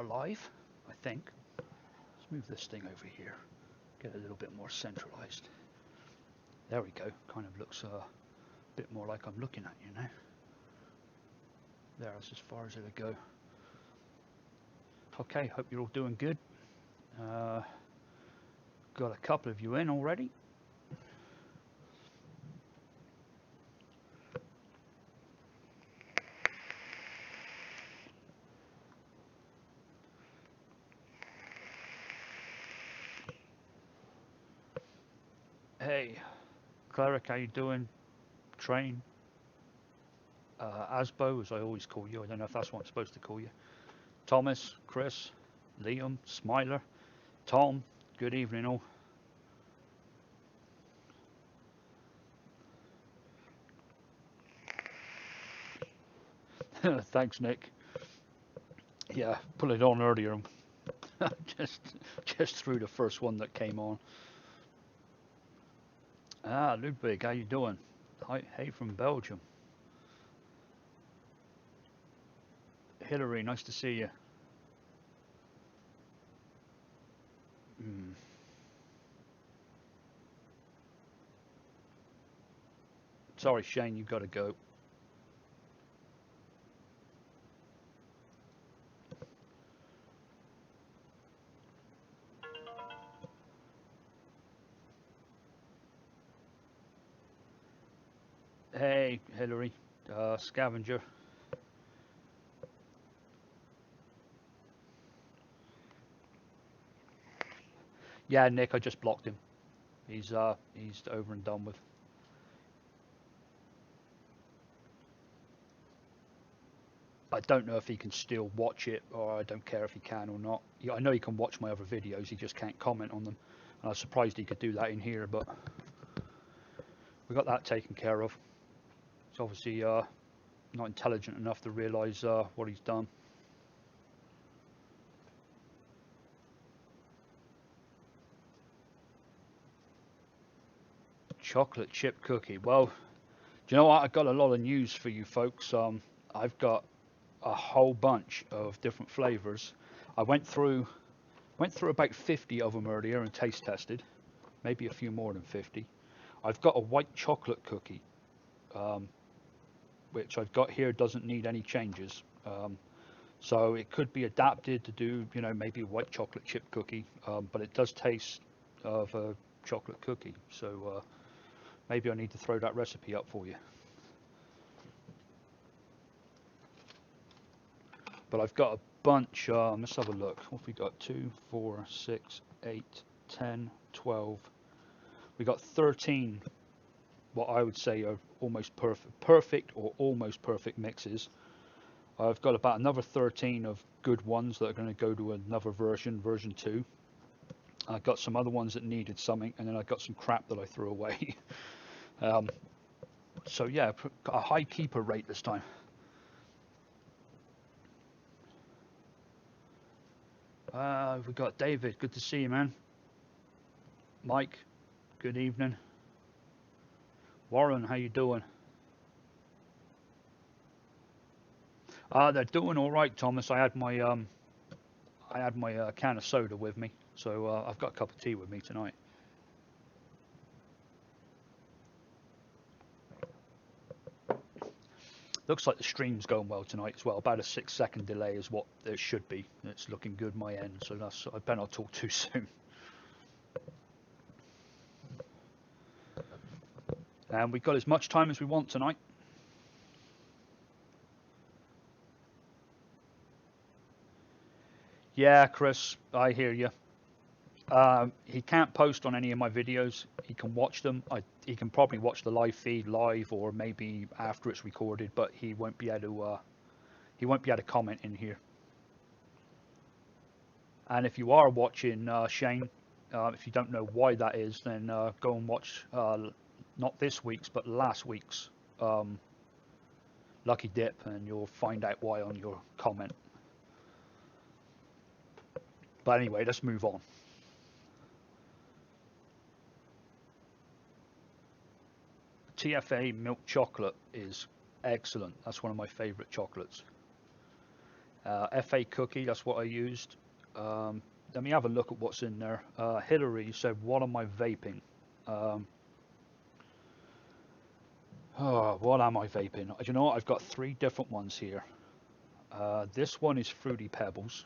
are live, I think. Let's move this thing over here. Get a little bit more centralized. There we go. Kind of looks a bit more like I'm looking at you now. There's as far as it'll go. Okay, hope you're all doing good. Got a couple of you in already. Hey, Cleric, how you doing? Train. Asbo, as I always call you. I don't know if that's what I'm supposed to call you. Thomas, Chris, Liam, Smiler, Tom, good evening all. Thanks, Nick. Yeah, put it on earlier. just through the first one that came on. Ah, Ludwig, how you doing? Hi, hey from Belgium. Hillary, nice to see you. Mm. Sorry, Shane, you've got to go. Hey, Hillary, Scavenger. Yeah, Nick, I just blocked him. He's over and done with. I don't know if he can still watch it, or I don't care if he can or not. Yeah, I know he can watch my other videos, he just can't comment on them. And I was surprised he could do that in here, but we got that taken care of. He's obviously not intelligent enough to realise what he's done. Chocolate chip cookie. Well, do you know what? I've got a lot of news for you folks. I've got a whole bunch of different flavors. I went through about 50 of them earlier and taste tested, maybe a few more than 50. I've got a white chocolate cookie, which I've got here, doesn't need any changes. So it could be adapted to do, maybe a white chocolate chip cookie, but it does taste of a chocolate cookie. So maybe I need to throw that recipe up for you. But I've got a bunch. Let's have a look. What have we got? 2, 4, 6, 8, 10, 12. We got 13. What I would say are almost perfect or almost perfect mixes. I've got about another 13 of good ones that are going to go to another version 2. I've got some other ones that needed something, and then I got some crap that I threw away. So yeah, got a high keeper rate this time. We've got David, good to see you, man. Mike, good evening. Warren, how you doing? They're doing all right, Thomas. I had my can of soda with me, so I've got a cup of tea with me tonight. Looks like the stream's going well tonight as well. About a 6-second delay is what there should be. It's looking good my end, so I better not talk too soon. And we've got as much time as we want tonight. Yeah, Chris, I hear you. He can't post on any of my videos. He can watch them. He can probably watch the live feed live, or maybe after it's recorded, but he won't be able to. He won't be able to comment in here. And if you are watching, Shane, if you don't know why that is, then go and watch not this week's but last week's Lucky Dip, and you'll find out why on your comment. But anyway, let's move on. TFA milk chocolate is excellent. That's one of my favorite chocolates. FA cookie, that's what I used. Let me have a look at what's in there. Hillary said, what am I vaping? Um, oh, what am I vaping? Do you know what? I've got three different ones here. This one is Fruity Pebbles,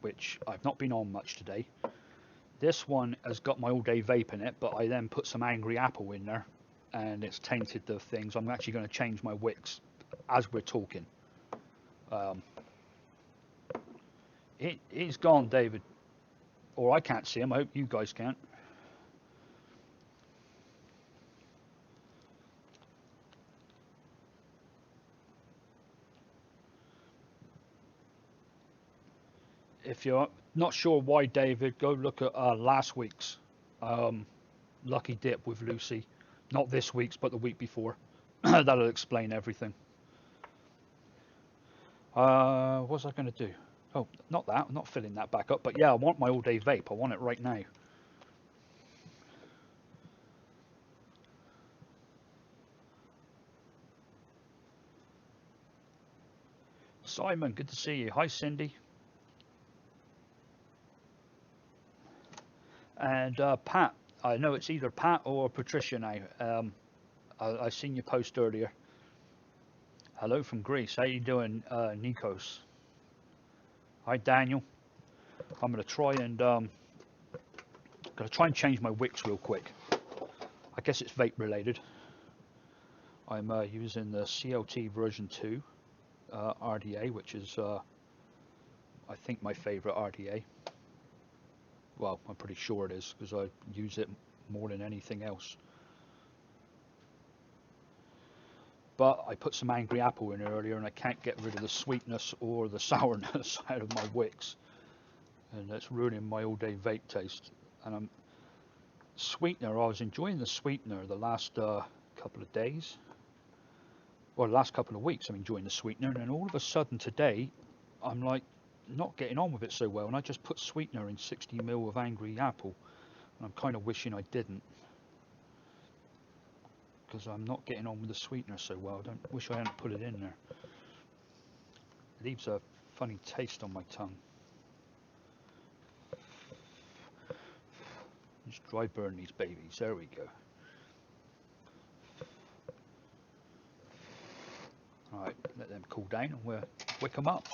which I've not been on much today. This one has got my all day vape in it, but I then put some Angry Apple in there and it's tainted the things. I'm actually going to change my wicks as we're talking. Um, he's gone, David. Or I can't see him. I hope you guys can. If you're not sure why, David, go look at last week's um, Lucky Dip with Lucy. Not this week's, but the week before. That'll explain everything. What was I going to do? Oh, not that. I'm not filling that back up. But yeah, I want my all-day vape. I want it right now. Simon, good to see you. Hi, Cindy. And Pat. I know it's either Pat or Patricia now. I seen your post earlier. Hello from Greece. How you doing, Nikos? Hi, Daniel. I'm gonna try and change my wicks real quick. I guess it's vape related. I'm using the CLT version 2 RDA, which is I think my favorite RDA. Well, I'm pretty sure it is because I use it more than anything else. But I put some Angry Apple in earlier and I can't get rid of the sweetness or the sourness out of my wicks, and that's ruining my all-day vape taste. And I was enjoying the sweetener the last couple of days, or the last couple of weeks. I'm enjoying the sweetener, and then all of a sudden today I'm like not getting on with it so well, and I just put sweetener in 60 ml of Angry Apple, and I'm kind of wishing I didn't, because I'm not getting on with the sweetener so well. I don't wish I hadn't put it in there. It leaves a funny taste on my tongue. Just dry burn these babies. There we go. Alright, let them cool down and we'll wick them up.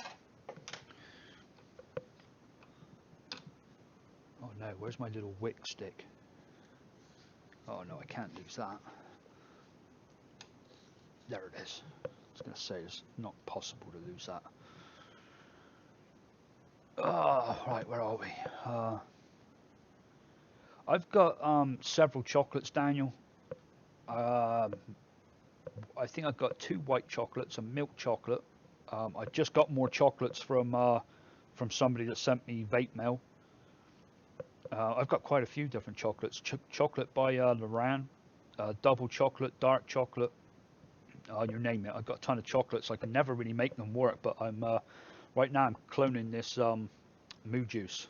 Oh no, where's my little wick stick? Oh no, I can't lose that. There it is. I was going to say it's not possible to lose that. Oh, right, where are we? I've got several chocolates, Daniel. I think I've got 2 white chocolates, a milk chocolate. I just got more chocolates from somebody that sent me vape mail. I've got quite a few different chocolates. Chocolate by Loran, double chocolate, dark chocolate, you name it. I've got a ton of chocolates. I can never really make them work, but right now I'm cloning this Moo Juice,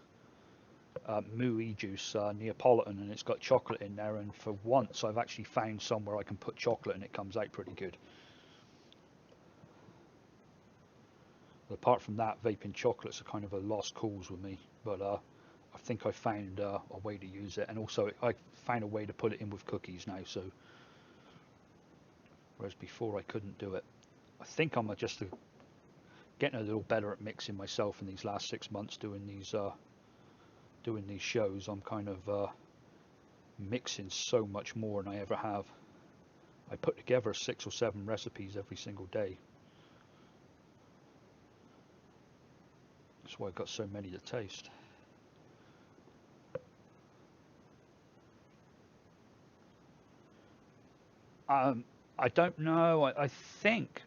Moo Ejuice Neapolitan, and it's got chocolate in there. And for once, I've actually found somewhere I can put chocolate, and it comes out pretty good. But apart from that, vaping chocolates are kind of a lost cause with me. But I think I found a way to use it, and also I found a way to put it in with cookies now. So whereas before I couldn't do it. I think I'm just getting a little better at mixing myself in these last 6 months doing these shows. I'm kind of mixing so much more than I ever have. I put together 6 or 7 recipes every single day. That's why I've got so many to taste. I don't know. I think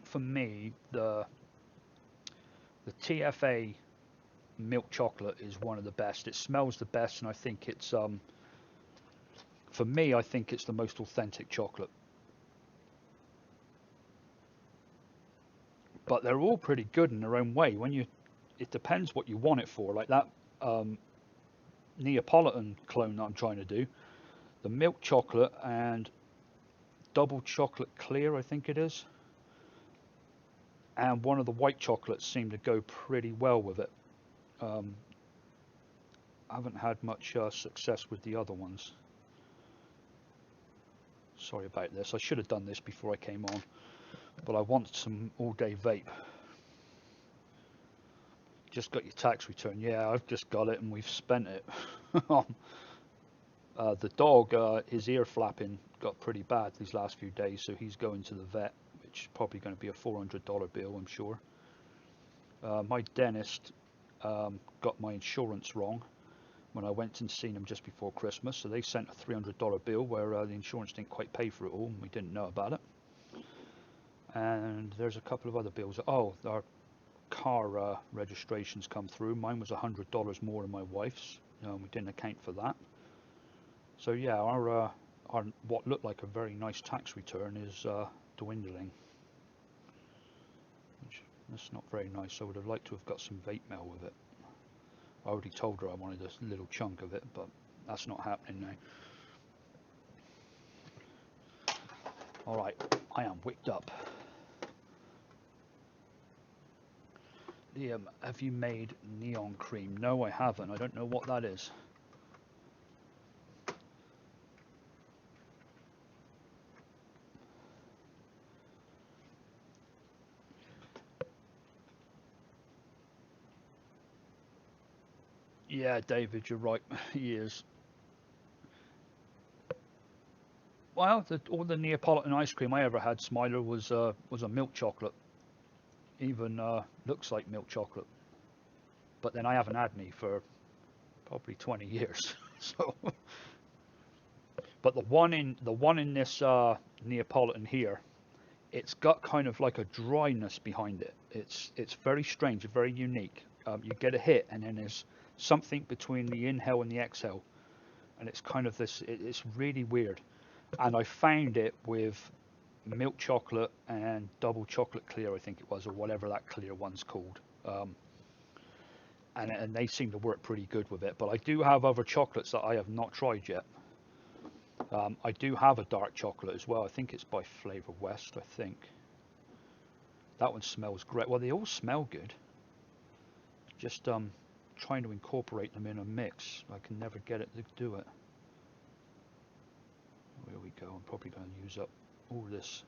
for me the TFA milk chocolate is one of the best. It smells the best, and I think it's for me, I think it's the most authentic chocolate. But they're all pretty good in their own way. It depends what you want it for. Like that um, Neapolitan clone that I'm trying to do, the milk chocolate and double chocolate clear, I think it is. and one of the white chocolates seemed to go pretty well with it. Um, I haven't had much success with the other ones. Sorry about this. I should have done this before I came on, but I want some all-day vape. Just got your tax return. Yeah, I've just got it and we've spent it. The dog, his ear flapping got pretty bad these last few days, so he's going to the vet, which is probably going to be a $400 bill, I'm sure. My dentist got my insurance wrong when I went and seen him just before Christmas, so they sent a $300 bill where the insurance didn't quite pay for it all, and we didn't know about it. And there's a couple of other bills. Oh, our car registrations come through. Mine was $100 more than my wife's. We didn't account for that. So yeah, our what looked like a very nice tax return is dwindling, which that's not very nice. I would have liked to have got some vape mail with it. I already told her I wanted a little chunk of it, but that's not happening now. Alright, I am wicked up. Liam, have you made neon cream? No, I haven't. I don't know what that is. Yeah, David, you're right. He is. Well, all the Neapolitan ice cream I ever had, Smiler, was a milk chocolate. Even looks like milk chocolate. But then I haven't had any for probably 20 years. So, but the one in this Neapolitan here, it's got kind of like a dryness behind it. It's very strange, very unique. You get a hit, and then there's something between the inhale and the exhale, and it's kind of this. It's really weird. And I found it with milk chocolate and double chocolate clear, I think it was, or whatever that clear one's called. And they seem to work pretty good with it. But I do have other chocolates that I have not tried yet. I do have a dark chocolate as well. I think it's by Flavor West, I think. That one smells great. Well, they all smell good. Just trying to incorporate them in a mix. I can never get it to do it. There we go. I'm probably going to use up all this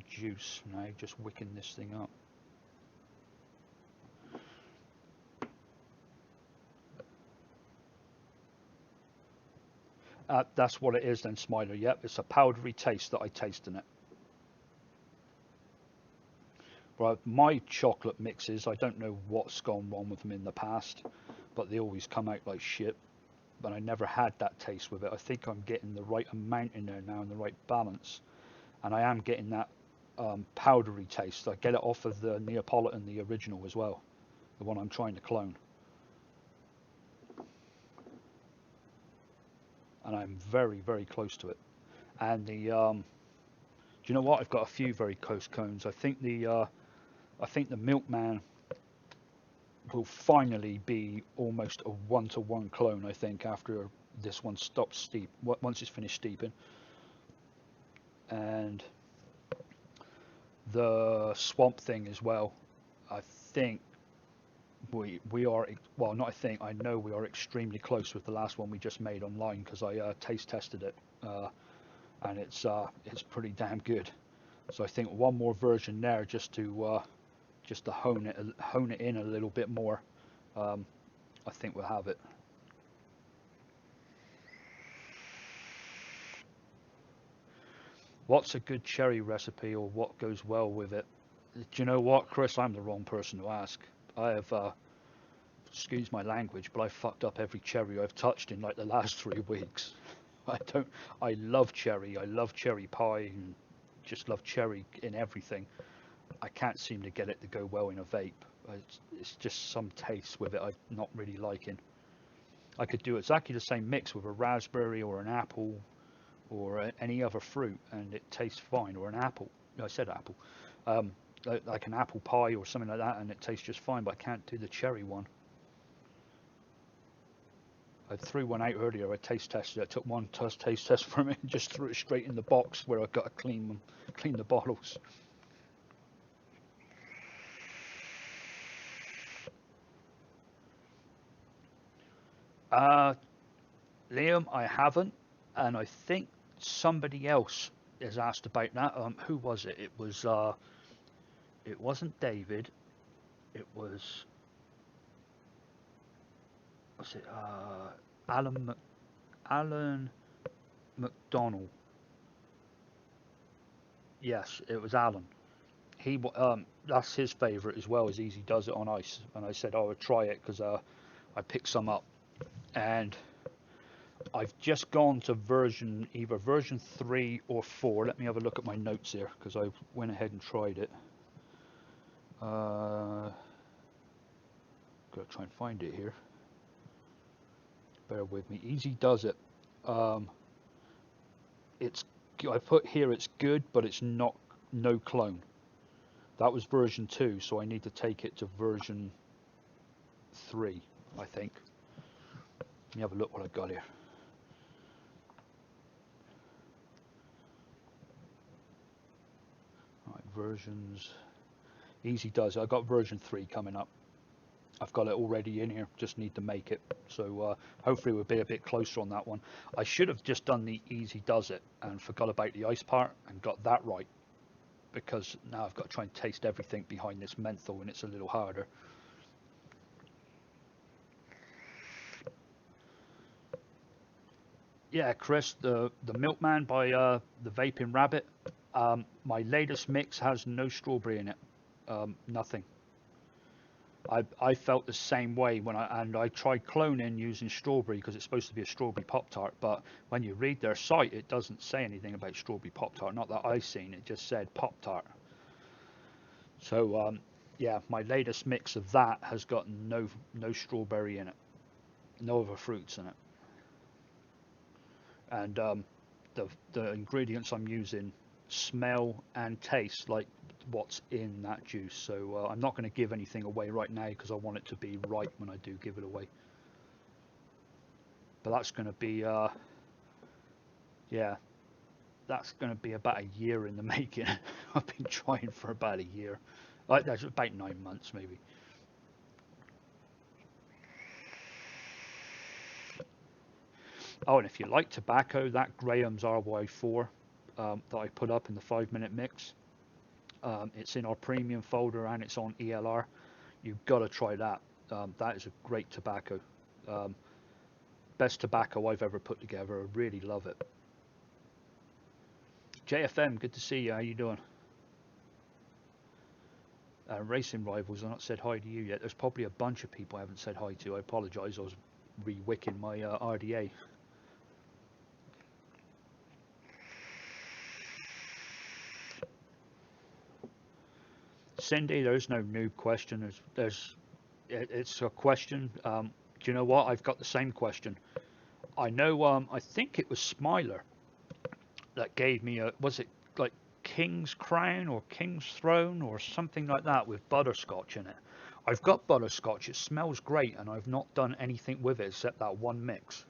juice now, just wicking this thing up. That's what it is then, Smiler. Yep, it's a powdery taste that I taste in it. Well, my chocolate mixes, I don't know what's gone wrong with them in the past, but they always come out like shit. But I never had that taste with it. I think I'm getting the right amount in there now and the right balance. And I am getting that powdery taste. I get it off of the Neapolitan, the original as well, the one I'm trying to clone. And I'm very, very close to it. And the do you know what? I've got a few very close clones. I think the Milkman will finally be almost a one-to-one clone. I think after this one stops steep, once it's finished steeping, and the Swamp Thing as well. I think we are, well, not I think, I know we are extremely close with the last one we just made online, because I taste tested it, and it's pretty damn good. So I think one more version there just to hone it in a little bit more. I think we'll have it. What's a good cherry recipe, or what goes well with it? Do you know what, Chris? I'm the wrong person to ask. I have, excuse my language, but I fucked up every cherry I've touched in like the last 3 weeks. I don't. I love cherry. I love cherry pie, and just love cherry in everything. I can't seem to get it to go well in a vape. It's just some taste with it I'm not really liking. I could do exactly the same mix with a raspberry or an apple or any other fruit, and it tastes fine. Or an apple. I said apple. Um, like an apple pie or something like that, and it tastes just fine. But I can't do the cherry one. I threw one out earlier. I taste tested it. I took one taste test from it and just threw it straight in the box where I got to clean the bottles. Uh, Liam, I haven't, and I think somebody else has asked about that. Who was it? It wasn't David. It was it Alan McDonald. Yes, it was Alan. That's his favourite as well, as Easy does it on ice. And I said, oh, I would try it because I picked some up, and I've just gone to either version 3 or 4. Let me have a look at my notes here because I went ahead and tried it. Gotta try and find it here. Bear with me. Easy does it. Um, it's I put here it's good, but it's not no clone. That was version 2, so I need to take it to version 3, I think. Let me have a look what I got here. Right, versions. Easy does it. I got version 3 coming up. I've got it already in here, just need to make it. So hopefully we'll be a bit closer on that one. I should have just done the Easy Does It and forgot about the ice part and got that right, because now I've got to try and taste everything behind this menthol and it's a little harder. Yeah, Chris, the Milkman by the Vaping Rabbit. My latest mix has no strawberry in it, nothing. I felt the same way when I tried cloning using strawberry because it's supposed to be a strawberry Pop Tart, but when you read their site, it doesn't say anything about strawberry Pop Tart. Not that I've seen. It just said Pop Tart. So yeah, my latest mix of that has got no strawberry in it, no other fruits in it, and the ingredients I'm using smell and taste like what's in that juice. So I'm not going to give anything away right now because I want it to be right when I do give it away. But that's going to be yeah, that's going to be about a year in the making. I've been trying for about a year. That's about 9 months maybe. Oh, and if you like tobacco, that Graham's RY4 that I put up in the 5-minute mix, it's in our premium folder and it's on ELR. You've got to try that. That is a great tobacco. Um, Best tobacco I've ever put together. I really love it. JFM, good to see you. How you doing? Racing Rivals, I've not said hi to you yet. There's probably a bunch of people I haven't said hi to. I apologise. I was re-wicking my RDA. Cindy, there's no noob question. It's a question. Do you know what? I've got the same question. I know. I think it was Smiler that gave me was it like King's Crown or King's Throne or something like that with butterscotch in it. I've got butterscotch. It smells great, and I've not done anything with it except that one mix,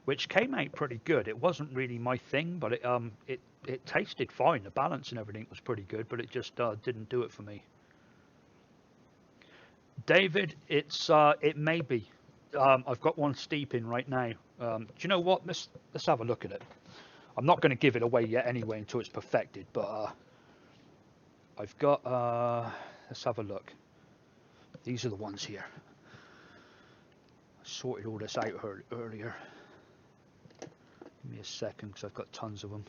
which came out pretty good. It wasn't really my thing, but it tasted fine. The balance and everything was pretty good, but it just didn't do it for me. David, it may be. I've got one steeping right now. Do you know what? Let's have a look at it. I'm not going to give it away yet anyway until it's perfected, but I've got. Let's have a look. These are the ones here. I sorted all this out earlier. Give me a second because I've got tons of them.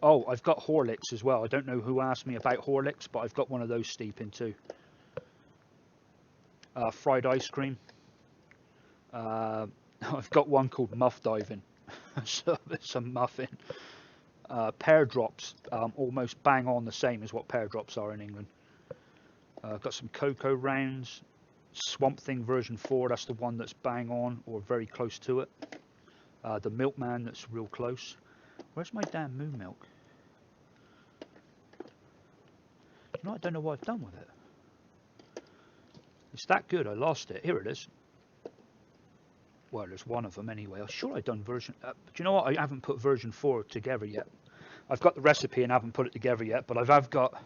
Oh, I've got Horlicks as well. I don't know who asked me about Horlicks, but I've got one of those steeping too. Fried ice cream. I've got one called Muff Diving. So it's a muffin. Pear drops, almost bang on the same as what pear drops are in England. I've got some cocoa rounds. Swamp Thing version 4, that's the one that's bang on or very close to it. The Milkman, that's real close. Where's my damn moo milk? You know, I don't know what I've done with it. It's that good, I lost it. Here it is. Well, there's one of them anyway. I'm sure I've done version... do you know what? I haven't put version 4 together yet. I've got the recipe and haven't put it together yet, but I've got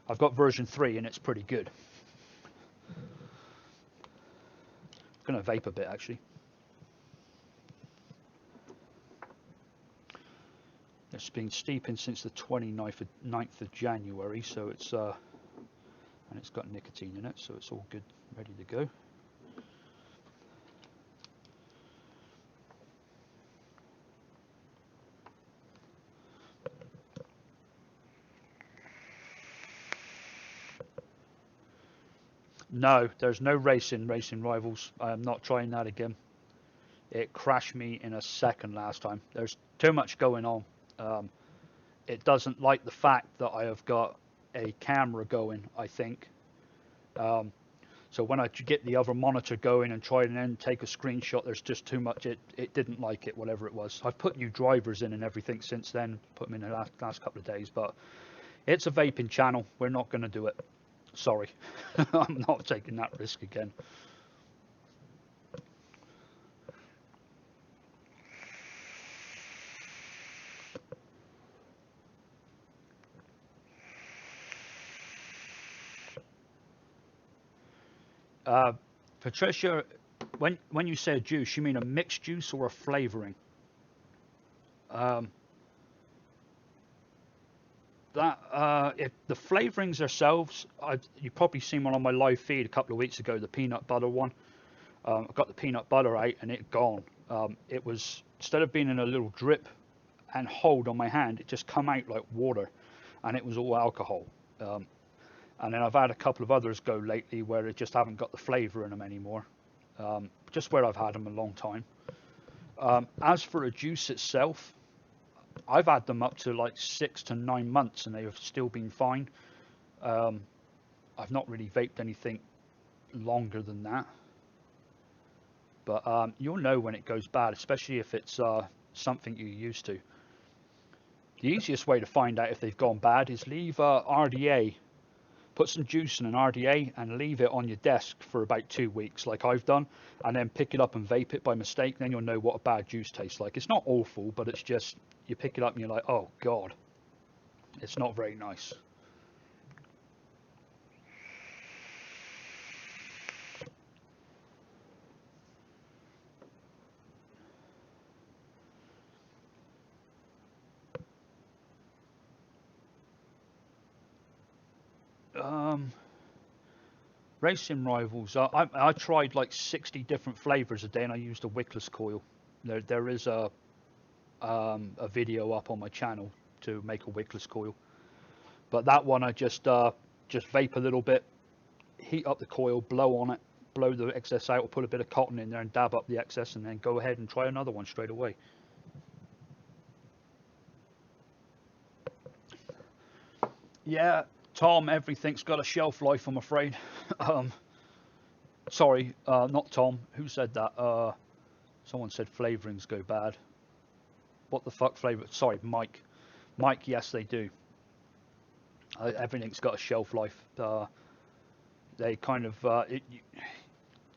I've got version 3 and it's pretty good. I'm going to vape a bit actually. It's been steeping since the 9th of January, so it's and it's got nicotine in it, so it's all good, ready to go. No, there's no racing rivals. I am not trying that again. It crashed me in a second last time. There's too much going on. It doesn't like the fact that I have got a camera going, I think. So when I get the other monitor going and try and then take a screenshot, there's just too much. It didn't like it, whatever it was. I've put new drivers in and everything since then, put them in the last couple of days, but it's a vaping channel. We're not going to do it. Sorry. I'm not taking that risk again. Patricia, when you say a juice, you mean a mixed juice or a flavoring? If the flavorings themselves, you probably seen one on my live feed a couple of weeks ago, the peanut butter one. I got the peanut butter out and it gone. It was, instead of being in a little drip and hold on my hand, it just come out like water, and it was all alcohol. And then I've had a couple of others go lately where they just haven't got the flavour in them anymore. Just where I've had them a long time. As for a juice itself, I've had them up to like 6 to 9 months and they have still been fine. I've not really vaped anything longer than that. But you'll know when it goes bad, especially if it's something you're used to. The easiest way to find out if they've gone bad is leave RDA. Put some juice in an RDA and leave it on your desk for about 2 weeks, like I've done, and then pick it up and vape it by mistake. Then you'll know what a bad juice tastes like. It's not awful, but it's just, you pick it up and you're like, oh God, it's not very nice. Racing rivals. I tried like 60 different flavors a day, and I used a wickless coil. There is a video up on my channel to make a wickless coil, but that one I just vape a little bit, heat up the coil, blow on it, blow the excess out, or put a bit of cotton in there and dab up the excess, and then go ahead and try another one straight away. Yeah, Tom, everything's got a shelf life, I'm afraid. Sorry, not Tom. Who said that? Someone said flavorings go bad. What the fuck flavor? Sorry, Mike. Mike, yes, they do. Everything's got a shelf life. They kind of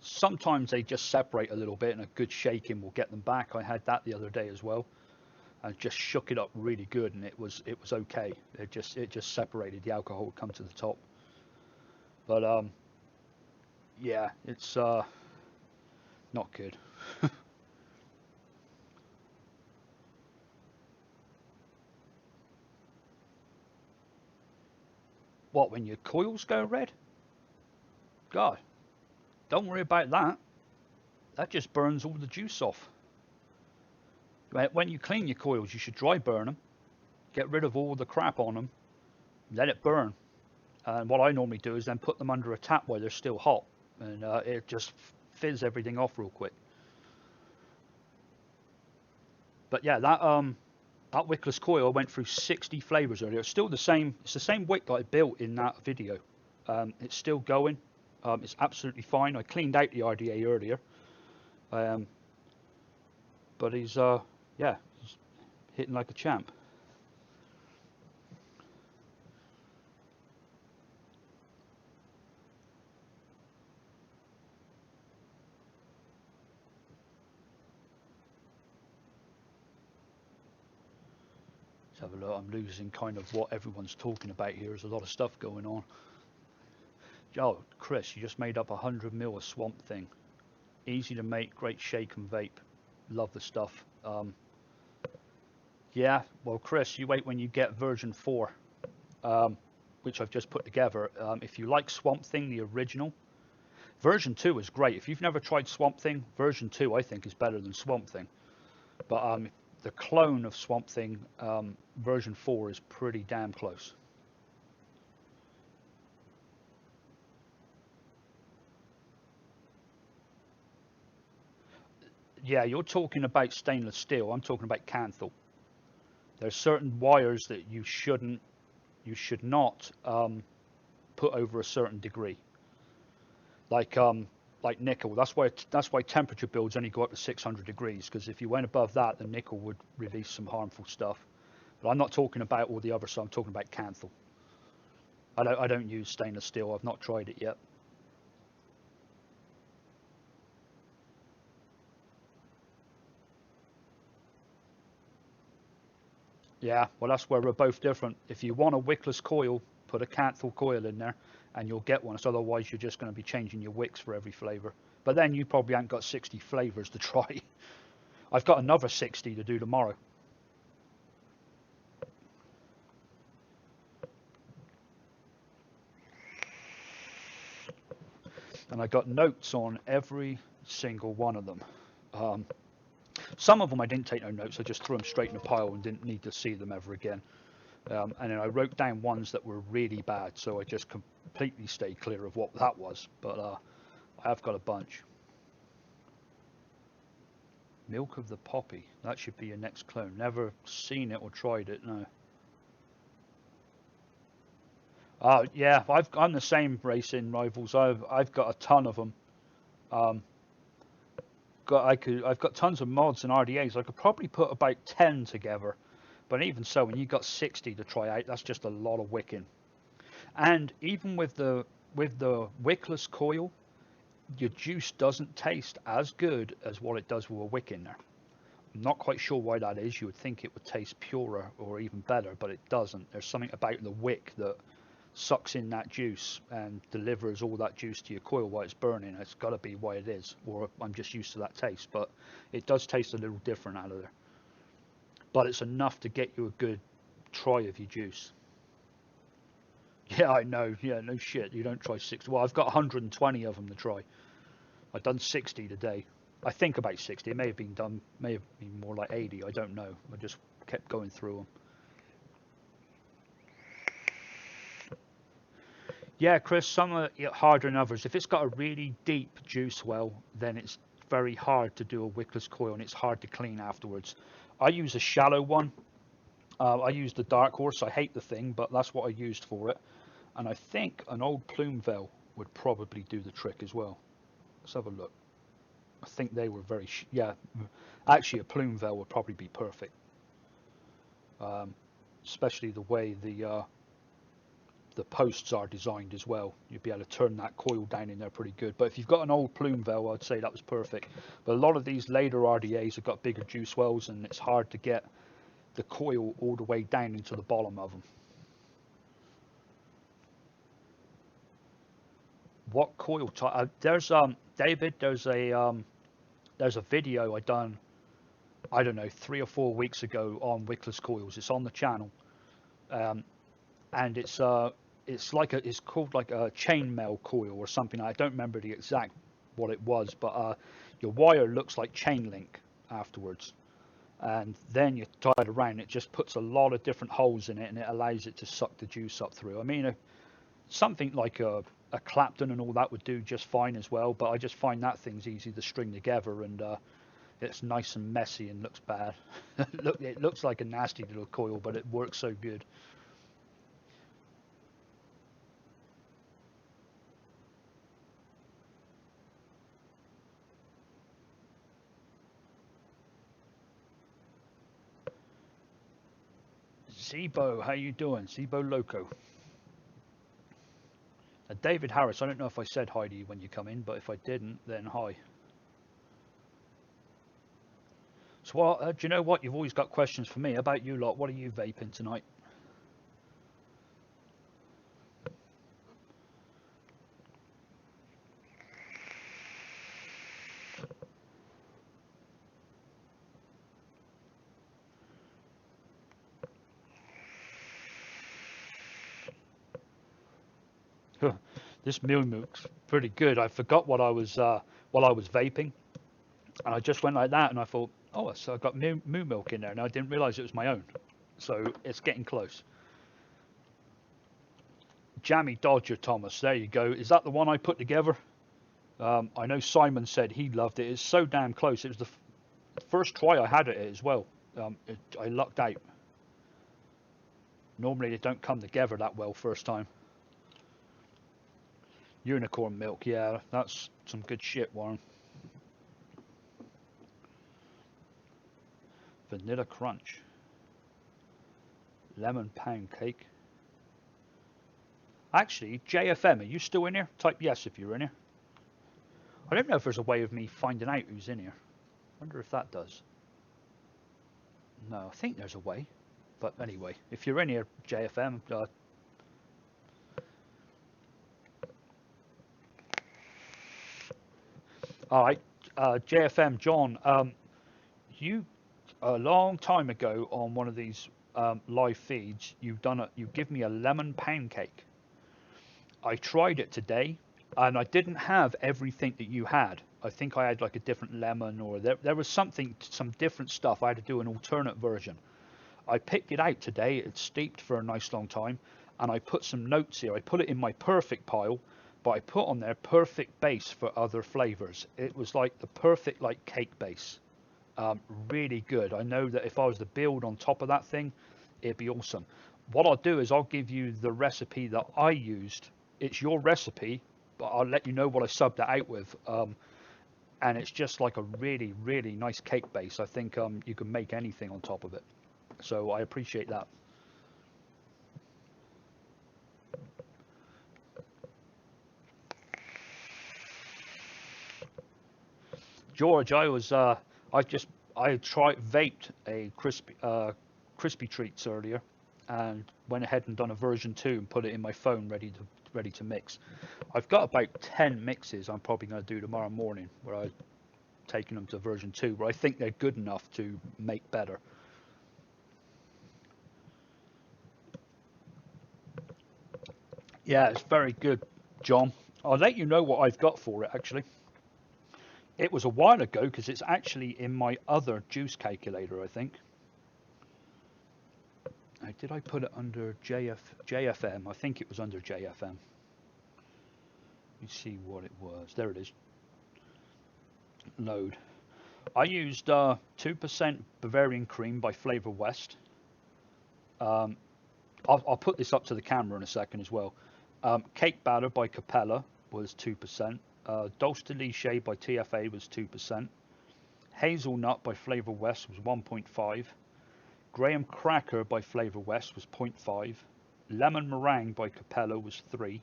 sometimes they just separate a little bit, and a good shaking will get them back. I had that the other day as well, and just shook it up really good, and it was okay. It just separated. The alcohol would come to the top. But yeah, it's not good. What, when your coils go red? God, don't worry about that. That just burns all the juice off. When you clean your coils, you should dry burn them, get rid of all the crap on them, let it burn. And what I normally do is then put them under a tap while they're still hot, and it just fizz everything off real quick. But yeah, that wickless coil went through 60 flavors earlier. It's still the same. It's the same wick that I built in that video. It's still going. It's absolutely fine. I cleaned out the RDA earlier. But he's yeah, he's hitting like a champ. Let's have a look. I'm losing kind of what everyone's talking about here. There's a lot of stuff going on. Oh, Chris, you just made up 100 mil of Swamp Thing. Easy to make, great shake and vape. Love the stuff. Yeah, well, Chris, you wait when you get version 4, which I've just put together. If you like Swamp Thing, the original, version 2 is great. If you've never tried Swamp Thing, version 2 I think is better than Swamp Thing. But the clone of Swamp Thing, version 4 is pretty damn close. Yeah, you're talking about stainless steel. I'm talking about Canthal. There's certain wires that you should not put over a certain degree, like nickel. That's why temperature builds only go up to 600 degrees, because if you went above that, the nickel would release some harmful stuff. But I'm not talking about all the other stuff. I'm talking about Canthal. I don't use stainless steel. I've not tried it yet. Yeah, well, that's where we're both different. If you want a wickless coil, put a Canthal coil in there, and you'll get one. So otherwise, you're just going to be changing your wicks for every flavour. But then you probably haven't got 60 flavours to try. I've got another 60 to do tomorrow. And I got notes on every single one of them. Um, some of them I didn't take no notes. I just threw them straight in a pile and didn't need to see them ever again. And then I wrote down ones that were really bad, so I just completely stayed clear of what that was. But I have got a bunch. Milk of the Poppy. That should be your next clone. Never seen it or tried it, no. Yeah, I'm the same, Racing Rivals. I've got a ton of them. Um, I've got tons of mods and RDAs. I could probably put about 10 together. But even so, when you've got 60 to try out, that's just a lot of wicking. And even with the wickless coil, your juice doesn't taste as good as what it does with a wick in there. I'm not quite sure why that is. You would think it would taste purer or even better, but it doesn't. There's something about the wick that sucks in that juice and delivers all that juice to your coil while it's burning. It's got to be why it is, or I'm just used to that taste. But it does taste a little different out of there. But it's enough to get you a good try of your juice. Yeah, I know. Yeah, no shit. You don't try 60. Well, I've got 120 of them to try. I've done 60 today. I think about 60. It may have been done, may have been more like 80. I don't know. I just kept going through them. Yeah, Chris, some are harder than others. If it's got a really deep juice well, then it's very hard to do a wickless coil and it's hard to clean afterwards. I use a shallow one. I use the Dark Horse. I hate the thing, but that's what I used for it. And I think an old plume veil would probably do the trick as well. Let's have a look. I think they were very, yeah. Actually, a plume veil would probably be perfect, um, especially the way the posts are designed as well. You'd be able to turn that coil down in there pretty good. But if you've got an old plume veil, I'd say that was perfect. But a lot of these later RDAs have got bigger juice wells, and it's hard to get the coil all the way down into the bottom of them. What coil type? There's David. There's a video I done. I don't know, 3 or 4 weeks ago on wickless coils. It's on the channel, um, and it's called like a chainmail coil or something. I don't remember the exact what it was, but your wire looks like chain link afterwards, and then you tie it around. It just puts a lot of different holes in it, and it allows it to suck the juice up through. I mean, something like a Clapton and all that would do just fine as well, but I just find that thing's easy to string together, and it's nice and messy and looks bad. It looks like a nasty little coil, but it works so good. Zebo, how you doing? Zebo Loco. David Harris, I don't know if I said hi to you when you come in, but if I didn't, then hi. So, do you know what? You've always got questions for me. How about you lot? What are you vaping tonight? This Moo Mook's pretty good. I forgot what I was while I was vaping, and I just went like that, and I thought, oh, so I got moo milk in there, and I didn't realize it was my own. So it's getting close. Jammy Dodger, Thomas. There you go. Is that the one I put together? I know Simon said he loved it. It's so damn close. It was the first try I had at it as well. I lucked out. Normally they don't come together that well first time. Unicorn milk, yeah, that's some good shit, Warren. Vanilla crunch. Lemon pound cake. Actually, JFM, are you still in here? Type yes if you're in here. I don't know if there's a way of me finding out who's in here. I wonder if that does. No, I think there's a way. But anyway, if you're in here, JFM, all right, JFM, John, you a long time ago on one of these live feeds, you give me a lemon pound cake. I tried it today, and I didn't have everything that you had. I think I had like a different lemon, or there was something, some different stuff. I had to do an alternate version. I picked it out today. It's steeped for a nice long time, and I put some notes here. I put it in my perfect pile, but I put on there perfect base for other flavors. It was like the perfect like cake base. Really good. I know that if I was to build on top of that thing, it'd be awesome. What I'll do is I'll give you the recipe that I used. It's your recipe, but I'll let you know what I subbed it out with. And it's just like a really, really nice cake base. I think you can make anything on top of it. So I appreciate that. George, I tried vaped a crispy treats earlier, and went ahead and done a version 2 and put it in my phone ready to mix. I've got about 10 mixes I'm probably going to do tomorrow morning where I've taken them to version 2 where I think they're good enough to make better. Yeah, it's very good, John. I'll let you know what I've got for it actually. It was a while ago because it's actually in my other juice calculator, I think. Did I put it under JFM? I think it was under JFM. Let me see what it was. There it is. Load. I used 2% Bavarian cream by Flavor West. Um, I'll put this up to the camera in a second as well. Cake batter by Capella was 2%. Dulce de Leche by TFA was 2%. Hazelnut by Flavor West was 1.5. Graham Cracker by Flavor West was 0.5. Lemon Meringue by Capella was 3.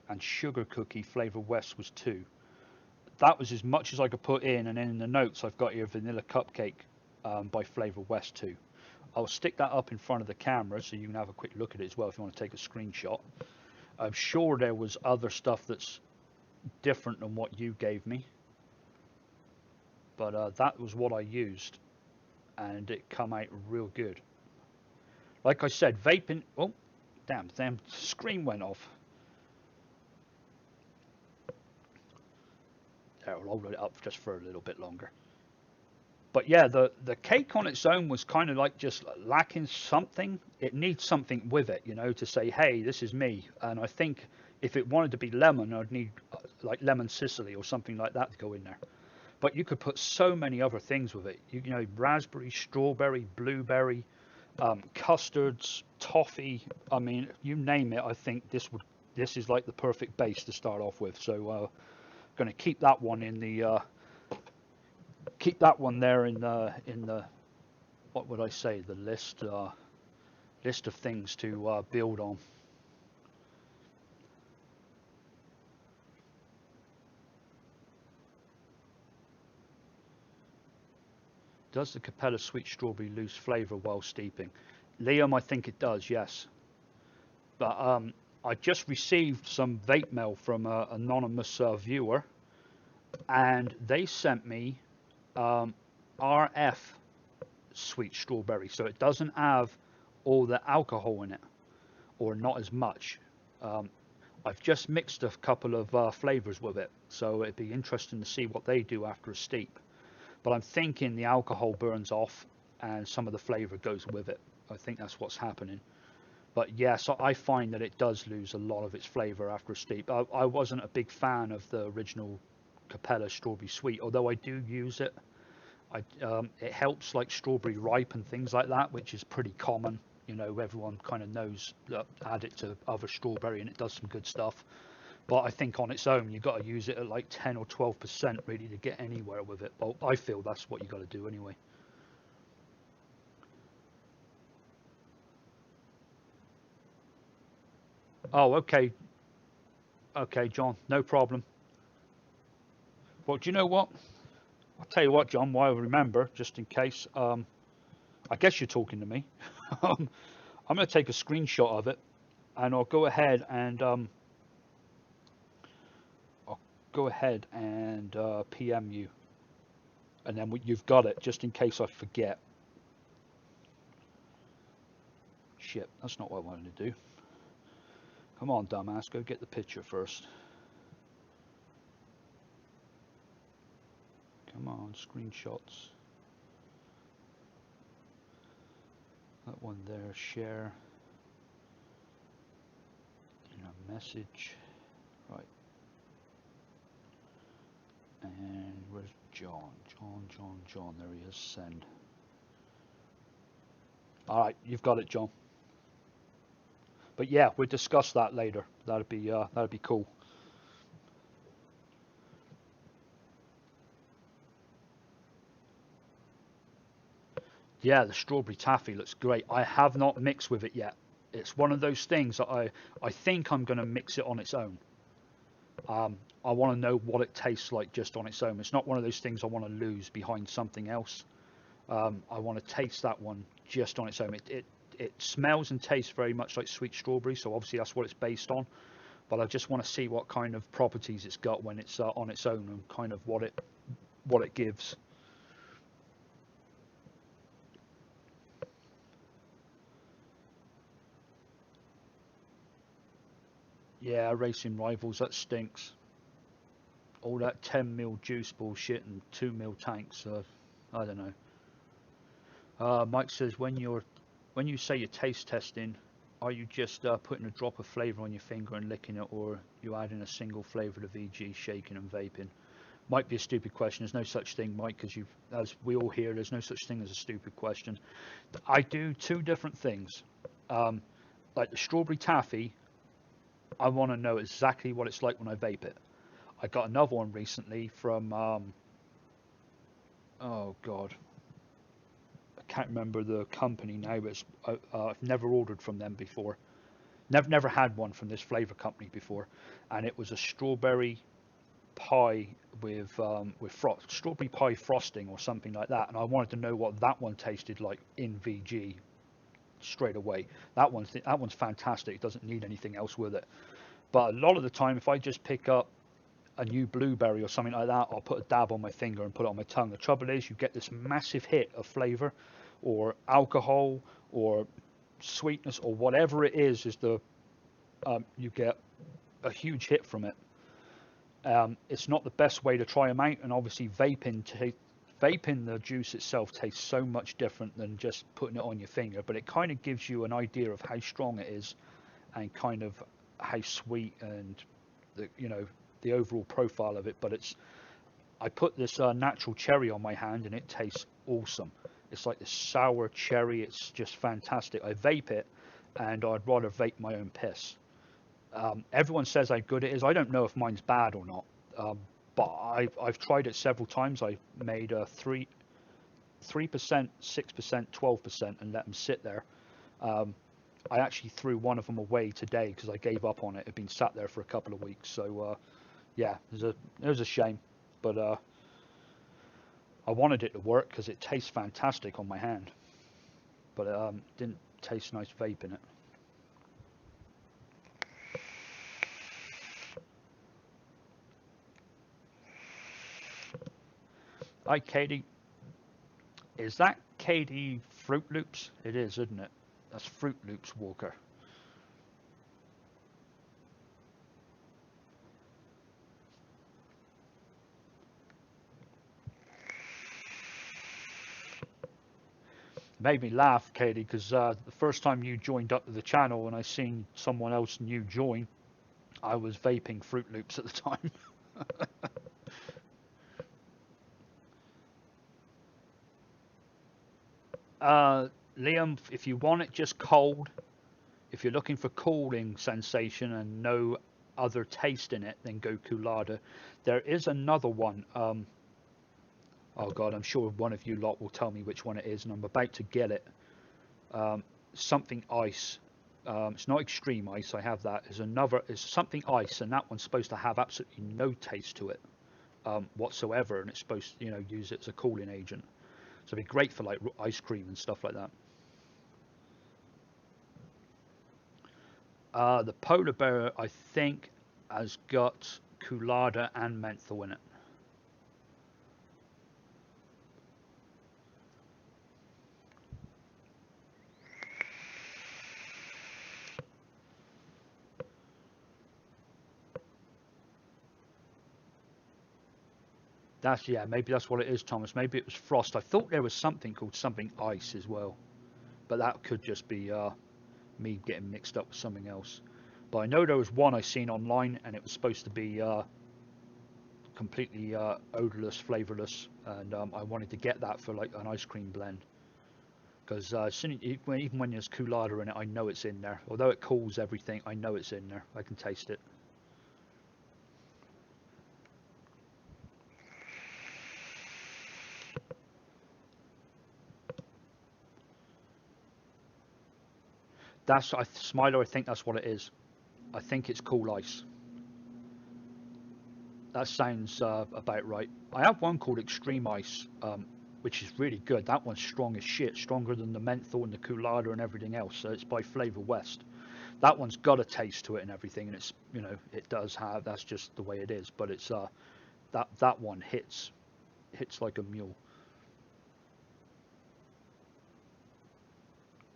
And Sugar Cookie Flavor West was 2. That was as much as I could put in, and then in the notes I've got here Vanilla Cupcake by Flavor West 2. I'll stick that up in front of the camera so you can have a quick look at it as well if you want to take a screenshot. I'm sure there was other stuff that's different than what you gave me, but that was what I used, and it come out real good. Like I said, vaping. Oh, damn screen went off. I'll hold it up just for a little bit longer. But yeah, the cake on its own was kind of like just lacking something. It needs something with it, to say, hey, this is me. And I think if it wanted to be lemon, I'd need like lemon Sicily or something like that to go in there. But you could put so many other things with it. Raspberry, strawberry, blueberry, custards, toffee. I mean, you name it. I think this is like the perfect base to start off with. So going to keep that one in the. Keep that one there in the what would I say, the list of things to build on. Does the Capella Sweet Strawberry lose flavour while steeping? Liam, I think it does, yes. But I just received some vape mail from an anonymous viewer, and they sent me RF Sweet Strawberry, so it doesn't have all the alcohol in it, or not as much. Um, I've just mixed a couple of flavours with it, so it'd be interesting to see what they do after a steep. But I'm thinking the alcohol burns off and some of the flavour goes with it. I think that's what's happening. But yeah, so I find that it does lose a lot of its flavour after a steep. I wasn't a big fan of the original Capella Strawberry Sweet, although I do use it. It helps like strawberry ripe and things like that, which is pretty common. You know, everyone kind of knows that add it to other strawberry and it does some good stuff. But I think on its own, you've got to use it at like 10 or 12% really to get anywhere with it. Well, I feel that's what you got to do anyway. Oh, okay. Okay, John, no problem. Well, do you know what? I'll tell you what, John, while I remember, just in case, I guess you're talking to me. I'm going to take a screenshot of it and I'll go ahead and PM you. And then you've got it, just in case I forget. Shit, that's not what I wanted to do. Come on, dumbass, go get the picture first. Come on, screenshots. That one there, share. In a message. Right. And where's John? John. There he is. Send. Alright, you've got it, John. But yeah, we'll discuss that later. That'd be cool. Yeah, the strawberry taffy looks great. I have not mixed with it yet. It's one of those things that I think I'm going to mix it on its own. I want to know what it tastes like just on its own. It's not one of those things I want to lose behind something else. I want to taste that one just on its own. It smells and tastes very much like sweet strawberry, so obviously that's what it's based on. But I just want to see what kind of properties it's got when it's on its own and kind of what it gives. Yeah, racing rivals, that stinks. All that 10 mil juice bullshit and 2 mil tanks. I don't know. Mike says when you say you're taste testing, are you just putting a drop of flavour on your finger and licking it, or you adding a single flavour to VG, shaking and vaping? Might be a stupid question. There's no such thing, Mike, because as we all hear, there's no such thing as a stupid question. I do two different things. Um, like the strawberry taffy, I want to know exactly what it's like when I vape it. I got another one recently from, oh God, I can't remember the company now, but I've never ordered from them before. Never had one from this flavor company before, and it was a strawberry pie with strawberry pie frosting or something like that. And I wanted to know what that one tasted like in VG straight away. That one's fantastic. It doesn't need anything else with it. But a lot of the time, if I just pick up a new blueberry or something like that, I'll put a dab on my finger and put it on my tongue. The trouble is, you get this massive hit of flavor, or alcohol, or sweetness, or whatever it is the you get a huge hit from it. It's not the best way to try them out, and obviously vaping the juice itself tastes so much different than just putting it on your finger, but it kind of gives you an idea of how strong it is and kind of how sweet and the overall profile of it. But I put this natural cherry on my hand and it tastes awesome. It's like this sour cherry. It's just fantastic. I vape it and I'd rather vape my own piss. Everyone says how good it is. I don't know if mine's bad or not, but I've tried it several times. I made a 3%, 6%, 12%, and let them sit there. Um, I actually threw one of them away today because I gave up on it. It had been sat there for a couple of weeks. So yeah, it was a shame, but I wanted it to work because it tastes fantastic on my hand, but it didn't taste nice vaping it. Hi, Katie. Is that Katie Fruit Loops? It is, isn't it? That's Fruit Loops Walker. Made me laugh, Katie, because the first time you joined up to the channel and I seen someone else new join, I was vaping Fruit Loops at the time. Liam, if you want it just cold, if you're looking for cooling sensation and no other taste in it, then go Coolada. There is another one. Oh God, I'm sure one of you lot will tell me which one it is, and I'm about to get it. Something ice. It's not extreme ice. I have that. There's another. It's something ice, and that one's supposed to have absolutely no taste to it whatsoever, and it's supposed to, use it as a cooling agent. So it'd be great for like ice cream and stuff like that. The polar bear, I think, has got Coolada and menthol in it. Yeah, maybe that's what it is, Thomas. Maybe it was frost. I thought there was something called something ice as well, but that could just be me getting mixed up with something else. But I know there was one I seen online, and it was supposed to be completely odorless, flavorless, and I wanted to get that for like an ice cream blend. Because even when there's Coolada in it, I know it's in there. Although it cools everything, I know it's in there. I can taste it. Smiler. I think that's what it is. I think it's cool ice. That sounds about right. I have one called Extreme Ice, which is really good. That one's strong as shit, stronger than the menthol and the Coolada and everything else. So it's by Flavor West. That one's got a taste to it and everything, and it's it does have. That's just the way it is. But it's that one hits like a mule.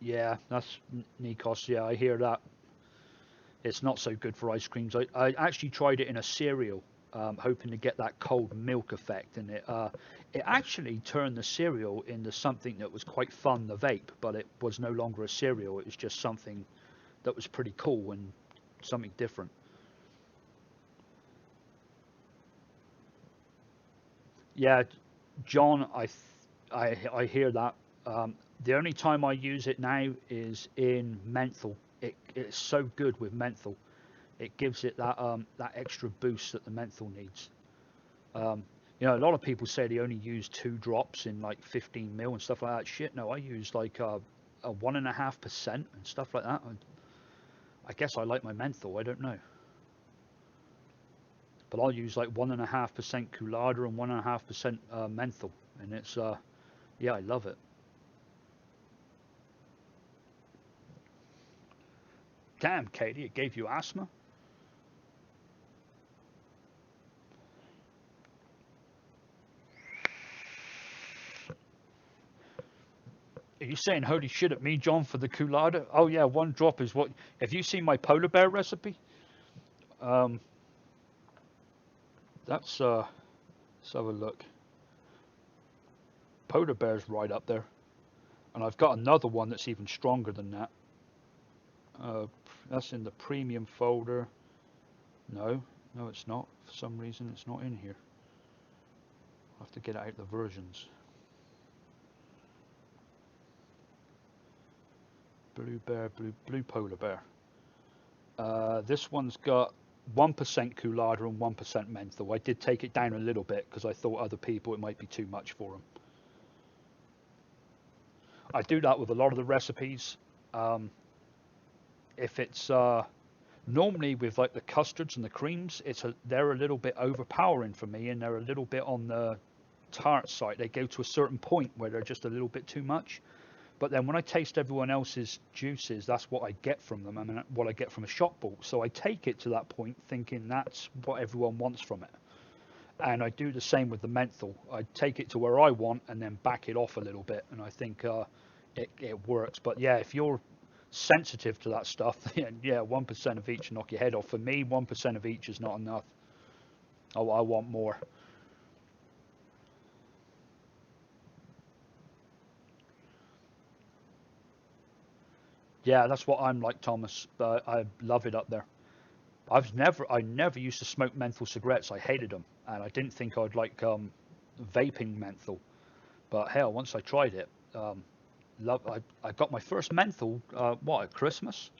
Yeah, that's Nikos. Yeah, I hear that. It's not so good for ice creams. I actually tried it in a cereal, hoping to get that cold milk effect, and it actually turned the cereal into something that was quite fun to vape, but it was no longer a cereal. It was just something that was pretty cool and something different. Yeah, John, I hear that. The only time I use it now is in menthol. It's so good with menthol. It gives it that extra boost that the menthol needs. Um, a lot of people say they only use 2 drops in like 15 mil and stuff like that. Shit, no, I use like a 1.5% and stuff like that. I guess I like my menthol. I don't know, but I'll use like 1.5% Coolada and 1.5% menthol, and it's yeah, I love it. Damn, Katie, it gave you asthma. Are you saying holy shit at me, John, for the Coolada? Oh yeah, 1 drop is what. Have you seen my polar bear recipe? Um, that's let's have a look. Polar bear's right up there, and I've got another one that's even stronger than that. Uh, that's in the premium folder. No, no, it's not. For some reason, it's not in here. I'll have to get out the versions. Blue bear, blue polar bear. This one's got 1% Coolada and 1% menthol. I did take it down a little bit because I thought other people it might be too much for them. I do that with a lot of the recipes. Um, if it's normally with like the custards and the creams, they're a little bit overpowering for me, and they're a little bit on the tart side, they go to a certain point where they're just a little bit too much. But then when I taste everyone else's juices, that's what I get from them. I mean, what I get from a shop ball. So I take it to that point thinking that's what everyone wants from it. And I do the same with the menthol. I take it to where I want and then back it off a little bit. And I think it works. But yeah, if you're sensitive to that stuff, then yeah, 1% of each knock your head off. For me, 1% of each is not enough. I want more. Yeah, that's what I'm like, Thomas. But I love it up there. I never used to smoke menthol cigarettes. I hated them, and I didn't think I'd like vaping menthol. But hell, once I tried it, I got my first menthol. What, at Christmas?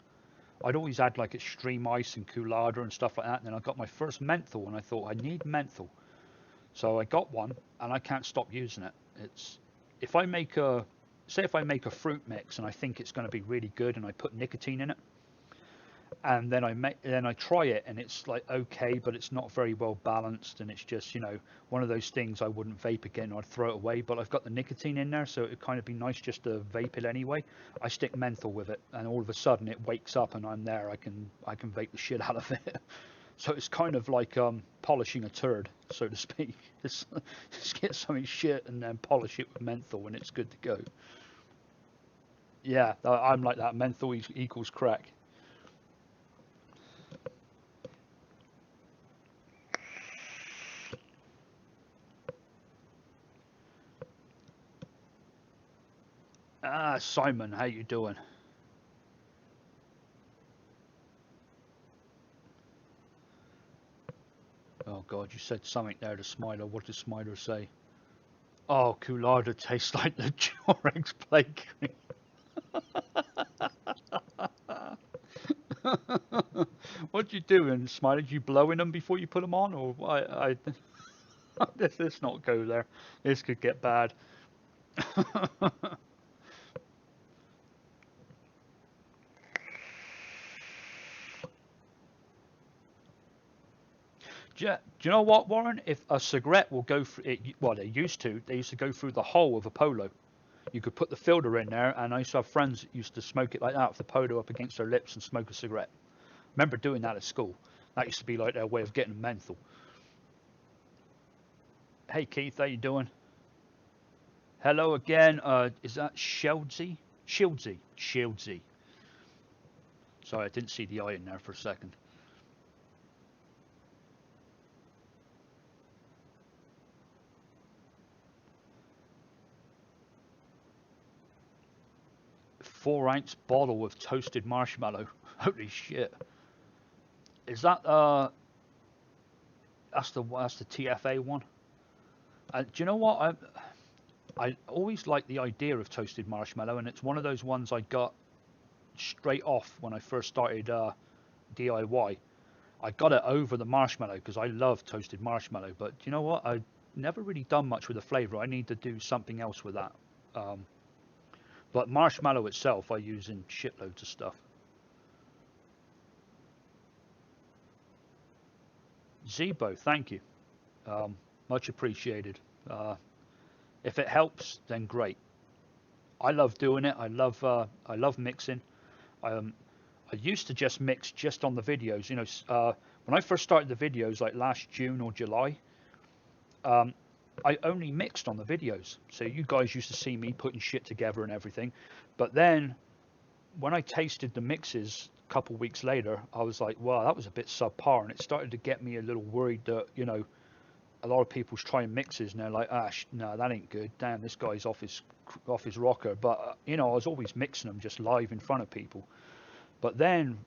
I'd always had like extreme ice and Coolada and stuff like that. And then I got my first menthol, and I thought I need menthol, so I got one, and I can't stop using it. It's if I make a say if I make a fruit mix and I think it's going to be really good, and I put nicotine in it, and then I try it, and it's like okay, but it's not very well balanced, and it's just one of those things I wouldn't vape again. I'd throw it away, but I've got the nicotine in there, so it'd kind of be nice just to vape it anyway. I stick menthol with it, and all of a sudden it wakes up, and I'm there. I can vape the shit out of it. So it's kind of like polishing a turd, so to speak. Just get something shit and then polish it with menthol, and it's good to go. Yeah, I'm like that. Menthol equals crack. Ah, Simon, how you doing? Oh God, you said something there to Smiler. What did Smiler say? Oh, Coolada tastes like the Jorex plague cream. What you doing, Smiler? You blowing them before you put them on, or let's not go there. This could get bad. Do you know what, Warren? If a cigarette will go through it, well, they used to go through the hole of a polo. You could put the filter in there, and I used to have friends that used to smoke it like that with the polo up against their lips and smoke a cigarette. Remember doing that at school. That used to be like their way of getting menthol. Hey Keith, how you doing? Hello again. Is that Shieldsy? Shieldsy. Sorry, I didn't see the I in there for a second. 4 ounce bottle of toasted marshmallow. Holy shit! Is that that's the TFA one? Do you know what? I always like the idea of toasted marshmallow, and it's one of those ones I got straight off when I first started DIY. I got it over the marshmallow because I love toasted marshmallow. But do you know what? I never really done much with the flavor. I need to do something else with that. Um, but marshmallow itself, I use in shitloads of stuff. Zebo, thank you. Um, Much appreciated. Uh, if it helps, then great. I love doing it. I love mixing. Um, I used to just mix just on the videos. When I first started the videos, like last June or July, um, I only mixed on the videos. So you guys used to see me putting shit together and everything. But then when I tasted the mixes a couple of weeks later, I was like, wow, that was a bit subpar. And it started to get me a little worried that, a lot of people's trying mixes and they're like, ah, no, that ain't good. Damn, this guy's off his rocker. But, I was always mixing them just live in front of people. But then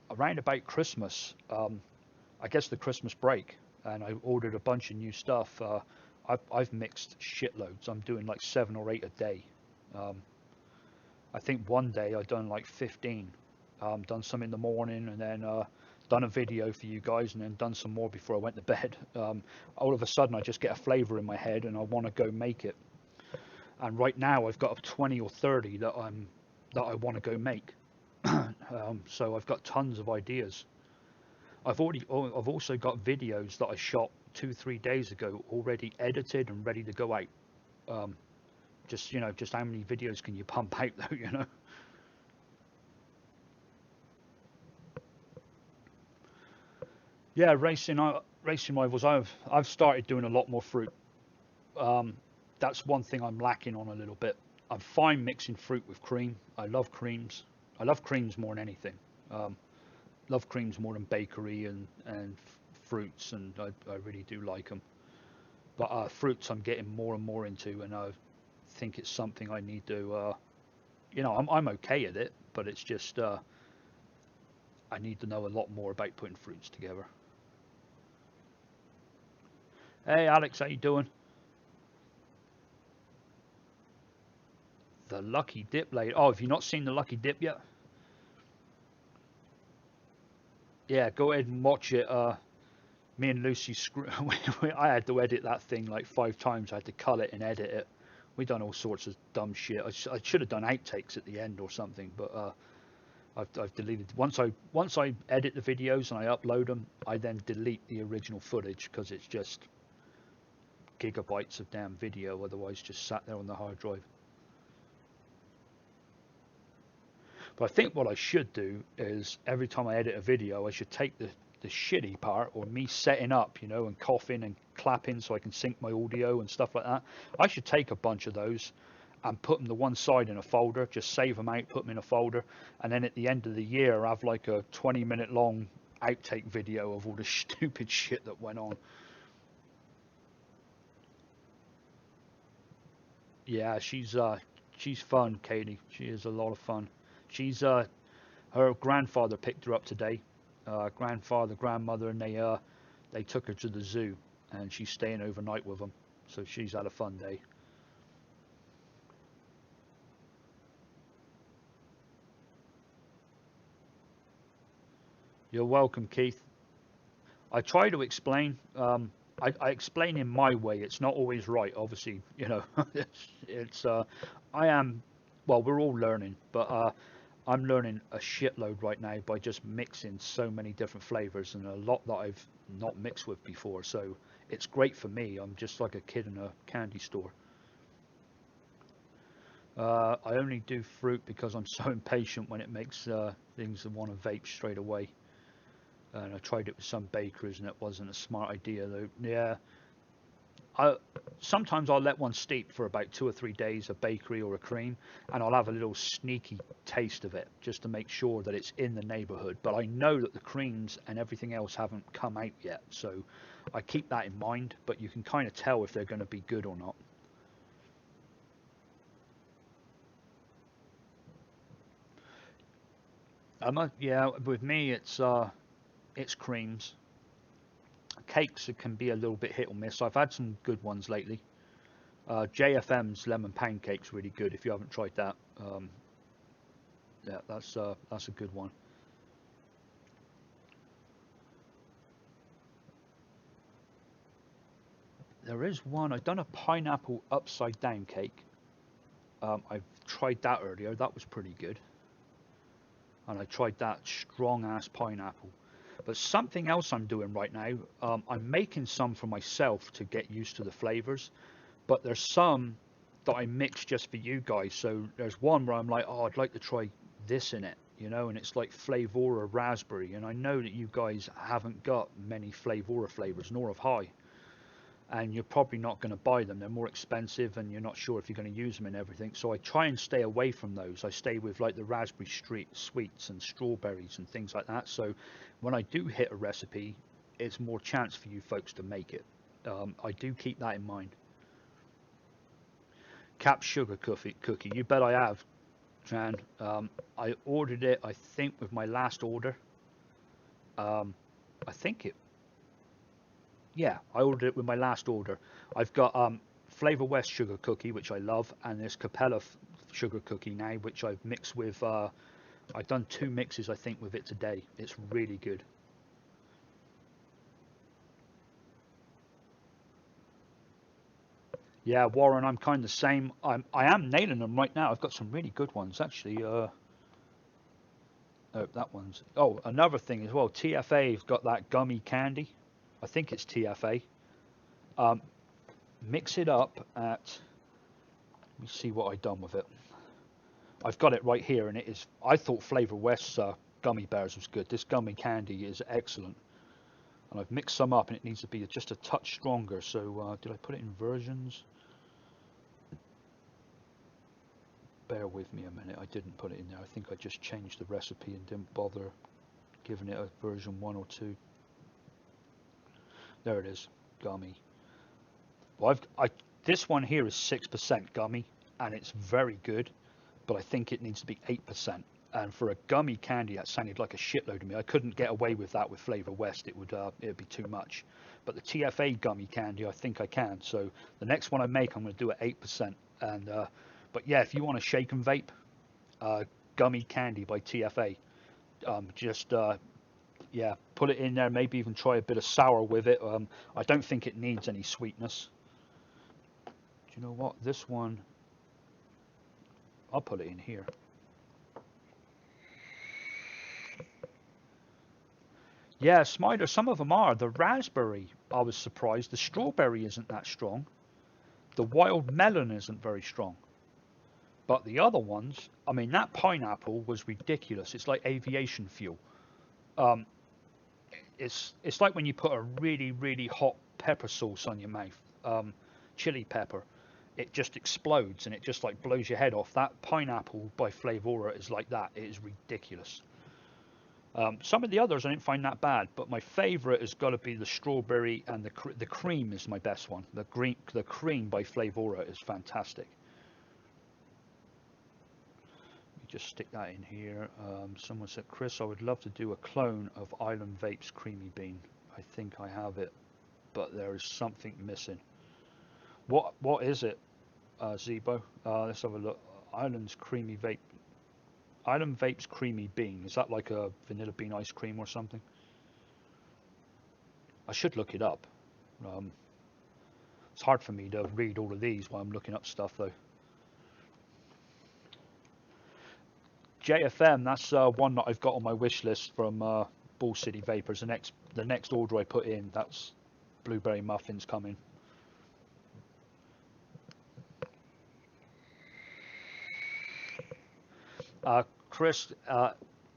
around about Christmas, I guess the Christmas break, and I ordered a bunch of new stuff. I've mixed shitloads. I'm doing like 7 or 8 a day. Um, I think one day I done like 15. Done some in the morning, and then done a video for you guys, and then done some more before I went to bed. All of a sudden, I just get a flavor in my head, and I want to go make it. And right now, I've got 20 or 30 that I want to go make. So I've got tons of ideas. I've also got videos that I shot 2 3 days ago already edited and ready to go out. Um, just just how many videos can you pump out though? Yeah, racing rivals. I've started doing a lot more fruit. Um, that's one thing I'm lacking on a little bit. I'm fine mixing fruit with cream. I love creams. I love creams more than anything. Um, love creams more than bakery and fruits, and I really do like them. But fruits I'm getting more and more into, and I think it's something I need to. I'm okay at it, but it's just I need to know a lot more about putting fruits together. Hey Alex, how you doing? The Lucky Dip lady. Oh, have you not seen the Lucky Dip yet? Yeah, go ahead and watch it. Me and Lucy, I had to edit that thing like 5 times. I had to cut it and edit it. We done all sorts of dumb shit. I should have done outtakes at the end or something, but I've deleted. Once I edit the videos and I upload them, I then delete the original footage because it's just gigabytes of damn video. Otherwise, just sat there on the hard drive. But I think what I should do is every time I edit a video, I should take the shitty part or me setting up, and coughing and clapping so I can sync my audio and stuff like that. I should take a bunch of those and put them to one side in a folder, just save them out, put them in a folder, and then at the end of the year, have like a 20-minute long outtake video of all the stupid shit that went on. Yeah, she's fun, Katie. She is a lot of fun. She's her grandfather picked her up today. Grandfather, grandmother, and they took her to the zoo, and she's staying overnight with them. So she's had a fun day. You're welcome, Keith. I try to explain. I explain in my way. It's not always right, obviously. It's I am. Well, we're all learning, but I'm learning a shitload right now by just mixing so many different flavors and a lot that I've not mixed with before. So it's great for me. I'm just like a kid in a candy store. I only do fruit because I'm so impatient when it makes things that want to vape straight away. And I tried it with some bakeries and it wasn't a smart idea though. Yeah, I sometimes I'll let one steep for about 2 or 3 days, a bakery or a cream, and I'll have a little sneaky taste of it just to make sure that it's in the neighborhood. But I know that the creams and everything else haven't come out yet, so I keep that in mind. But you can kind of tell if they're going to be good or not. Yeah, with me it's creams. Cakes it can be a little bit hit or miss. I've had some good ones lately. JFM's lemon pound cake's really good. If you haven't tried that, yeah, that's a good one. There is one. I've done a pineapple upside down cake. I've tried that earlier. That was pretty good. And I tried that strong ass pineapple. But something else I'm doing right now, I'm making some for myself to get used to the flavors. But there's some that I mix just for you guys. So there's one where I'm like, oh, I'd like to try this in it, and it's like Flavora raspberry. And I know that you guys haven't got many Flavora flavors, nor have I. And you're probably not going to buy them. They're more expensive, and you're not sure if you're going to use them and everything. So I try and stay away from those. I stay with like the raspberry street sweets and strawberries and things like that. So when I do hit a recipe, it's more chance for you folks to make it. I do keep that in mind. Cap sugar cookie. You bet I have, Jan. I ordered it. I think with my last order. Um, I think it Yeah, I ordered it with my last order. I've got Flavor West sugar cookie, which I love, and this Capella sugar cookie now, which I've mixed with. I've done 2 mixes, I think, with it today. It's really good. Yeah, Warren, I'm kind of the same. I am nailing them right now. I've got some really good ones actually. Oh, that one's. Oh, another thing as well. TFA's got that gummy candy. I think it's TFA. Um, Mix it up at. Let me see what I've done with it. I've got it right here, and it is. I thought Flavor West's gummy bears was good. This gummy candy is excellent, and I've mixed some up, and it needs to be just a touch stronger. So, did I put it in versions? Bear with me a minute. I didn't put it in there. I think I just changed the recipe and didn't bother giving it a version 1 or 2. There it is, gummy. Well, this one here is 6% gummy, and it's very good, but I think it needs to be 8%. And for a gummy candy, that sounded like a shitload to me. I couldn't get away with that with Flavor West. It'd be too much. But the TFA gummy candy, I think I can. So the next one I make, I'm going to do at 8%. And but yeah, if you want a shake and vape, gummy candy by TFA, just yeah, put it in there. Maybe even try a bit of sour with it. I don't think it needs any sweetness. Do you know what? This one, I'll put it in here. Yeah, Smider, some of them are. The raspberry, I was surprised. The strawberry isn't that strong. The wild melon isn't very strong. But the other ones, I mean, that pineapple was ridiculous. It's like aviation fuel. Um, it's like when you put a really, really hot pepper sauce on your mouth, chili pepper. It just explodes and it just like blows your head off. That pineapple by Flavora is like that. It is ridiculous. Some of the others I didn't find that bad, but my favourite has got to be the strawberry and the cream is my best one. The cream by Flavora is fantastic. Let me just stick that in here. Someone said, Chris, I would love to do a clone of Island Vape's Creamy Bean. I think I have it, but there is something missing. What is it, Zebo? Let's have a look. Island's Creamy Vape. Island Vape's Creamy Bean. Is that like a vanilla bean ice cream or something? I should look it up. Um, it's hard for me to read all of these while I'm looking up stuff, though. JFM, that's one that I've got on my wish list from Ball City Vapors. The next order I put in, that's blueberry muffins coming. Chris,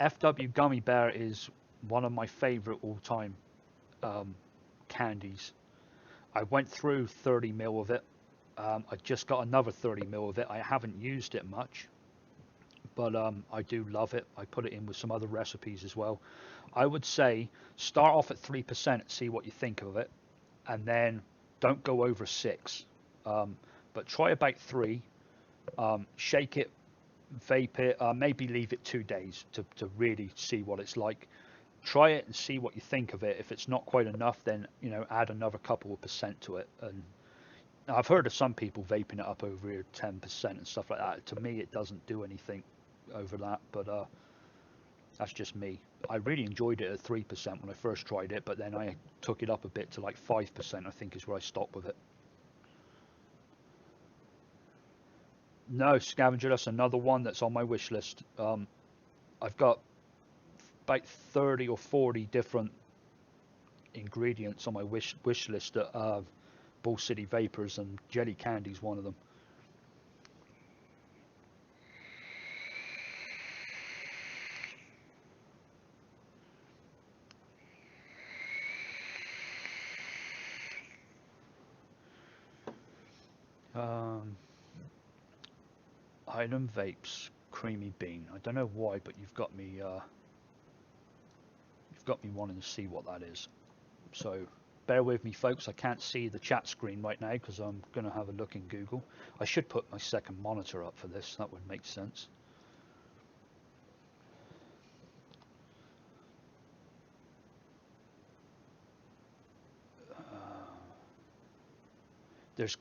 FW Gummy Bear is one of my favorite all-time um, candies. I went through 30 mil of it. I just got another 30 mil of it. I haven't used it much, but I do love it. I put it in with some other recipes as well. I would say start off at 3%, see what you think of it, and then don't go over 6. But try about 3. Shake it, vape it, maybe leave it 2 days to really see what it's like. Try it and see what you think of it. If it's not quite enough, then add another couple of percent to it. And I've heard of some people vaping it up over 10% and stuff like that. To me, it doesn't do anything over that, but that's just me. I really enjoyed it at 3% when I first tried it, but then I took it up a bit to like 5%, I think is where I stopped with it. No, Scavenger, that's another one that's on my wish list. I've got about 30 or 40 different ingredients on my wish list at Ball City Vapors, and jelly candy's one of them. Um, Island Vapes Creamy Bean. I don't know why, but you've got me wanting to see what that is. So bear with me, folks. I can't see the chat screen right now because I'm going to have a look in Google. I should put my second monitor up for this. That would make sense. There's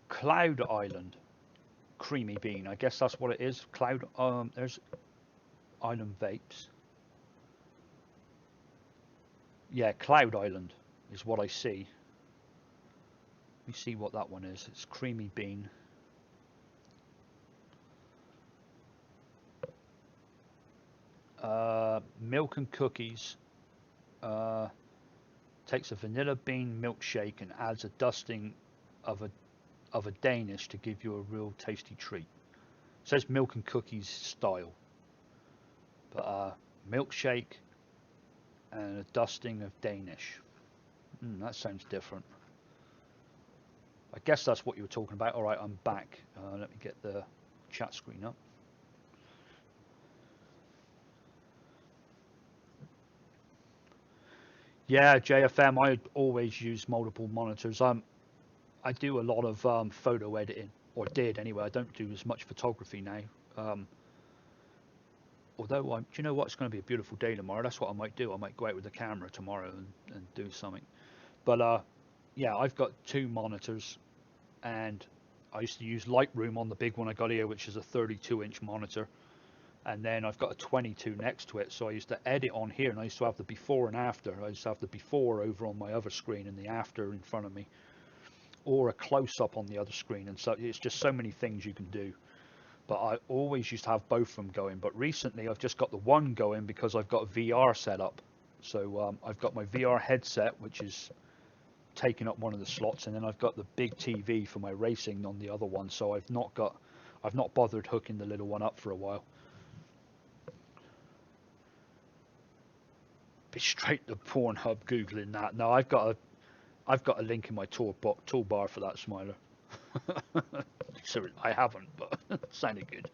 Cloud Island Creamy Bean. I guess that's what it is. Cloud. There's Island Vapes. Yeah, Cloud Island is what I see. Let me see what that one is. It's Creamy Bean. milk and cookies. Uh, Takes a vanilla bean milkshake and adds a dusting of a Danish to give you a real tasty treat. It says milk and cookies style, but milkshake and a dusting of Danish. That sounds different. I guess that's what you were talking about. All right, I'm back. Let me get the chat screen up. Yeah, JFM. I always use multiple monitors. I do a lot of photo editing, or did anyway. I don't do as much photography now. Um, Although, do you know what? It's going to be a beautiful day tomorrow. That's what I might do. I might go out with the camera tomorrow and do something. But yeah, I've got two monitors, and I used to use Lightroom on the big one I got here, which is a 32-inch monitor. And then I've got a 22 next to it. So I used to edit on here, and I used to have the before and after. I used to have the before over on my other screen and the after in front of me, or a close-up on the other screen. And so it's just so many things you can do. But I always used to have both of them going. But recently I've just got the one going because I've got a VR set up. So I've got my VR headset, which is taking up one of the slots, and then I've got the big TV for my racing on the other one. So I've not bothered hooking the little one up for a while. Be straight to Pornhub googling that. No, I've got a link in my toolbar for that, Smiler. So I haven't, but it sounded good.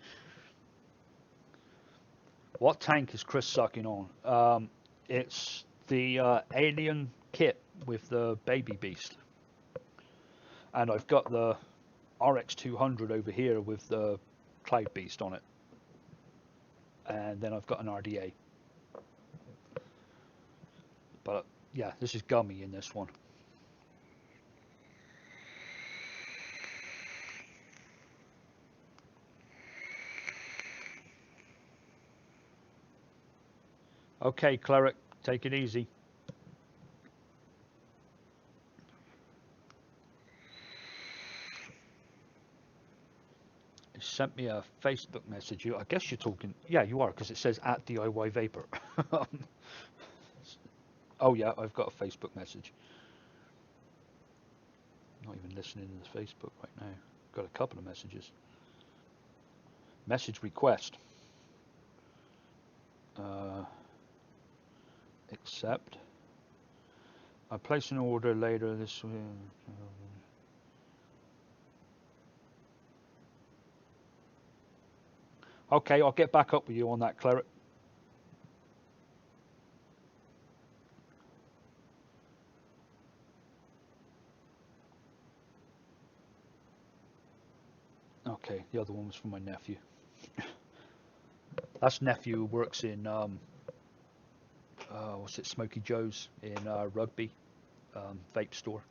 What tank is Chris sucking on? It's the alien kit with the baby beast, and I've got the RX200 over here with the cloud beast on it, and then I've got an RDA. But yeah, this is gummy in this one. Okay, Cleric, take it easy. He sent me a Facebook message. I guess you're talking. Yeah, you are, because it says at DIY Vapor. Oh yeah, I've got a Facebook message. Not even listening to the Facebook right now. Got a couple of messages. Message request. Accept. I place an order later this week. Okay, I'll get back up with you on that, Cleric. Okay, the other one was from my nephew. That's nephew who works in what's it, Smoky Joe's in Rugby vape store.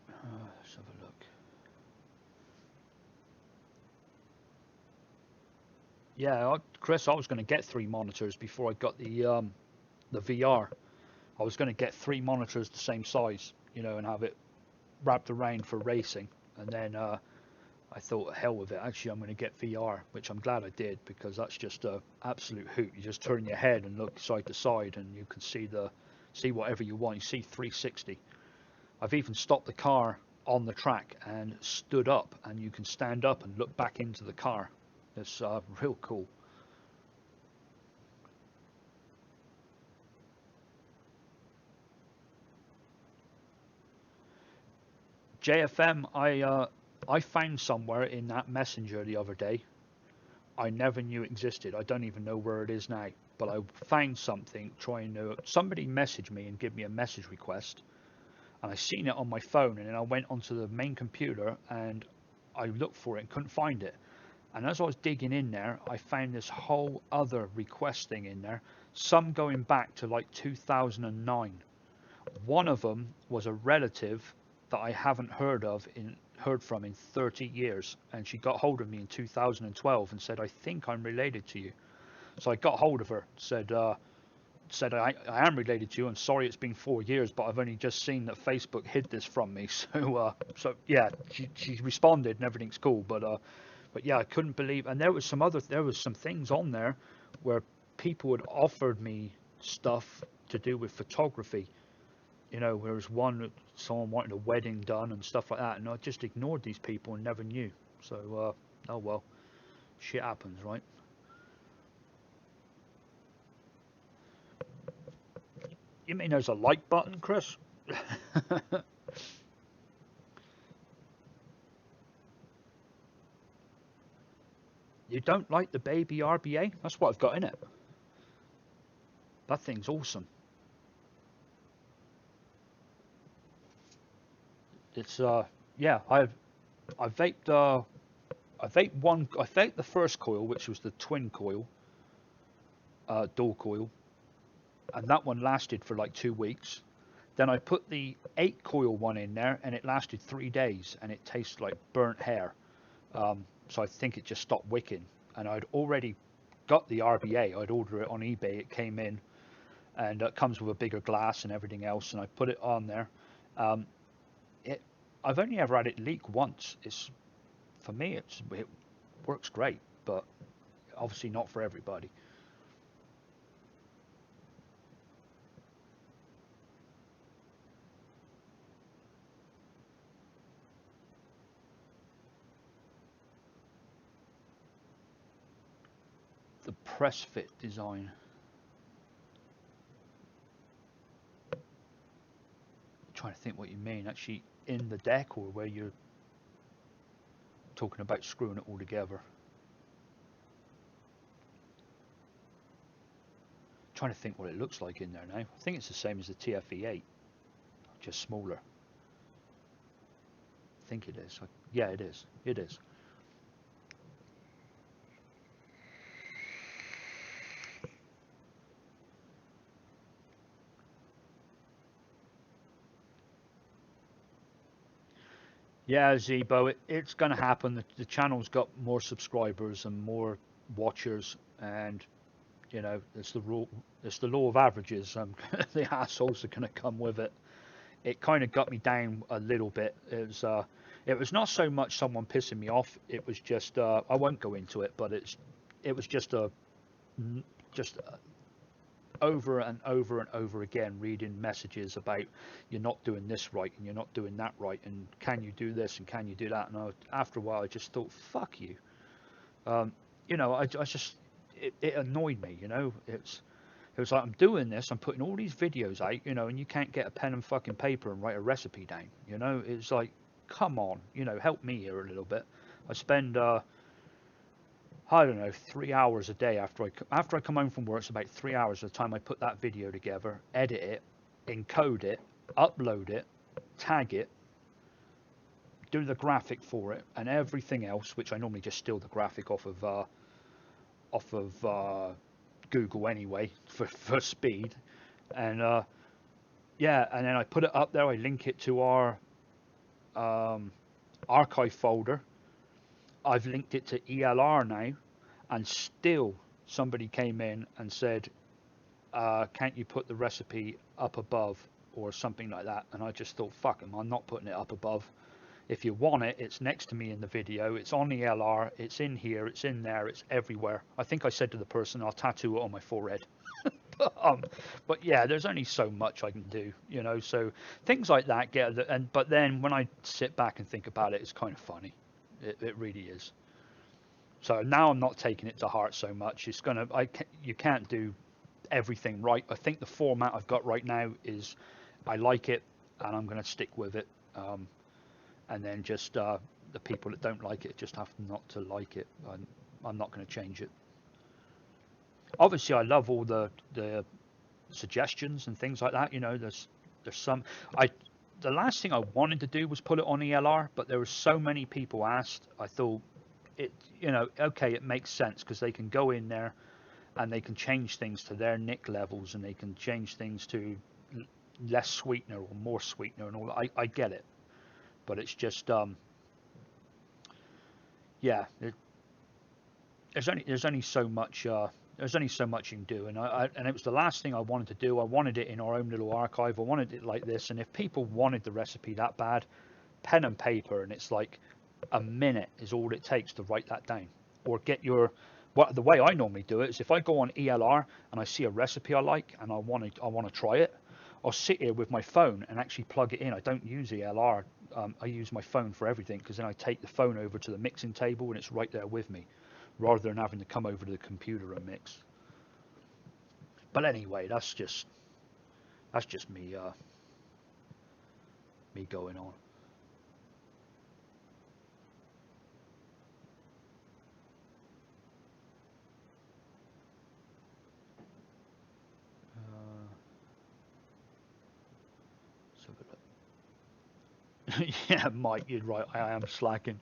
Let's have a look. Yeah, Chris, I was going to get 3 monitors before I got the VR. I was going to get 3 monitors the same size, and have it wrapped around for racing. And then I thought, hell with it. Actually, I'm going to get VR, which I'm glad I did, because that's just a absolute hoot. You just turn your head and look side to side, and you can see whatever you want. You see 360. I've even stopped the car on the track and stood up, and you can stand up and look back into the car. It's real cool. JFM, I found somewhere in that messenger the other day. I never knew it existed. I don't even know where it is now. But I found something trying to. Somebody messaged me and give me a message request, and I seen it on my phone, and then I went onto the main computer and I looked for it and couldn't find it. And as I was digging in there, I found this whole other request thing in there, some going back to like 2009. One of them was a relative that I haven't heard from in 30 years, and she got hold of me in 2012 and said, I think I'm related to you. So I got hold of her, said, said, I am related to you. I'm sorry it's been 4 years, but I've only just seen that Facebook hid this from me. So yeah, she responded and everything's cool. But yeah, I couldn't believe. And there was some things on there where people had offered me stuff to do with photography. There was one someone wanted a wedding done and stuff like that, and I just ignored these people and never knew. So oh well, shit happens, right? You mean there's a like button, Chris? You don't like the baby RBA? That's what I've got in it. That thing's awesome. It's yeah, I vaped I vaped the first coil, which was the twin coil, dual coil, and that one lasted for like 2 weeks. Then I put the 8 coil one in there, and it lasted 3 days, and it tastes like burnt hair. So I think it just stopped wicking. And I'd already got the RBA. I'd ordered it on eBay. It came in, and it comes with a bigger glass and everything else. And I put it on there. Um, it, I've only ever had it leak once. For me, it works great, but obviously not for everybody. The press fit design. I'm trying to think what you mean. Actually, in the deck, or where you're talking about screwing it all together. Trying to think what it looks like in there now. I think it's the same as the TFE8, just smaller. I think it is. Yeah, it is. It is. Yeah, Zebo, it's going to happen. The channel's got more subscribers and more watchers, and it's the rule. It's the law of averages. The assholes are going to come with it. It kind of got me down a little bit. It was not so much someone pissing me off. It was just I won't go into it, but it was just over and over and over again reading messages about you're not doing this right and you're not doing that right and can you do this and can you do that, and after a while I just thought fuck you. um, I just it annoyed me. It was like, I'm doing this, I'm putting all these videos out, and you can't get a pen and fucking paper and write a recipe down. It's like, come on, help me here a little bit. I spend I don't know, 3 hours a day after I come home from work. It's about 3 hours of the time I put that video together, edit it, encode it, upload it, tag it, do the graphic for it, and everything else, which I normally just steal the graphic off of Google anyway for speed, and yeah, and then I put it up there. I link it to our um, archive folder. I've linked it to ELR now, and still somebody came in and said, can't you put the recipe up above or something like that? And I just thought, fuck them, I'm not putting it up above. If you want it, it's next to me in the video. It's on the LR. It's in here. It's in there. It's everywhere. I think I said to the person, I'll tattoo it on my forehead. um, but yeah, there's only so much I can do, So things like that but then when I sit back and think about it, it's kind of funny. It really is. So now I'm not taking it to heart so much. You can't do everything right. I think the format I've got right now is I like it, and I'm going to stick with it. And then just the people that don't like it just have not to like it. I'm not going to change it. Obviously, I love all the suggestions and things like that. There's some. I The last thing I wanted to do was put it on ELR, but there were so many people asked. I thought it. Okay, it makes sense because they can go in there and they can change things to their nick levels, and they can change things to less sweetener or more sweetener and all that. I get it, but it's just yeah. There's only so much there's only so much you can do, and it was the last thing I wanted to do. I wanted it in our own little archive. I wanted it like this, and if people wanted the recipe that bad, pen and paper, and it's like a minute is all it takes to write that down, or get your. What the way I normally do it is if I go on ELR and I see a recipe I like and I want to try it, I'll sit here with my phone and actually plug it in. I don't use ELR. I use my phone for everything because then I take the phone over to the mixing table and it's right there with me, rather than having to come over to the computer and mix. But anyway, that's just me going on. Uh, so yeah, Mike, you're right. I am slacking.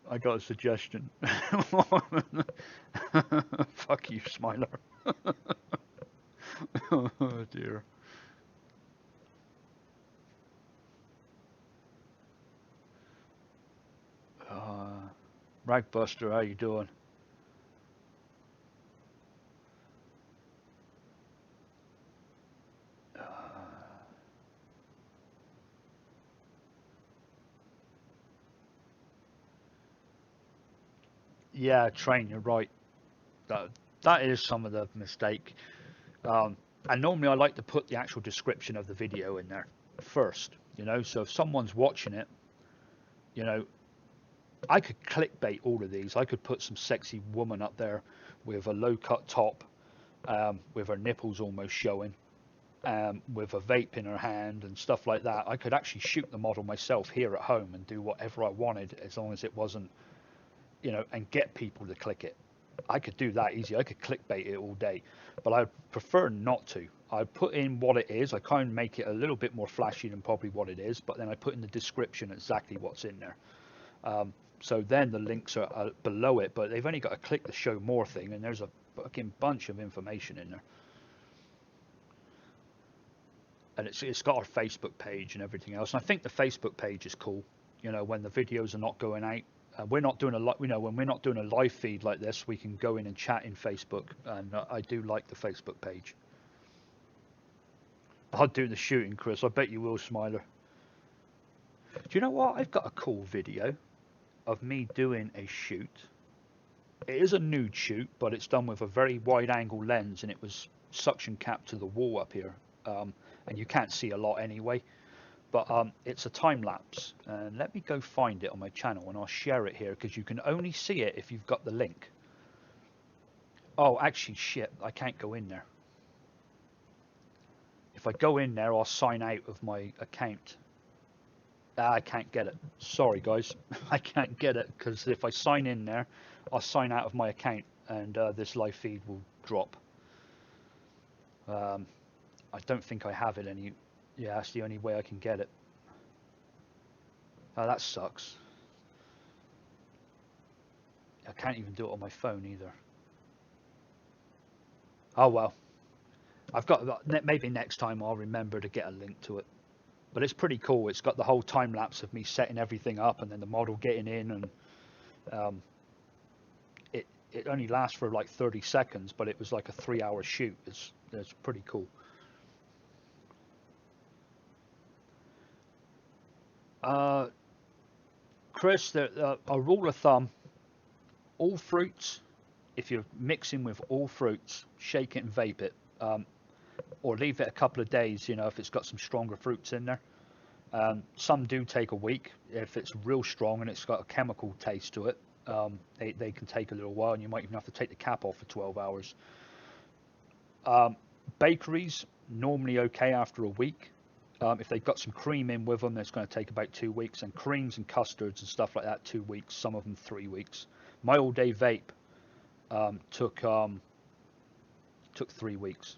I got a suggestion. Fuck you, Smiler. Oh dear. Uh, Ragbuster, how you doing? Uh, yeah, train. You're right. That is some of the mistake. Um, and normally I like to put the actual description of the video in there first. So if someone's watching it, you know, I could clickbait all of these. I could put some sexy woman up there with a low cut top, with her nipples almost showing, with a vape in her hand and stuff like that. I could actually shoot the model myself here at home and do whatever I wanted as long as it wasn't, and get people to click it. I could do that easy. I could clickbait it all day, but I prefer not to. I put in what it is. I kind of make it a little bit more flashy than probably what it is, but then I put in the description exactly what's in there. Um, so then the links are below it, but they've only got to click the show more thing, and there's a fucking bunch of information in there. And it's got our Facebook page and everything else. And I think the Facebook page is cool. When the videos are not going out, we're not doing a lot. When we're not doing a live feed like this, we can go in and chat in Facebook, and I do like the Facebook page. I'll do the shooting, Chris. I bet you will, Smiler. Do you know what? I've got a cool video of me doing a shoot. It is a nude shoot, but it's done with a very wide angle lens, and it was suction capped to the wall up here. And you can't see a lot anyway. But it's a time lapse, and let me go find it on my channel, and I'll share it here because you can only see it if you've got the link. Oh, actually, shit, I can't go in there. If I go in there, I'll sign out of my account. I can't get it. Sorry, guys, I can't get it because if I sign in there, I'll sign out of my account, and this live feed will drop. Um, I don't think I have it any. Yeah, that's the only way I can get it. Oh, that sucks. I can't even do it on my phone either. Oh well, I've got maybe next time I'll remember to get a link to it. But it's pretty cool. It's got the whole time lapse of me setting everything up and then the model getting in, and um, it only lasts for like 30 seconds, but it was like a 3-hour shoot. It's pretty cool. Uh, Chris, a rule of thumb: all fruits. If you're mixing with all fruits, shake it and vape it, or leave it a couple of days. If it's got some stronger fruits in there. Some do take a week if it's real strong and it's got a chemical taste to it. They can take a little while, and you might even have to take the cap off for 12 hours. Um, Bakeries normally okay after a week. If they've got some cream in with them, it's going to take about 2 weeks. And creams and custards and stuff like that, 2 weeks. Some of them 3 weeks. My all day vape took 3 weeks.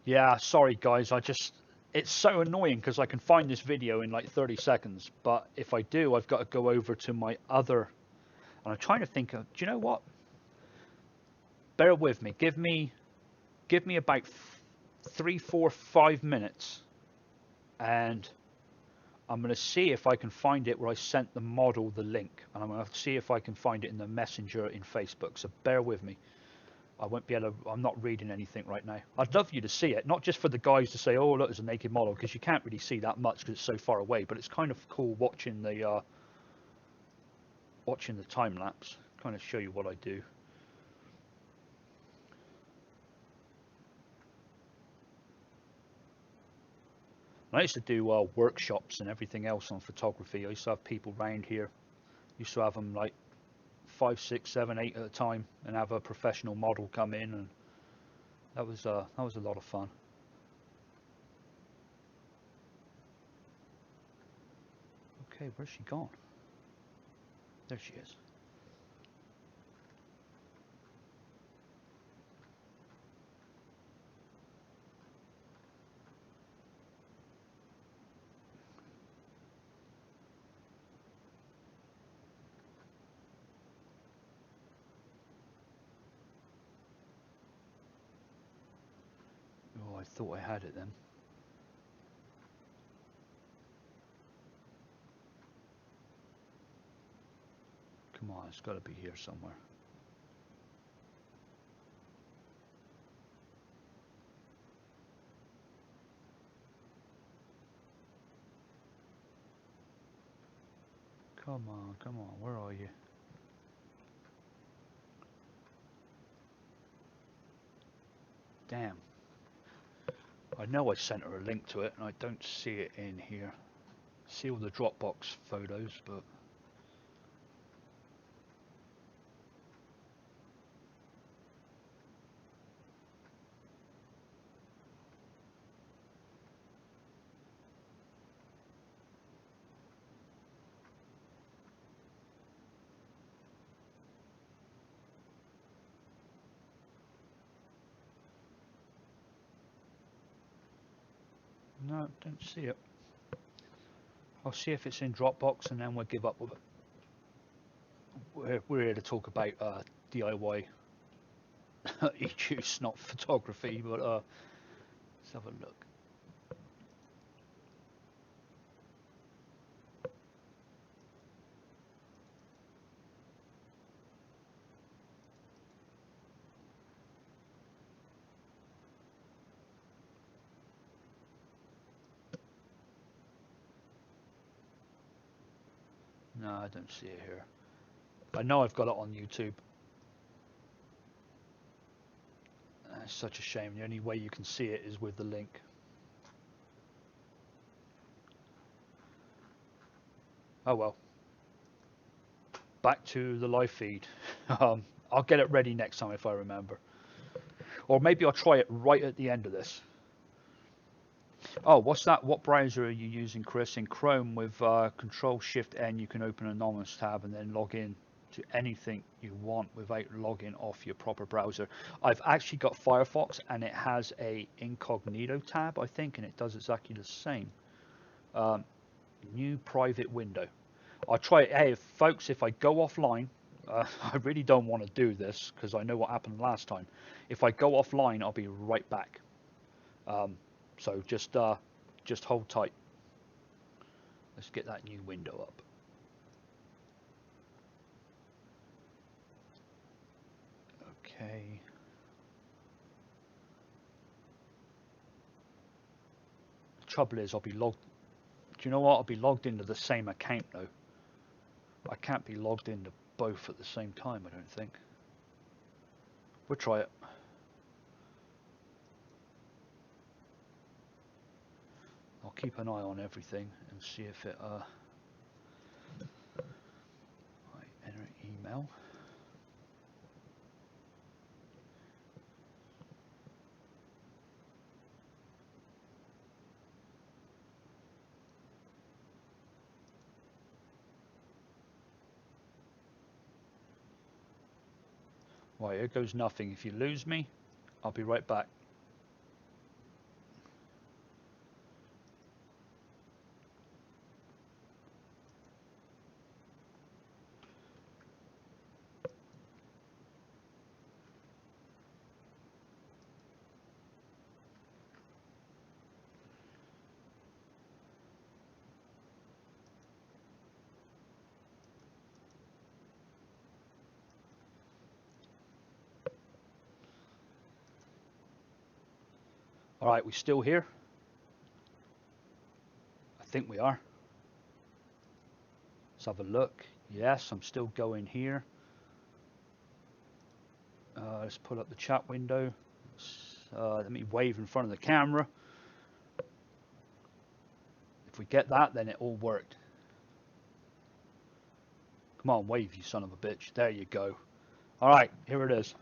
Yeah, sorry guys. It's so annoying because I can find this video in like 30 seconds, but if I do, I've got to go over to my other. And I'm trying to think of. Do you know what? Bear with me. Give me about 3, 4, 5 minutes, and I'm going to see if I can find it where I sent the model the link, and I'm going to see if I can find it in the messenger in Facebook. So bear with me. I won't be able to. I'm not reading anything right now. I'd love you to see it, not just for the guys to say, "Oh, look, there's a naked model," because you can't really see that much because it's so far away. But it's kind of cool watching the time lapse. Kind of show you what I do. And I used to do workshops and everything else on photography. I used to have people round here. Used to have them like 5, 6, 7, 8 at a time, and have a professional model come in, and that was a lot of fun. Okay, where's she gone? There she is. Oh, I thought I had it then. Come on, it's got to be here somewhere. Come on, where are you? Damn. I know I sent her a link to it, and I don't see it in here. See all the Dropbox photos, but no, don't see it. I'll see if it's in Dropbox, and then we'll give up with it. We're here to talk about DIY Ejuice, not photography, but let's have a look. No, I don't see it here. I know I've got it on YouTube. It's such a shame. The only way you can see it is with the link. Oh well. Back to the live feed. I'll get it ready next time if I remember. Or maybe I'll try it right at the end of this. Oh, what's that? What browser are you using, Chris? In Chrome with Control-Shift-N, you can open an anonymous tab and then log in to anything you want without logging off your proper browser. I've actually got Firefox, and it has a incognito tab, I think, and it does exactly the same. New private window. I'll try it. Hey, folks, if I go offline, I really don't want to do this because I know what happened last time. If I go offline, I'll be right back. So just hold tight. Let's get that new window up. Okay. The trouble is, I'll be logged. Do you know what? I'll be logged into the same account though. I can't be logged into both at the same time, I don't think. We'll try it. I'll keep an eye on everything and see if it I enter email. Right, here goes nothing. If you lose me, I'll be right back. All right, we still here? I think we are. Let's have a look. Yes, I'm still going here. Let's pull up the chat window. Let me wave in front of the camera. If we get that, then it all worked. Come on, wave, you son of a bitch. There you go. All right, here it is.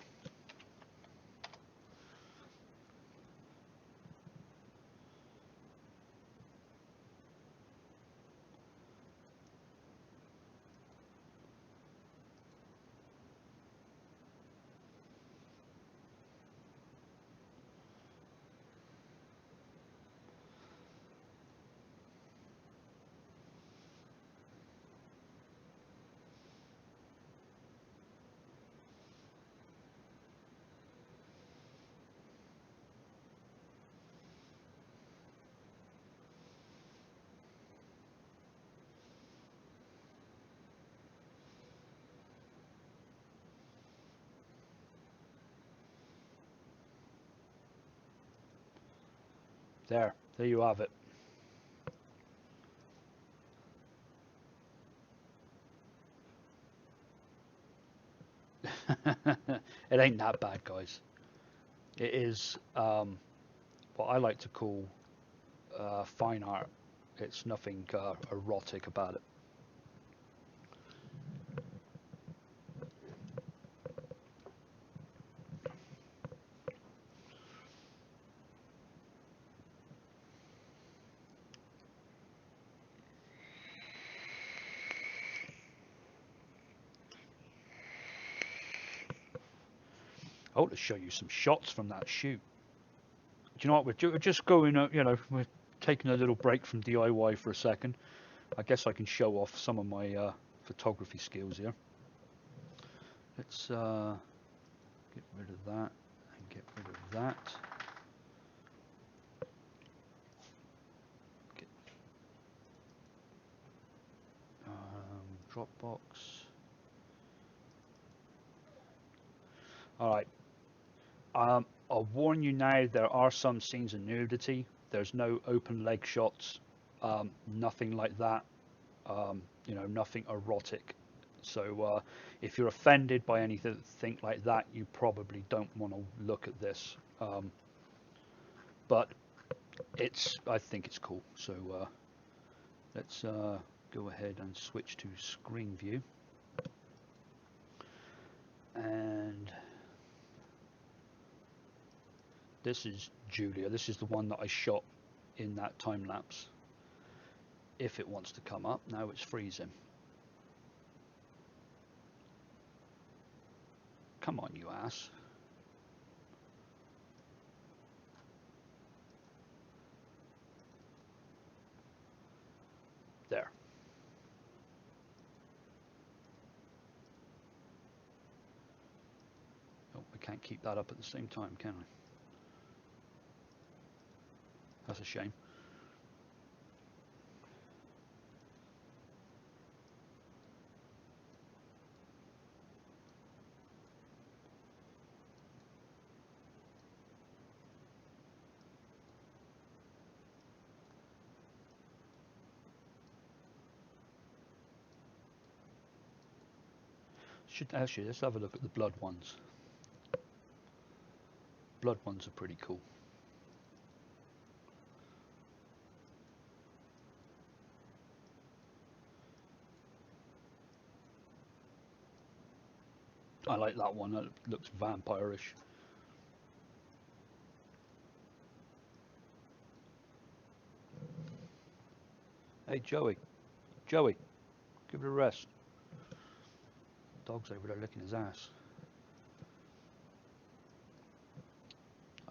There you have it. It ain't that bad, guys. It is what I like to call fine art. It's nothing erotic about it. Oh, to show you some shots from that shoot. Do you know what? We're just going, we're taking a little break from DIY for a second. I guess I can show off some of my photography skills here. Let's get rid of that and get rid of that. Get, Dropbox. All right. I'll warn you now, there are some scenes of nudity. There's no open leg shots, nothing like that, nothing erotic. So if you're offended by anything like that, you probably don't want to look at this. But I think it's cool. So let's go ahead and switch to screen view. And this is Julia. This is the one that I shot in that time lapse. If it wants to come up, now it's freezing. Come on, you ass. There. Oh, I can't keep that up at the same time, can I? That's a shame. Actually, let's have a look at the blood ones. Blood ones are pretty cool. I like that one. That looks vampire-ish. Hey, Joey. Joey, give it a rest. Dog's over there licking his ass.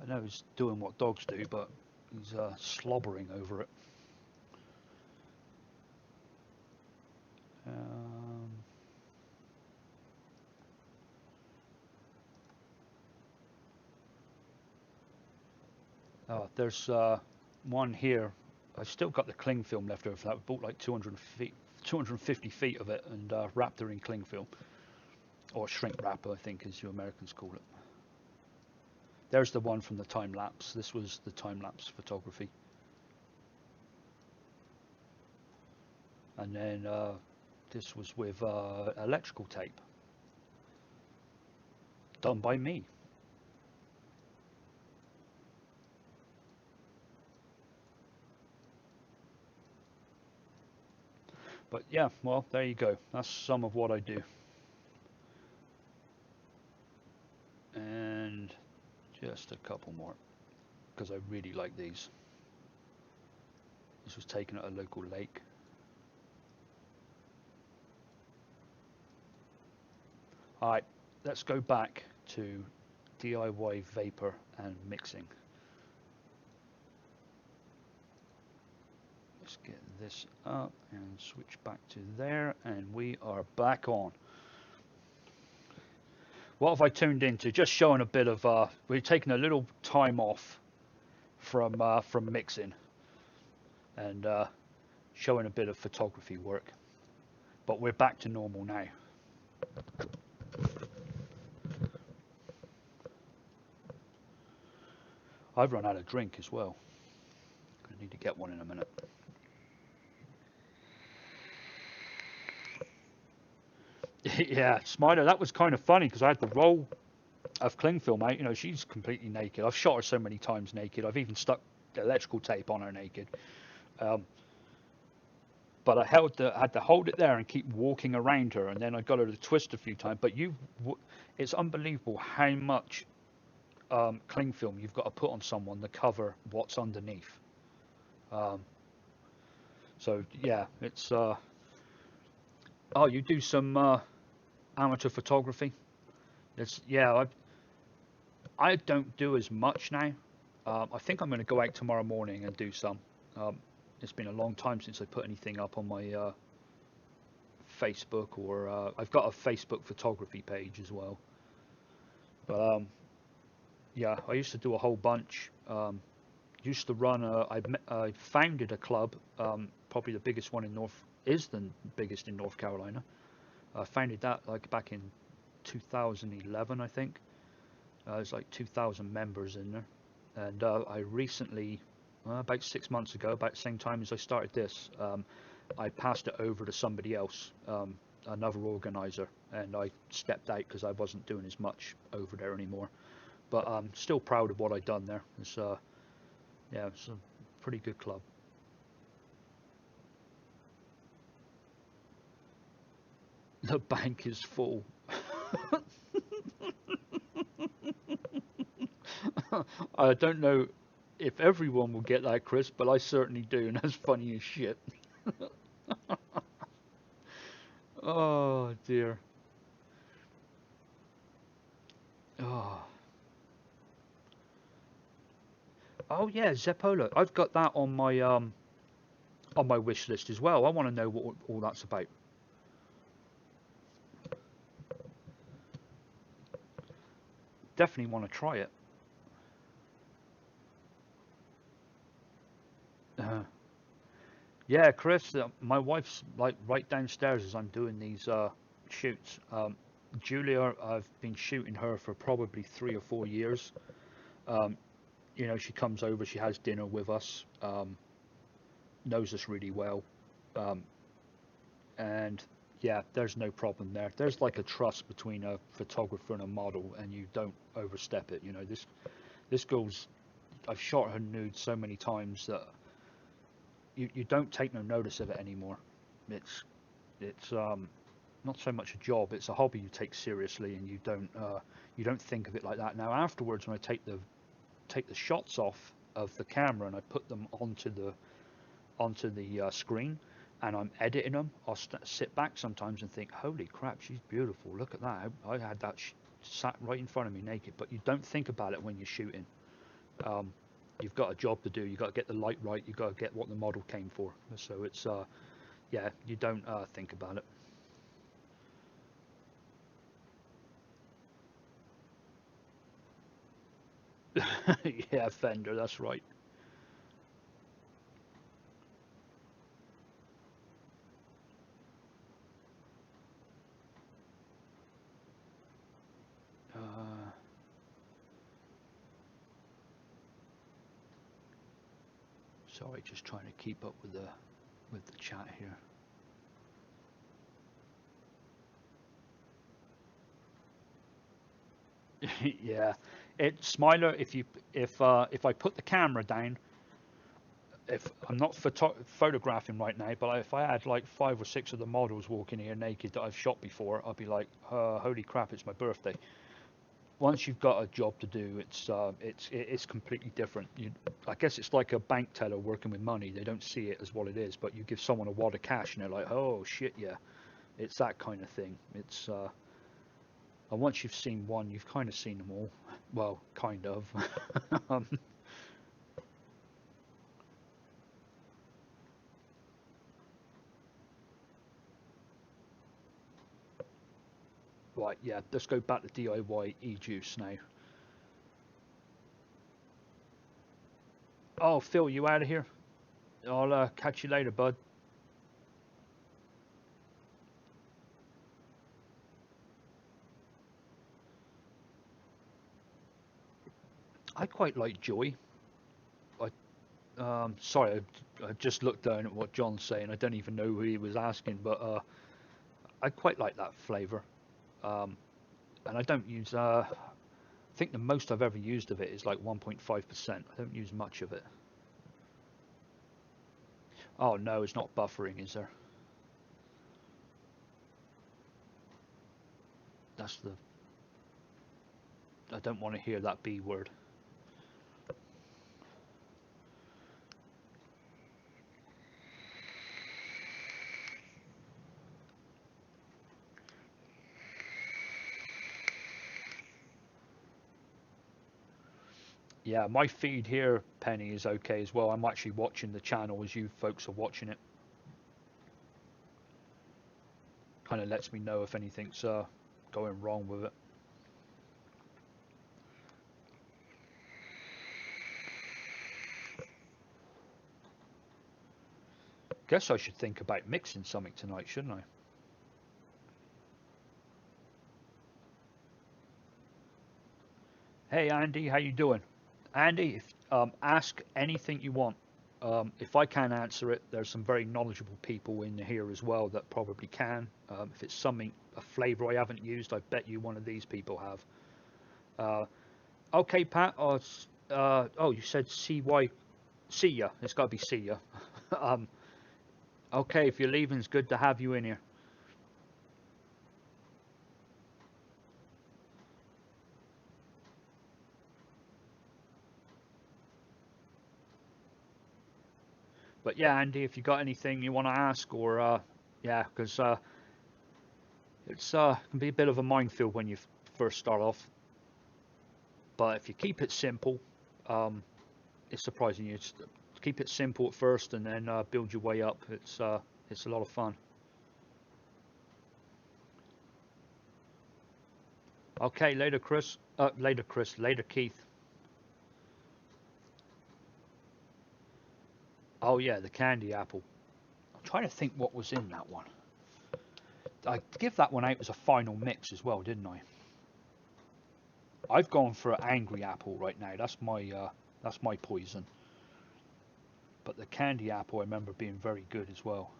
I know he's doing what dogs do, but he's slobbering over it. There's one here. I still got the cling film left over for that. We bought like 250 feet of it and wrapped her in cling film. Or shrink wrap, I think, as you Americans call it. There's the one from the time lapse. This was the time lapse photography. And then this was with electrical tape, done by me. But yeah, well, there you go. That's some of what I do. And just a couple more, because I really like these. This was taken at a local lake. Alright, let's go back to DIY vapor and mixing. Let's get this up and switch back to there, and we are back on. What have I tuned into? Just showing a bit of, we're taking a little time off from mixing and showing a bit of photography work. But we're back to normal now. I've run out of drink as well. I need to get one in a minute. Yeah, Smiler, that was kind of funny because I had the roll of cling film out. You know, she's completely naked. I've shot her so many times naked. I've even stuck electrical tape on her naked. But I had to hold it there and keep walking around her, and then I got her to twist a few times. But it's unbelievable how much cling film you've got to put on someone to cover what's underneath. So yeah, it's oh, you do some amateur photography? It's yeah, I don't do as much now. I think I'm going to go out tomorrow morning and do some. It's been a long time since I put anything up on my Facebook, or I've got a Facebook photography page as well. But yeah, I used to do a whole bunch. Used to run I founded a club, probably the biggest one in the biggest in North Carolina. I founded that like back in 2011, I think. There's like 2,000 members in there, and I recently, about 6 months ago, about the same time as I started this, I passed it over to somebody else, another organizer, and I stepped out because I wasn't doing as much over there anymore. But I'm still proud of what I've done there. It's yeah, it's a pretty good club. The bank is full. I don't know if everyone will get that, Chris, but I certainly do, and that's funny as shit. Oh dear. Oh. Oh yeah, Zeppola. I've got that on my wish list as well. I want to know what all that's about. Definitely want to try it. Uh, yeah, Chris. My wife's like right downstairs as I'm doing these shoots. Julia, I've been shooting her for probably 3 or 4 years. Um, you know, she comes over, she has dinner with us, knows us really well, um, and yeah, there's no problem there. There's like a trust between a photographer and a model, and you don't overstep it. You know, this girl's, I've shot her nude so many times that you don't take no notice of it anymore. It's not so much a job; it's a hobby you take seriously, and you don't think of it like that. Now afterwards, when I take the shots off of the camera and I put them onto the screen, and I'm editing them, I'll sit back sometimes and think, holy crap, she's beautiful. Look at that. I had that sat right in front of me naked. But you don't think about it when you're shooting. Um, you've got a job to do. You've got to get the light right. You've got to get what the model came for. So it's yeah, you don't think about it. Yeah, Fender, that's right. Uh, Sorry, just trying to keep up with the chat here. Yeah, it Smiler. If I put the camera down, if I'm not photographing right now, but if I had like 5 or 6 of the models walking here naked that I've shot before, I'd be like, holy crap, it's my birthday. Once you've got a job to do, it's completely different. I guess it's like a bank teller working with money. They don't see it as what it is, but you give someone a wad of cash and they're like, oh shit, yeah, it's that kind of thing. And once you've seen one, you've kind of seen them all. Well, kind of. um, right, yeah, let's go back to DIY Ejuice now. Oh, Phil, you out of here? I'll catch you later, bud. I quite like Joy. Sorry, I just looked down at what John's saying. I don't even know who he was asking, but I quite like that flavour. Um, and I don't use. I think the most I've ever used of it is like 1.5%. I don't use much of it. Oh no, it's not buffering, is there? That's the. I don't want to hear that B word. Yeah, my feed here, Penny, is okay as well. I'm actually watching the channel as you folks are watching it. Kind of lets me know if anything's going wrong with it. Guess I should think about mixing something tonight, shouldn't I? Hey Andy, how you doing? Andy, ask anything you want. If I can't answer it, there's some very knowledgeable people in here as well that probably can. If it's something, a flavour I haven't used, I bet you one of these people have. Uh, okay, Pat. Oh, you said CY. See ya. It's got to be see ya. um, okay, if you're leaving, it's good to have you in here. But yeah, Andy, if you got anything you want to ask, or yeah, because it's can be a bit of a minefield when you first start off. But if you keep it simple, um, it's surprising you. Keep it simple at first, and then build your way up. It's a lot of fun. Okay, later, Chris. Later, Chris. Later, Keith. Oh yeah, the candy apple. I'm trying to think what was in that one. I give that one out as a final mix as well, didn't I? I've gone for an angry apple right now. That's my poison. But the candy apple I remember being very good as well.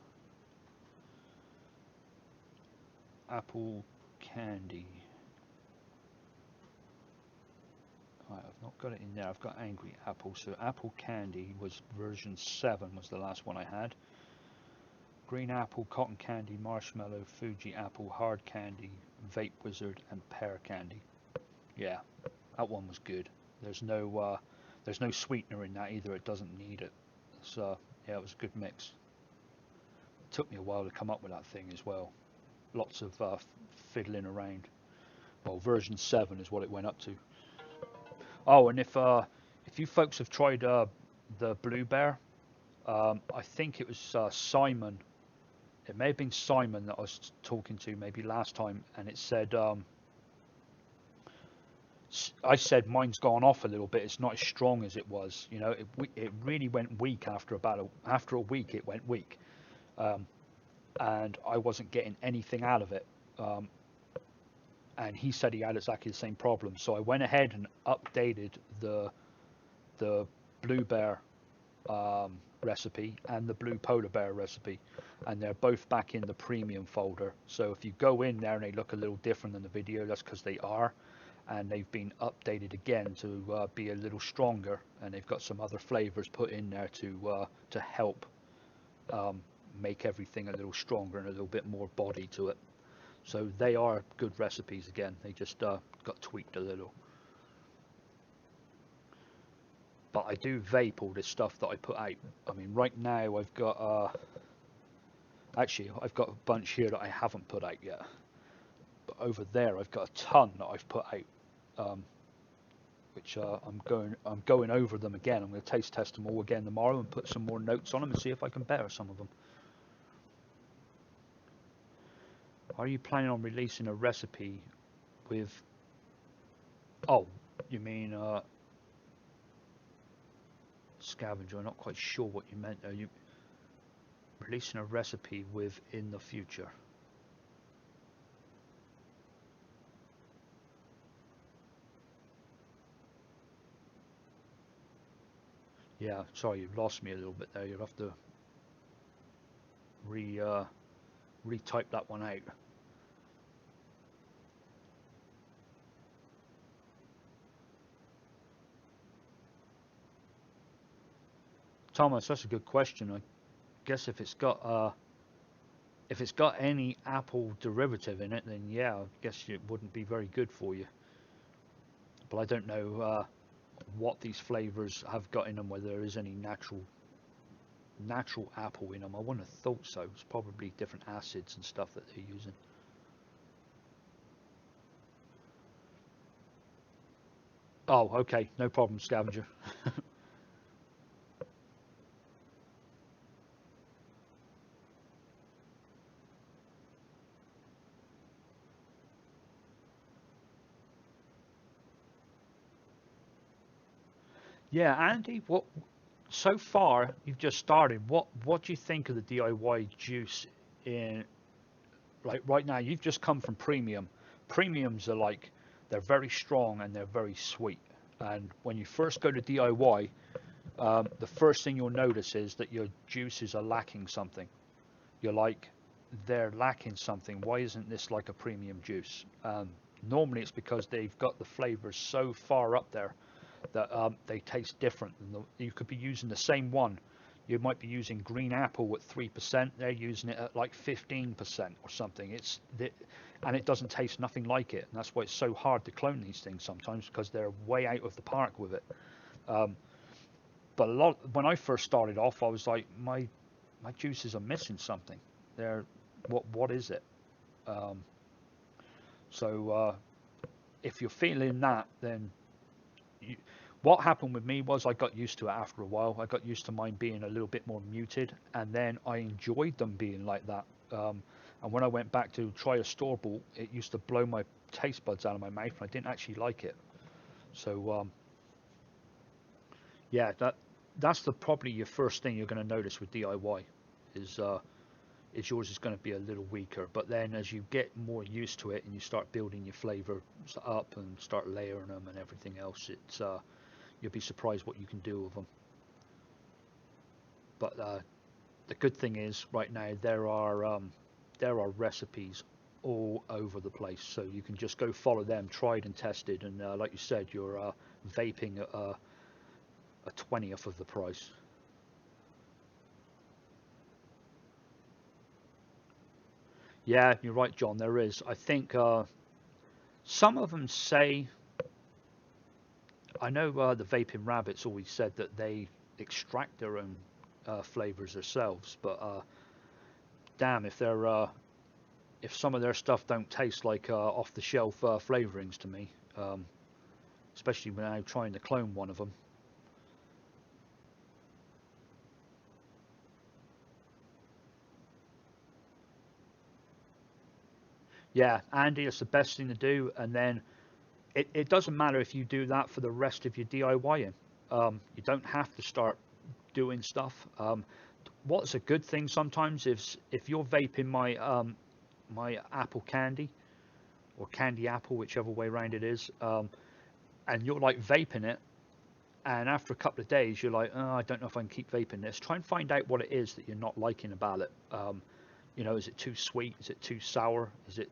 Apple candy. Right, I've not got it in there. I've got angry apple. So apple candy was version 7 was the last one I had. Green apple, cotton candy, marshmallow, Fuji apple, hard candy, vape wizard, and pear candy. Yeah, that one was good. There's no sweetener in that either. It doesn't need it. So yeah, it was a good mix. It took me a while to come up with that thing as well. Lots of fiddling around. Well, version 7 is what it went up to. Oh, and if you folks have tried the Blue Bear, I think it was Simon. It may have been Simon that I was talking to maybe last time, and it said I said mine's gone off a little bit. It's not as strong as it was. You know, it really went weak after a week. It went weak, um, and I wasn't getting anything out of it. Um, and he said he had exactly the same problem. So I went ahead and updated the Blue Bear recipe and the blue polar bear recipe, and they're both back in the premium folder. So if you go in there and they look a little different than the video, that's because they are, and they've been updated again to be a little stronger, and they've got some other flavors put in there to help make everything a little stronger and a little bit more body to it. So they are good recipes again. They just got tweaked a little. But I do vape all this stuff that I put out. I mean, right now I've got actually I've got a bunch here that I haven't put out yet. But over there I've got a ton that I've put out, which I'm going over them again. I'm going to taste test them all again tomorrow and put some more notes on them and see if I can better some of them. Are you planning on releasing a recipe with? Oh, you mean scavenger? I'm not quite sure what you meant. Are you releasing a recipe with in the future? Yeah, sorry, you've lost me a little bit there. You'll have to retype that one out. Thomas, that's a good question. I guess if it's got any apple derivative in it, then yeah, I guess it wouldn't be very good for you. But I don't know what these flavors have got in them, whether there is any natural apple in them. I wouldn't have thought so. It's probably different acids and stuff that they're using. Oh, okay, no problem, scavenger. Yeah, Andy, what so far you've just started. What do you think of the DIY juice in like right now? You've just come from premium. Premiums are like they're very strong and they're very sweet. And when you first go to DIY, the first thing you'll notice is that your juices are lacking something. You're like, they're lacking something. Why isn't this like a premium juice? Normally it's because they've got the flavors so far up there that they taste different. You could be using the same one. You might be using green apple at 3%. They're using it at like 15% or something. And it doesn't taste nothing like it. And that's why it's so hard to clone these things sometimes, because they're way out of the park with it. Um, but when I first started off, I was like, my juices are missing something. They're what is it? Um, so if you're feeling that, then you, what happened with me was I got used to it after a while. I got used to mine being a little bit more muted, and then I enjoyed them being like that. And when I went back to try a store bought, it used to blow my taste buds out of my mouth, and I didn't actually like it. So yeah, that's probably your first thing you're going to notice with DIY is yours is going to be a little weaker. But then as you get more used to it and you start building your flavor up and start layering them and everything else, it's you'll be surprised what you can do with them. But the good thing is right now there are recipes all over the place, so you can just go follow them, tried and tested, and like you said, you're vaping at a 20th of the price. Yeah, you're right, John. There is. I think some of them say. I know the vaping rabbits always said that they extract their own flavors themselves, but damn, if some of their stuff don't taste like off-the-shelf flavorings to me, especially when I'm trying to clone one of them. Yeah, Andy, it's the best thing to do, and then it doesn't matter if you do that for the rest of your DIYing. You don't have to start doing stuff. What's a good thing sometimes is if you're vaping my apple candy or candy apple, whichever way around it is, and you're like vaping it, And after a couple of days, you're like, oh, I don't know if I can keep vaping this. Try and find out what it is that you're not liking about it. Is it too sweet? Is it too sour? Is it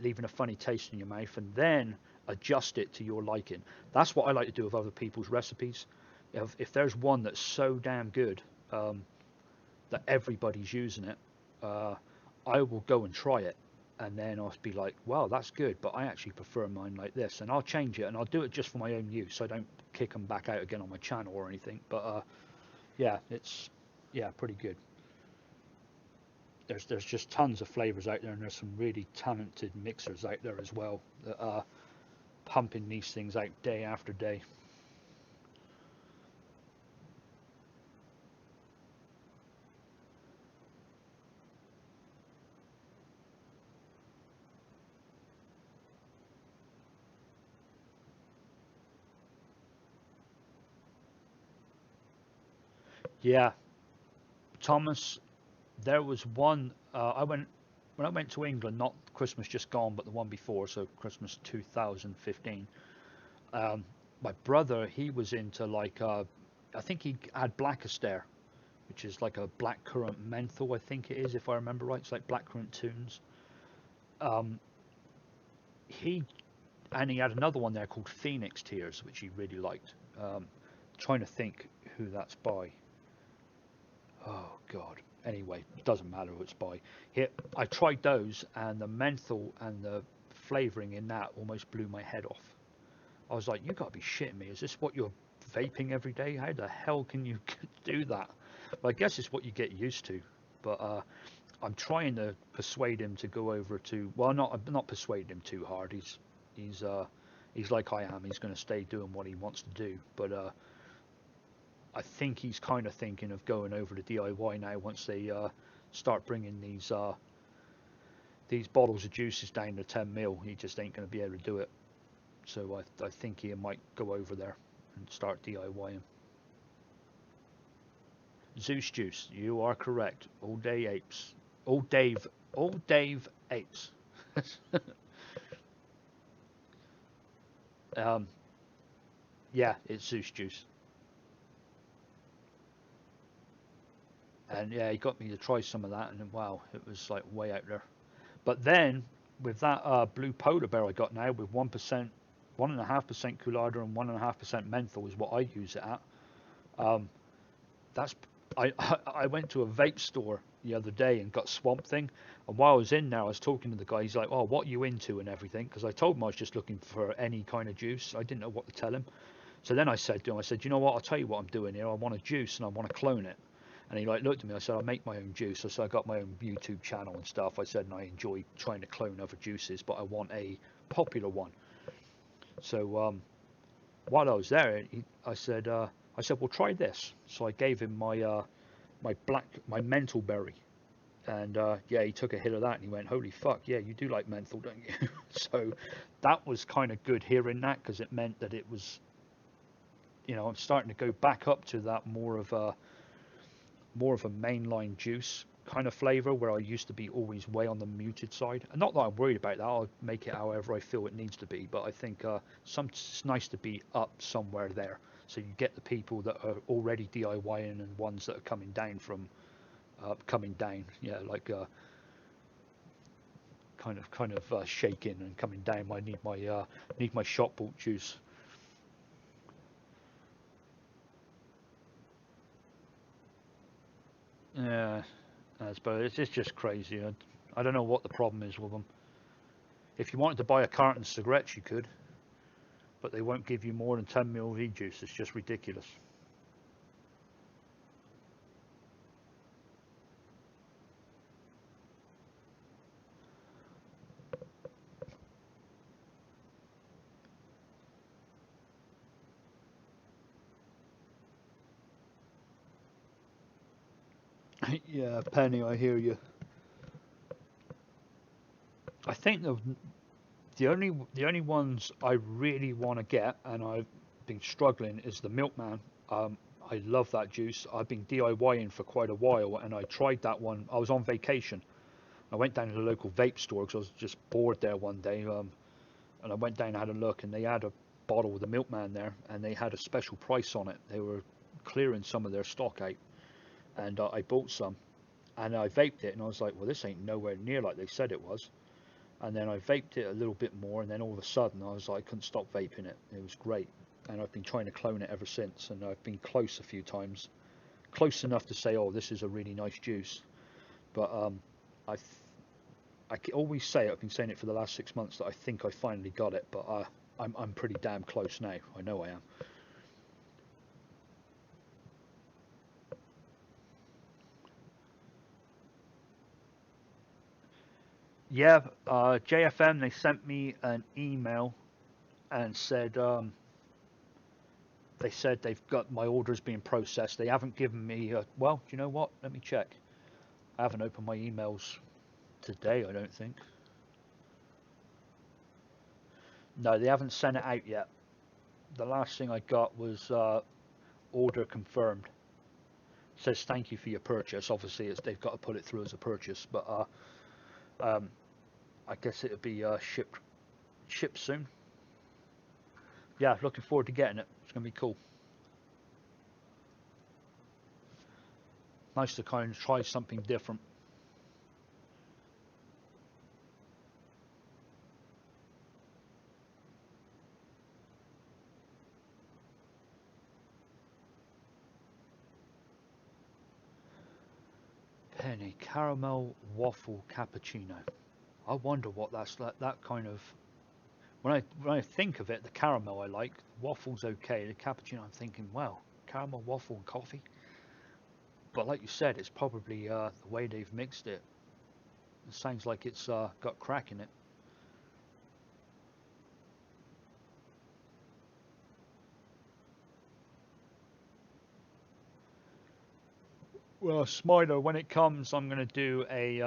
leaving a funny taste in your mouth? And then adjust it to your liking. That's what I like to do with other people's recipes. If there's one that's so damn good that everybody's using it, uh, I will go and try it, and then I'll be like, wow, that's good, but I actually prefer mine like this, and I'll change it, and I'll do it just for my own use. I don't kick them back out again on my channel or anything. But yeah, it's pretty good. There's just tons of flavors out there, and there's some really talented mixers out there as well that are pumping these things out day after day. Yeah, Thomas, there was one. I went when I went to England, not Christmas just gone, but the one before, so Christmas 2015. Um, my brother, he was into like, I think he had Blackaster, which is like a blackcurrant menthol, I think it is, if I remember right. It's like blackcurrant tunes. Um, he and he had another one there called Phoenix Tears, which he really liked. Um, Trying to think who that's by. Oh God. Anyway, it doesn't matter who it's by. Here, I tried those, and the menthol and the flavoring in that almost blew my head off. I was like, "You got to be shitting me! Is this what you're vaping every day? How the hell can you do that?" Well, I guess it's what you get used to. But I'm trying to persuade him to go over to. Well, I'm not persuading him too hard. He's he's like I am. He's going to stay doing what he wants to do. But I think he's kind of thinking of going over to DIY now once they start bringing these bottles of juices down to 10 ml. He just ain't going to be able to do it. So I think he might go over there and start DIYing. Zeus juice, you are correct. All day apes. All Dave apes. um, yeah, it's Zeus juice. And yeah, he got me to try some of that, and wow, it was like way out there. But then with that blue polar bear I got now with 1%, 1.5% Coularder and 1.5% menthol is what I use it at. Um, that's I went to a vape store the other day and got Swamp Thing, and while I was in there, I was talking to the guy. He's like, "Oh, what are you into and everything?" Because I told him I was just looking for any kind of juice. I didn't know what to tell him. So then I said to him, I said, "You know what? I'll tell you what I'm doing here. I want a juice and I want to clone it." And he like looked at me. I said, "I make my own juice." So I got my own YouTube channel and stuff. I said, and I enjoy trying to clone other juices, but I want a popular one. So while I was there, I said, "Well, try this." So I gave him my mental berry, and yeah, he took a hit of that and he went, "Holy fuck, yeah, you do like menthol, don't you?" So that was kind of good hearing that, because it meant that it was, I'm starting to go back up to that more of a mainline juice kind of flavor, where I used to be always way on the muted side. And not that I'm worried about that. I'll make it however I feel it needs to be. But I think it's nice to be up somewhere there, so you get the people that are already DIYing and ones that are coming down. Yeah, like kind of shaking and coming down. I need my shop bought juice. Yeah, but it's just crazy. I don't know what the problem is with them. If you wanted to buy a carton of cigarettes, you could, but they won't give you more than 10 ml of e-juice. It's just ridiculous. Yeah, Penny, I hear you. I think the only ones I really want to get, and I've been struggling, is the Milkman. I love that juice. I've been DIYing for quite a while, and I tried that one. I was on vacation. I went down to the local vape store because I was just bored there one day, and I went down and had a look, and they had bottle with the milkman there, and they had a special price on it. They were clearing some of their stock out, and I bought some, and I vaped it, and I was like, well, this ain't nowhere near like they said it was. And then I vaped it a little bit more, and then all of a sudden I was like, I couldn't stop vaping it. It was great, and I've been trying to clone it ever since, and I've been close a few times, close enough to say, oh, this is a really nice juice. But I always say, I've been saying it for the last 6 months, that I think I finally got it, but I'm pretty damn close now. I know I am. Yeah, JFM, they sent me an email and said they said they've got my orders being processed. They haven't given me well, do you know what? Let me check. I haven't opened my emails today, I don't think. No, they haven't sent it out yet. The last thing I got was order confirmed. It says thank you for your purchase. Obviously, they've got to put it through as a purchase, but um, I guess it'll be shipped soon. Yeah, looking forward to getting it. It's gonna be cool. Nice to kind of try something different. Penny caramel waffle cappuccino. I wonder what that's like. That kind of when I think of it, the caramel I like, waffle's okay. The cappuccino, I'm thinking, well, caramel waffle and coffee. But like you said, it's probably the way they've mixed it. It sounds like it's got crack in it. Well, Smiler, when it comes, I'm gonna do a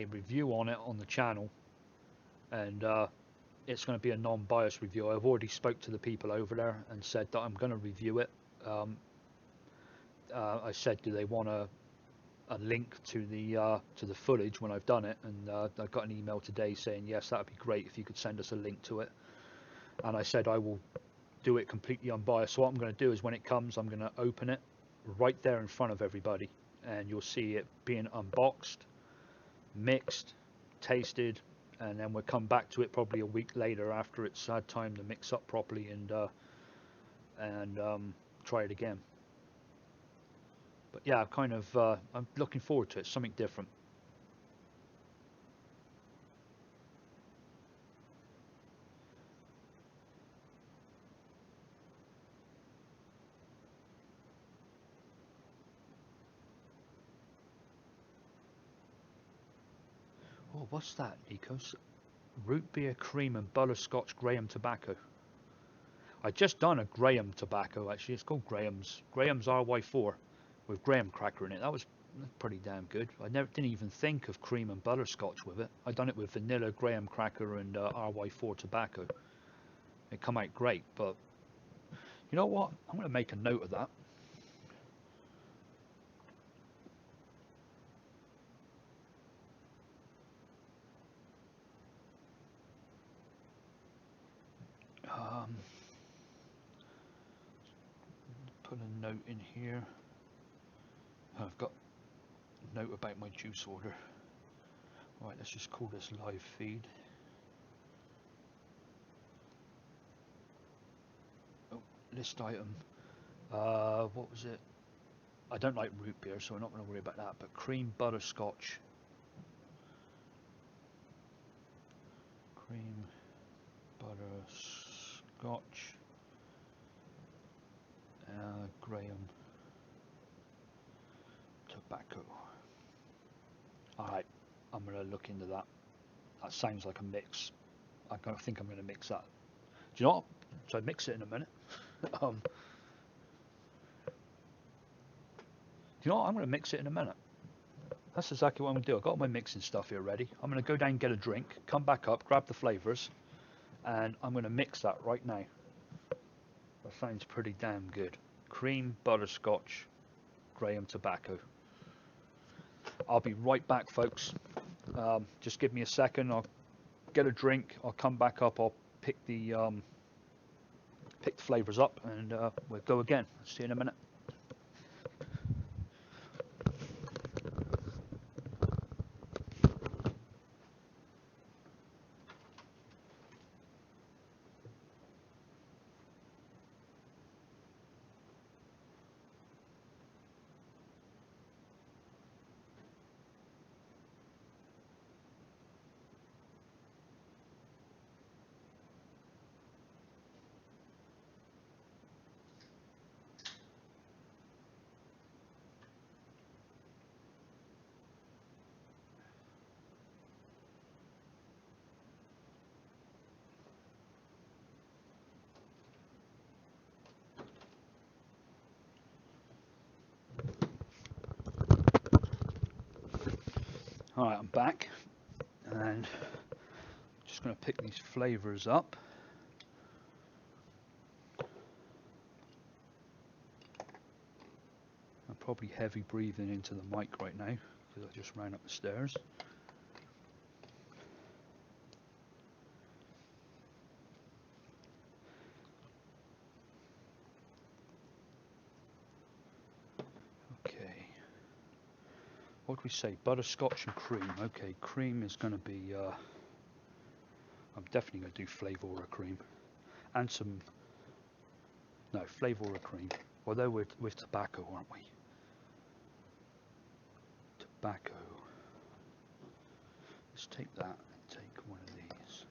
review on it on the channel, and it's going to be a non-biased review. I've already spoke to the people over there and said that I'm going to review it. Um, I said, do they want a link to the footage when I've done it? And I got an email today saying yes, that would be great if you could send us a link to it. And I said I will do it completely unbiased. So what I'm going to do is when it comes, I'm going to open it right there in front of everybody, and you'll see it being unboxed, mixed, tasted, and then we'll come back to it probably a week later after it's had time to mix up properly and try it again. But yeah, I'm looking forward to it. Something different. Oh, what's that, Nikos? Root beer, cream, and butterscotch Graham tobacco. I just done a Graham tobacco actually. It's called Graham's RY4 with graham cracker in it. That was pretty damn good. I never didn't even think of cream and butterscotch with it. I done it with vanilla, graham cracker, and RY4 tobacco. It come out great. But you know what? I'm going to make a note of that. Um, put a note in here. I've got a note about my juice order. Right, let's just call this live feed. Oh, list item. What was it? I don't like root beer, so we're not going to worry about that. But cream butterscotch. Cream butterscotch. Graham tobacco. Alright, I'm going to look into that. That sounds like a mix. think I'm going to mix that. Do you know what? So I mix it in a minute. Do you know what? I'm going to mix it in a minute. That's exactly what I'm going to do. I've got my mixing stuff here ready. I'm going to go down and get a drink, come back up, grab the flavours, and I'm going to mix that right now. That sounds pretty damn good. Cream, butterscotch, Graham tobacco. I'll be right back, folks. Just give me a second. I'll get a drink. I'll come back up. I'll pick the flavors up, and we'll go again. See you in a minute. Alright, I'm back, and just going to pick these flavors up. I'm probably heavy breathing into the mic right now because I just ran up the stairs. Okay, what do we say? Butterscotch and cream. Okay, cream is going to be I'm definitely going to do Flavora cream, and some, no, Flavora cream. Although we're with tobacco, aren't we? Tobacco. Let's take that and take one of these.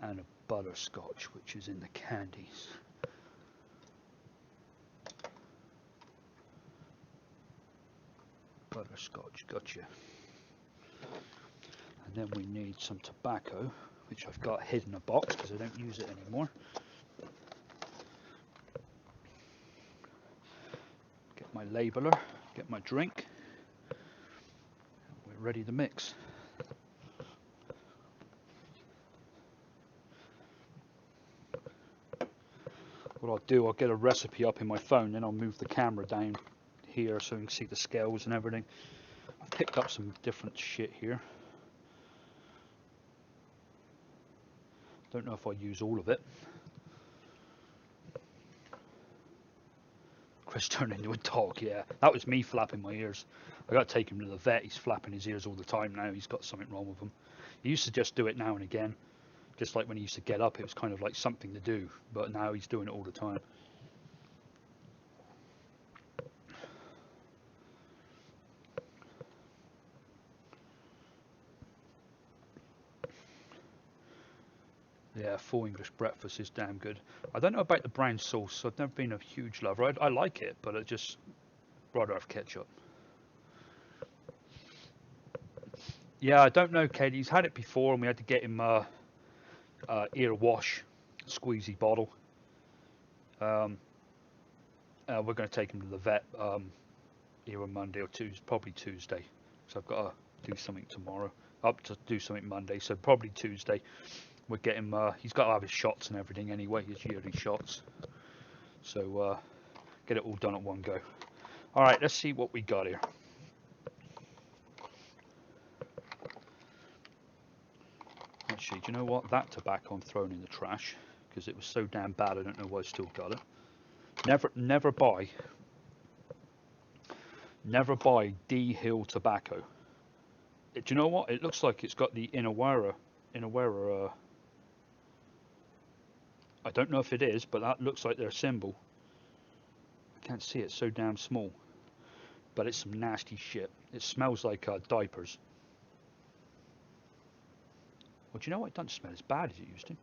And a butterscotch, which is in the candies. Butterscotch, gotcha. And then we need some tobacco, which I've got hid in a box because I don't use it anymore. Get my labeler, get my drink. We're ready to mix. What I'll do, I'll get a recipe up in my phone, then I'll move the camera down here so you can see the scales and everything. I've picked up some different shit here. Don't know if I'll use all of it. Chris turned into a dog, yeah. That was me flapping my ears. I got to take him to the vet. He's flapping his ears all the time now. He's got something wrong with him. He used to just do it now and again. Just like when he used to get up, it was kind of like something to do. But now he's doing it all the time. Yeah, full English breakfast is damn good. I don't know about the brown sauce. I've never been a huge lover. I like it, but I just rather have ketchup. Yeah, I don't know, Katie. He's had it before, and we had to get him ear wash, squeezy bottle. We're going to take him to the vet either Monday or Tuesday, probably Tuesday. So I've got to do something tomorrow. Up to do something Monday, so probably Tuesday. We'll get him. He's got to have his shots and everything anyway, his yearly shots. So get it all done at one go. All right, let's see what we got here. Actually, do you know what? That tobacco I'm throwing in the trash because it was so damn bad. I don't know why I still got it. Never buy D Hill tobacco. Do you know what? It looks like it's got the Inawera. I don't know if it is, but that looks like their symbol. I can't see it, so damn small. But it's some nasty shit. It smells like diapers. Well, do you know what? It doesn't smell as bad as it used to. You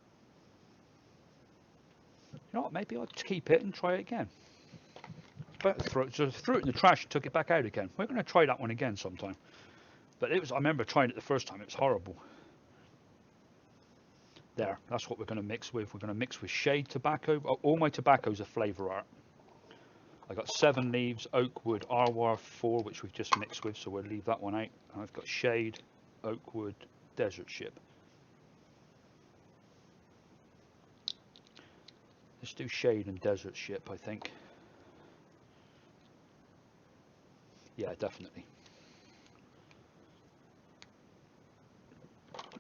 know what? Maybe I'll keep it and try it again. But so threw it in the trash and took it back out again. We're going to try that one again sometime. But it was. I remember trying it the first time. It was horrible. There. That's what we're going to mix with. We're going to mix with shade tobacco. All my tobaccos are flavour art. I got 7 leaves, Oakwood, Arwar 4, which we've just mixed with, so we'll leave that one out. And I've got Shade, Oakwood, Desert Ship. Let's do Shade and Desert Ship, I think. Yeah, definitely.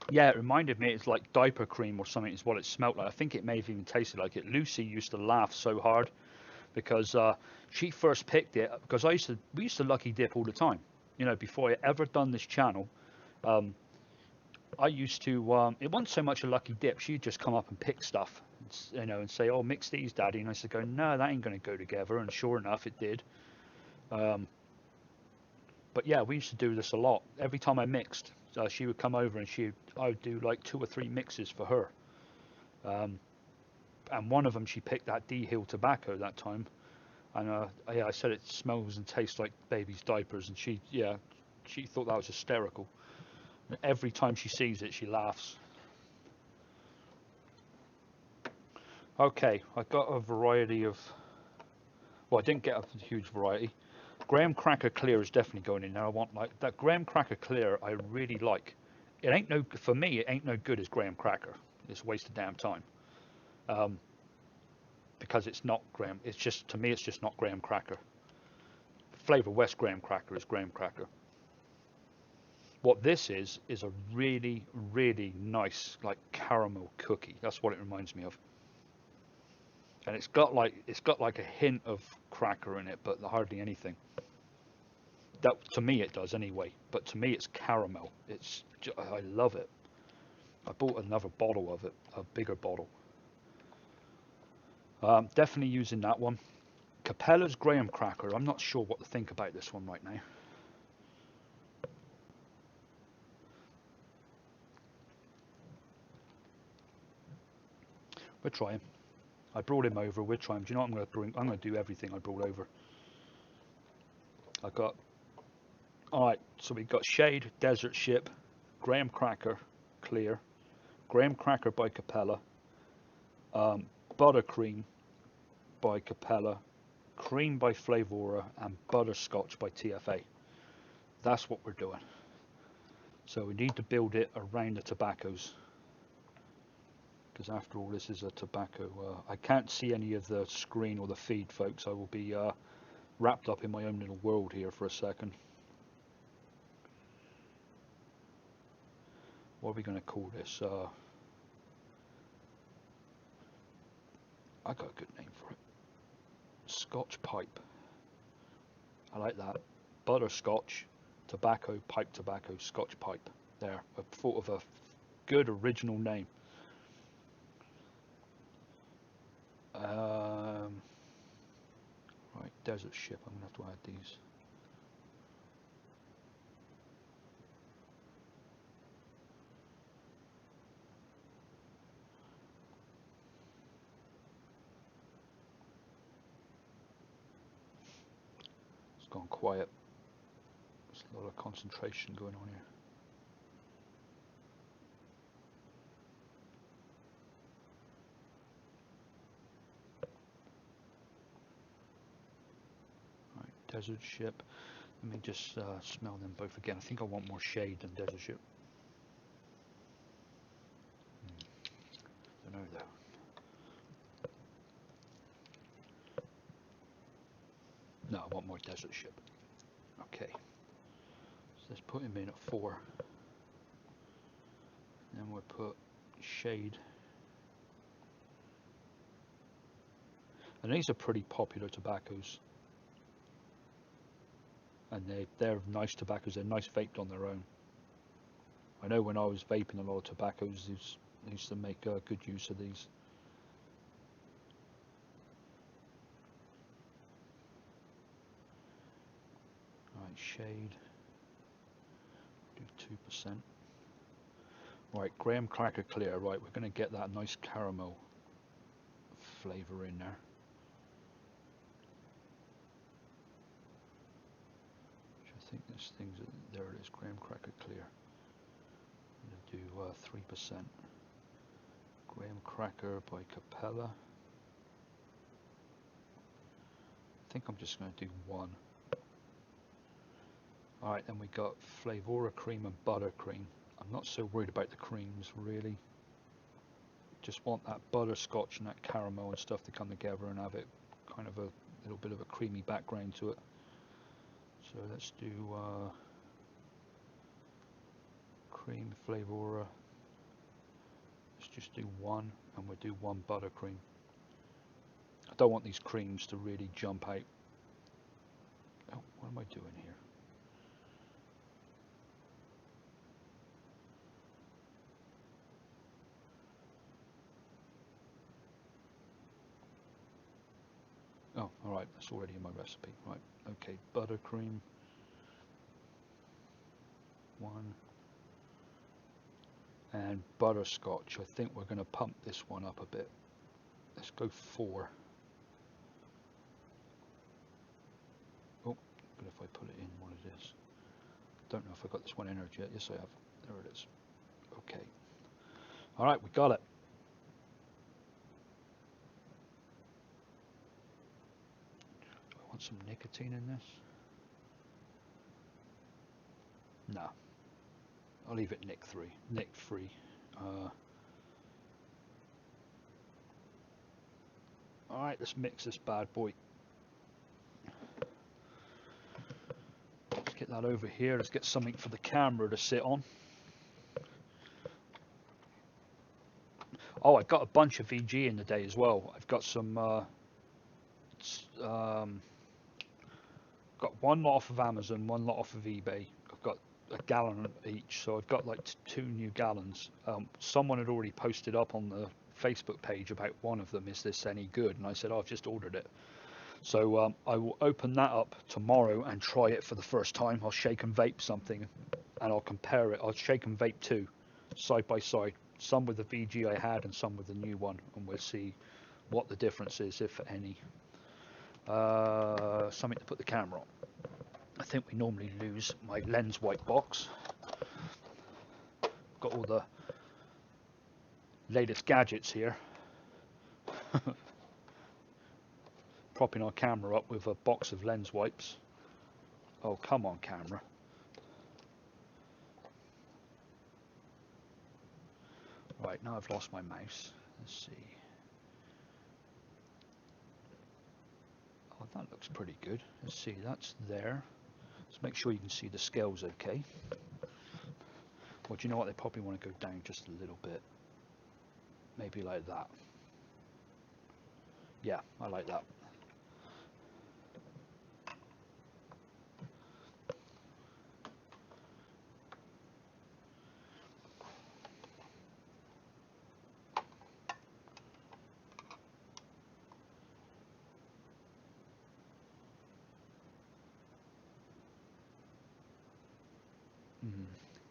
Yeah, it reminded me it's like diaper cream or something is what it smelt like. I think it may have even tasted like it. Lucy used to laugh so hard because she first picked it because we used to lucky dip all the time. You know, before I ever done this channel, um, I used to. It wasn't so much a lucky dip. She'd just come up and pick stuff, you know, and say, "Oh, mix these, Daddy." And I said, "Go, no, that ain't going to go together." And sure enough, it did. Um, but yeah, we used to do this a lot. Every time I mixed, she would come over and I would do like 2 or 3 mixes for her. Um, and one of them, she picked that D Hill tobacco that time. And yeah, I said it smells and tastes like baby's diapers, and she thought that was hysterical. And every time she sees it, she laughs. Okay, I got a variety of. Well, I didn't get a huge variety. Graham Cracker Clear is definitely going in there. I want like that Graham Cracker Clear. I really like. It ain't no for me. It ain't no good as Graham Cracker. It's a waste of damn time. Um, because it's not Graham. It's just to me, it's just not Graham Cracker. Flavor West Graham Cracker is Graham Cracker. What this is a really, really nice like caramel cookie. That's what it reminds me of. And it's got like a hint of cracker in it, but hardly anything. That to me it does anyway. But to me it's caramel. I love it. I bought another bottle of it, a bigger bottle. Definitely using that one. Capella's Graham Cracker. I'm not sure what to think about this one right now. We're trying. I brought him over. We're trying. Do you know what I'm going to bring? I'm going to do everything I brought over. I got. All right. So we got Shade, Desert Ship, Graham Cracker, Clear, Graham Cracker by Capella, um, Buttercream by Capella, Cream by Flavora, and Butterscotch by TFA. That's what we're doing. So we need to build it around the tobaccos. Because after all, this is a tobacco. I can't see any of the screen or the feed, folks. I will be wrapped up in my own little world here for a second. What are we going to call this? I got a good name for it. Scotch pipe. I like that. Butterscotch, tobacco, pipe tobacco, Scotch pipe. There. I thought of a good original name. Right, Desert Ship. I'm going to have to add these. It's gone quiet. There's a lot of concentration going on here. Right, Desert Ship. Let me just smell them both again. I think I want more Shade than Desert Ship. I don't know though. No, I want more Desert Ship. Okay. So let's put him in at 4. Then we'll put Shade. And these are pretty popular tobaccos. And they're nice tobaccos. They're nice vaped on their own. I know when I was vaping a lot of tobaccos, I used to make good use of these. Right, Shade. Do 2%. Right, Graham Cracker Clear. Right, we're going to get that nice caramel flavour in there. Which I think this thing's there. It is, Graham Cracker Clear. I'm going to do 3%. Graham Cracker by Capella. I think I'm just going to do 1. Alright, then we got Flavora Cream and Buttercream. I'm not so worried about the creams really. Just want that butterscotch and that caramel and stuff to come together and have it kind of a little bit of a creamy background to it. So let's do Cream Flavora. just do one, and we'll do one buttercream. I don't want these creams to really jump out. Oh, what am I doing here? Oh, alright, that's already in my recipe. Right, okay, buttercream. One. And butterscotch. I think we're going to pump this one up a bit. Let's go 4. Oh, but if I put it in what it is. Don't know if I got this one entered yet. Yes, I have. There it is. Okay. Alright, we got it. Do I want some nicotine in this? No. I'll leave it nic free. Alright, let's mix this bad boy. Let's get that over here. Let's get something for the camera to sit on. Oh, I've got a bunch of VG in the day as well. I've got some got one lot off of Amazon, one lot off of eBay. I've got a gallon each, so I've got like 2 new gallons. Someone had already posted up on the Facebook page about one of them. Is this any good? And I said, oh, I've just ordered it. So I will open that up tomorrow and try it for the first time. I'll shake and vape something, and I'll compare it. I'll shake and vape 2 side by side, some with the VG I had and some with the new one, and we'll see what the difference is, if any. Something to put the camera on. I think we normally lose my lens wipe box. Got all the latest gadgets here. Propping our camera up with a box of lens wipes. Oh, come on, camera. Right, now I've lost my mouse. Let's see. Oh, that looks pretty good. Let's see, that's there. Let's make sure you can see the scales okay. Well, do you know what? They probably want to go down just a little bit. Maybe like that. Yeah, I like that.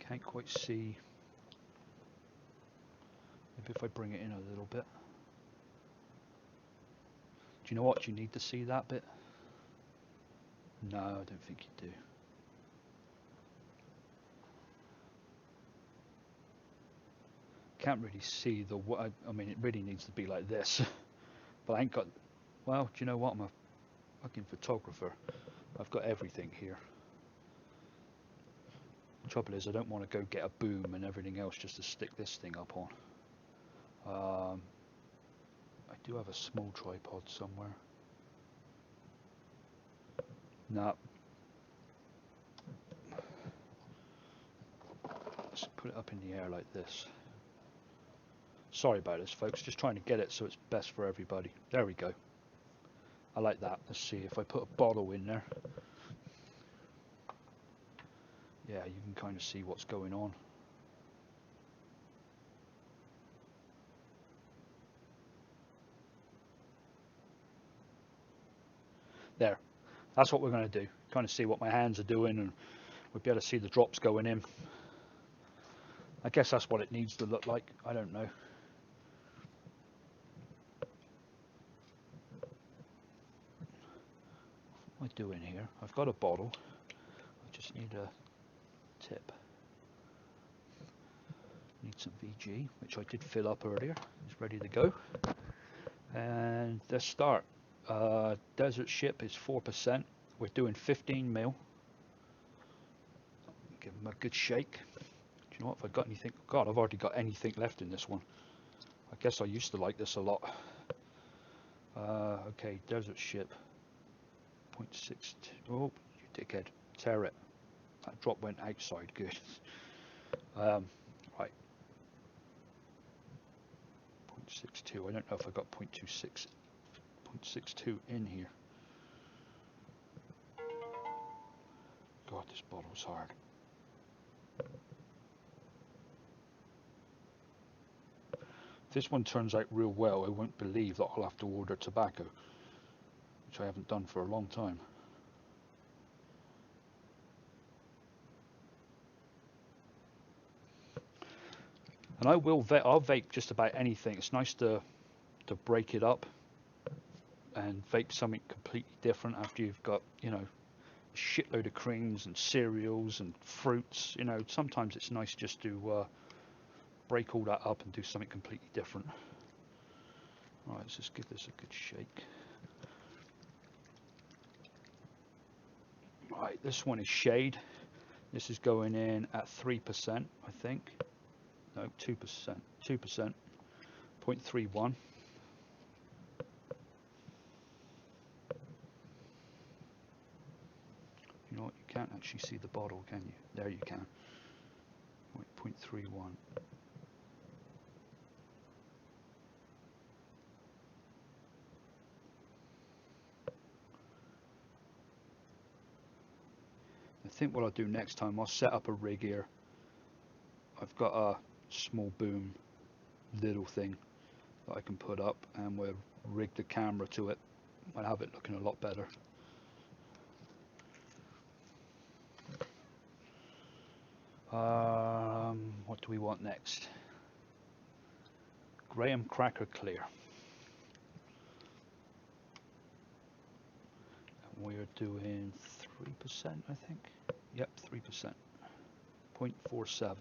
Can't quite see. Maybe if I bring it in a little bit. Do you know what? Do you need to see that bit? No, I don't think you do. Can't really see the. I mean, it really needs to be like this. But I ain't got. Well, do you know what? I'm a fucking photographer. I've got everything here. The trouble is, I don't want to go get a boom and everything else just to stick this thing up on. I do have a small tripod somewhere. No. Let's put it up in the air like this. Sorry about this, folks. Just trying to get it so it's best for everybody. There we go. I like that. Let's see if I put a bottle in there. Yeah, you can kind of see what's going on. There. That's what we're going to do. Kind of see what my hands are doing, and we'll be able to see the drops going in. I guess that's what it needs to look like. I don't know. What am I doing here? I've got a bottle. I just need a tip. Need some VG, which I did fill up earlier. It's ready to go. And let's start. Desert Ship is 4%. We're doing 15 mil. Give them a good shake. Do you know what? If I've got anything, God, I've already got anything left in this one. I guess I used to like this a lot. Okay, Desert Ship. 0.62. Oh, you dickhead. Tear it. That drop went outside. Good. Right. .62. I don't know if I got 0.62 in here. God, this bottle's hard. If this one turns out real well, I won't believe that I'll have to order tobacco, which I haven't done for a long time. And I'll vape just about anything. It's nice to break it up and vape something completely different after you've got, you know, a shitload of creams and cereals and fruits. You know, sometimes it's nice just to break all that up and do something completely different. All right, let's just give this a good shake. All right, this one is shade. This is going in at 3%, I think. No, 2%. 2%. 0.31. You know what? You can't actually see the bottle, can you? There you can. 0.31. I think what I'll do next time, I'll set up a rig here. I've got a small boom little thing that I can put up, and we'll rig the camera to it. I'll have it looking a lot better. What do we want next? Graham Cracker Clear. And we're doing 3%, I think. Yep, 3%. 0.47.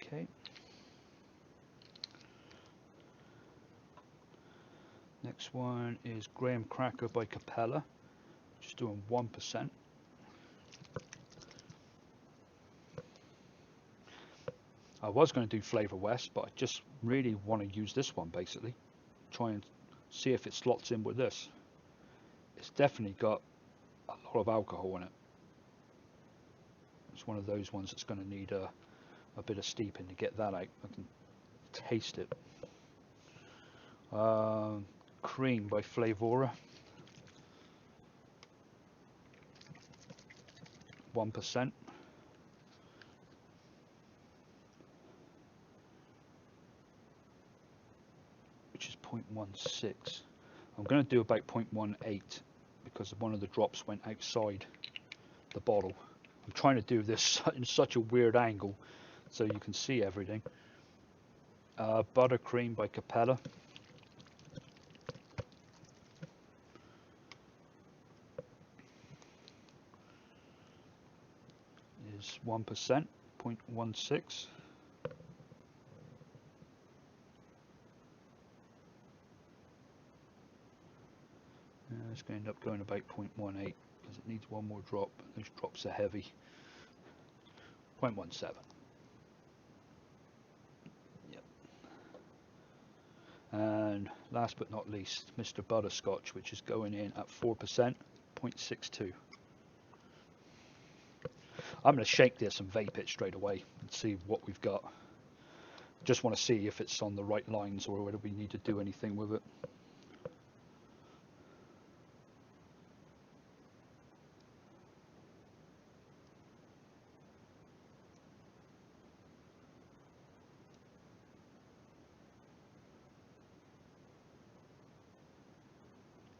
Okay. Next one is Graham Cracker by Capella. Just doing 1%. I was going to do Flavor West, but I just really want to use this one basically. Try and see if it slots in with this. It's definitely got a lot of alcohol in it. It's one of those ones that's going to need a bit of steeping to get that out. I can taste it. Cream by Flavora. 1%. Which is 0.16. I'm going to do about 0.18 because one of the drops went outside the bottle. I'm trying to do this in such a weird angle so you can see everything. Buttercream by Capella. Is 1%, 0.16. It's going to end up going about 0.18 because it needs one more drop. Those drops are heavy. 0.17. Yep. And last but not least, Mr. Butterscotch, which is going in at 4%, 0.62. I'm going to shake this and vape it straight away and see what we've got. Just want to see if it's on the right lines or whether we need to do anything with it.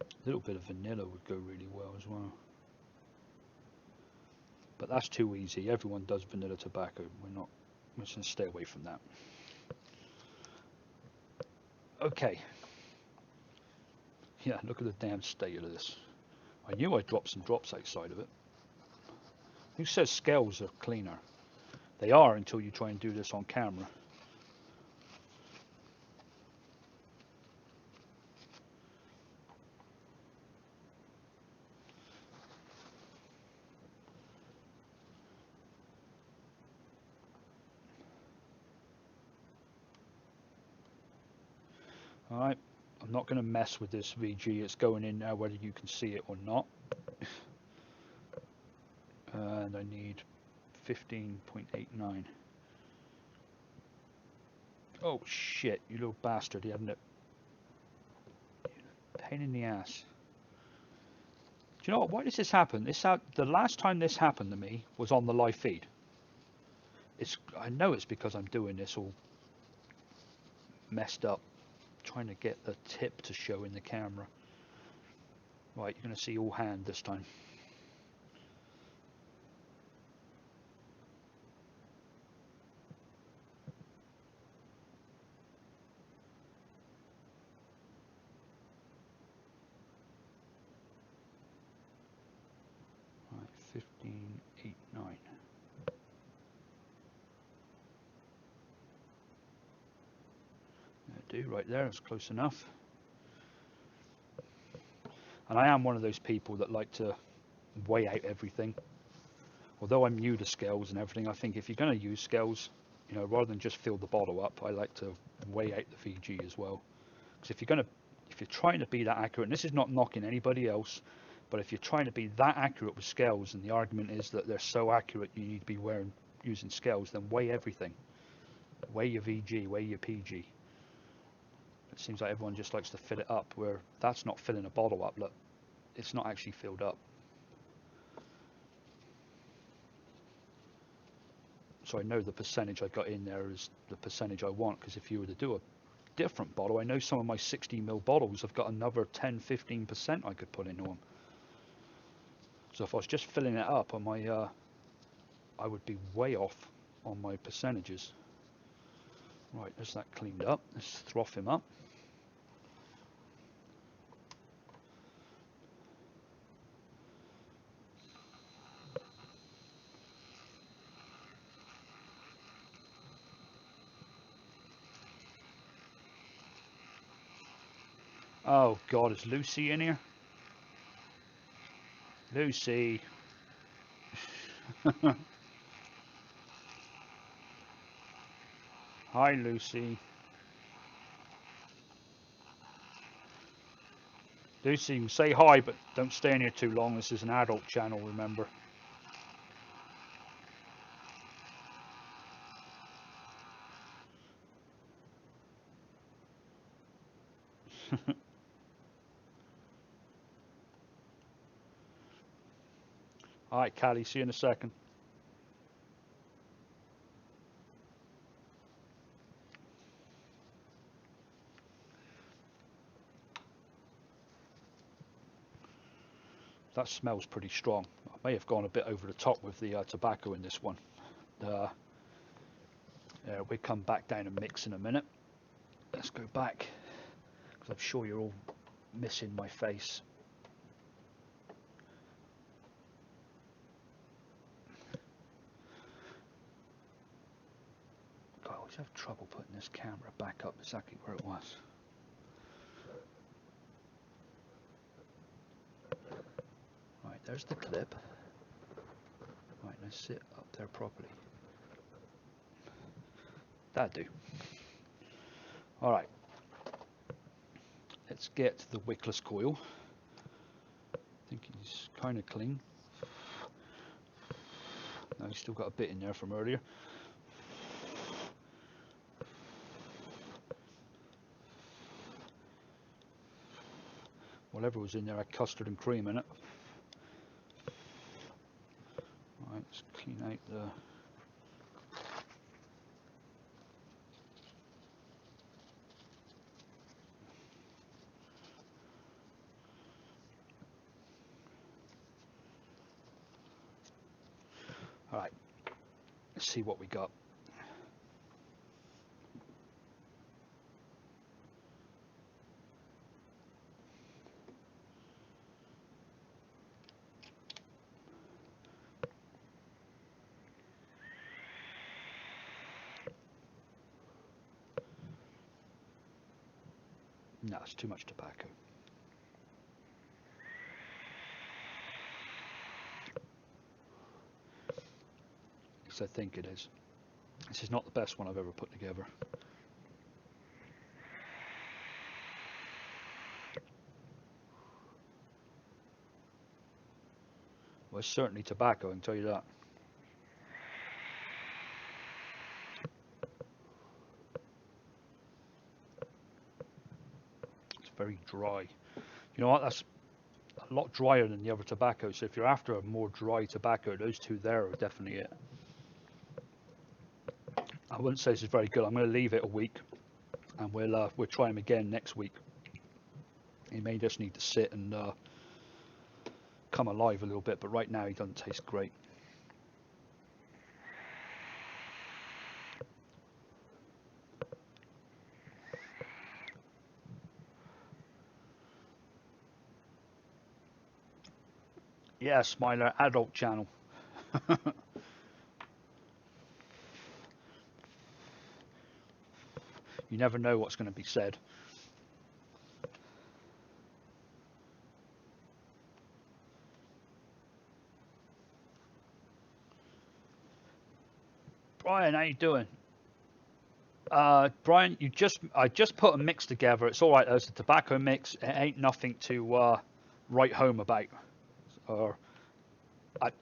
A little bit of vanilla would go really well as well. But that's too easy. Everyone does vanilla tobacco. We're just going to stay away from that. Okay. Yeah, look at the damn state of this. I knew I dropped some drops outside of it. Who says scales are cleaner? They are until you try and do this on camera. Alright, I'm not going to mess with this VG, it's going in now whether you can see it or not. And I need 15.89. Oh shit, you little bastard, you haven't it? Pain in the ass. Do you know what? Why does this happen? The last time this happened to me was on the live feed. I know it's because I'm doing this all messed up, trying to get the tip to show in the camera. Right, you're going to see all hand this time. Right, 15.89. That'll do right there, it's close enough. And I am one of those people that like to weigh out everything. Although I'm new to scales and everything, I think if you're going to use scales, you know, rather than just fill the bottle up, I like to weigh out the VG as well. Because if you're trying to be that accurate, and this is not knocking anybody else, but if you're trying to be that accurate with scales, and the argument is that they're so accurate you need to be using scales, then weigh everything. Weigh your VG, weigh your PG. It seems like everyone just likes to fill it up, where that's not filling a bottle up. Look, it's not actually filled up. So I know the percentage I got in there is the percentage I want, because if you were to do a different bottle, I know some of my 60ml bottles have got another 10-15% I could put into them. So if I was just filling it up on my, I would be way off on my percentages. Right, there's that cleaned up. Let's froth him up. Oh God, is Lucy in here? Lucy. Hi, Lucy. Lucy, say hi, but don't stay in here too long. This is an adult channel, remember. All right, Callie, see you in a second. That smells pretty strong. I may have gone a bit over the top with the tobacco in this one. We come back down and mix in a minute. Let's go back, because I'm sure you're all missing my face. God, I always have trouble putting this camera back up exactly where it was. Right, there's the clip. Right, let's sit up there properly. That'll do. All right, let's get the wickless coil. I think he's kind of clean. No, he's still got a bit in there from earlier. Whatever was in there had custard and cream in it. Alright, let's clean out the... Alright, let's see what we got. No, it's too much tobacco. At least I think it is. This is not the best one I've ever put together. Well, it's certainly tobacco, I can tell you that. It's very dry. You know what? That's a lot drier than the other tobacco. So if you're after a more dry tobacco, those two there are definitely it. I wouldn't say this is very good. I'm going to leave it a week, and we'll try him again next week. He may just need to sit and come alive a little bit, but right now he doesn't taste great. Yeah, Smiler, adult channel. You never know what's going to be said. Brian, how you doing? Brian, I just put a mix together. It's all right. There's a tobacco mix. It ain't nothing to write home about. Or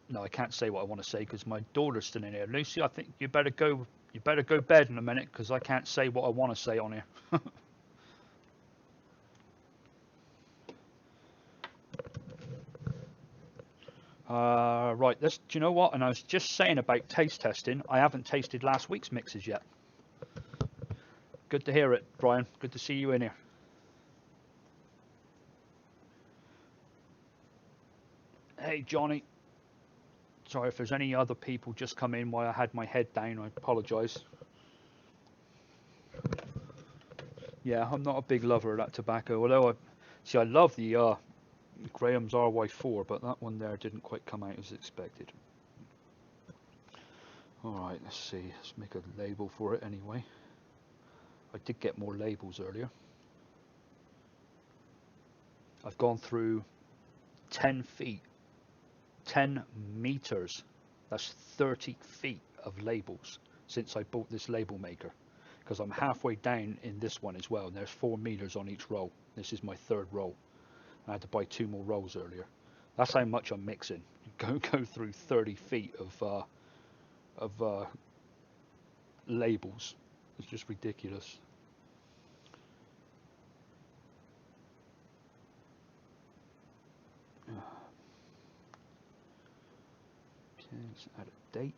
no, I can't say what I want to say because my daughter's still in here. Lucy, I think you better go. You better go bed in a minute because I can't say what I want to say on here. Right. Do you know what? And I was just saying about taste testing. I haven't tasted last week's mixes yet. Good to hear it, Brian. Good to see you in here. Hey, Johnny. Sorry if there's any other people just come in while I had my head down. I apologise. Yeah, I'm not a big lover of that tobacco. Although I love the Graham's RY4, but that one there didn't quite come out as expected. All right, let's see. Let's make a label for it anyway. I did get more labels earlier. I've gone through 10 feet, 10 meters. That's 30 feet of labels since I bought this label maker. Because I'm halfway down in this one as well. And there's 4 meters on each roll. This is my third roll. I had to buy 2 more rolls earlier. That's how much I'm mixing. Go through 30 feet of labels. It's just ridiculous. Okay, let's add a date.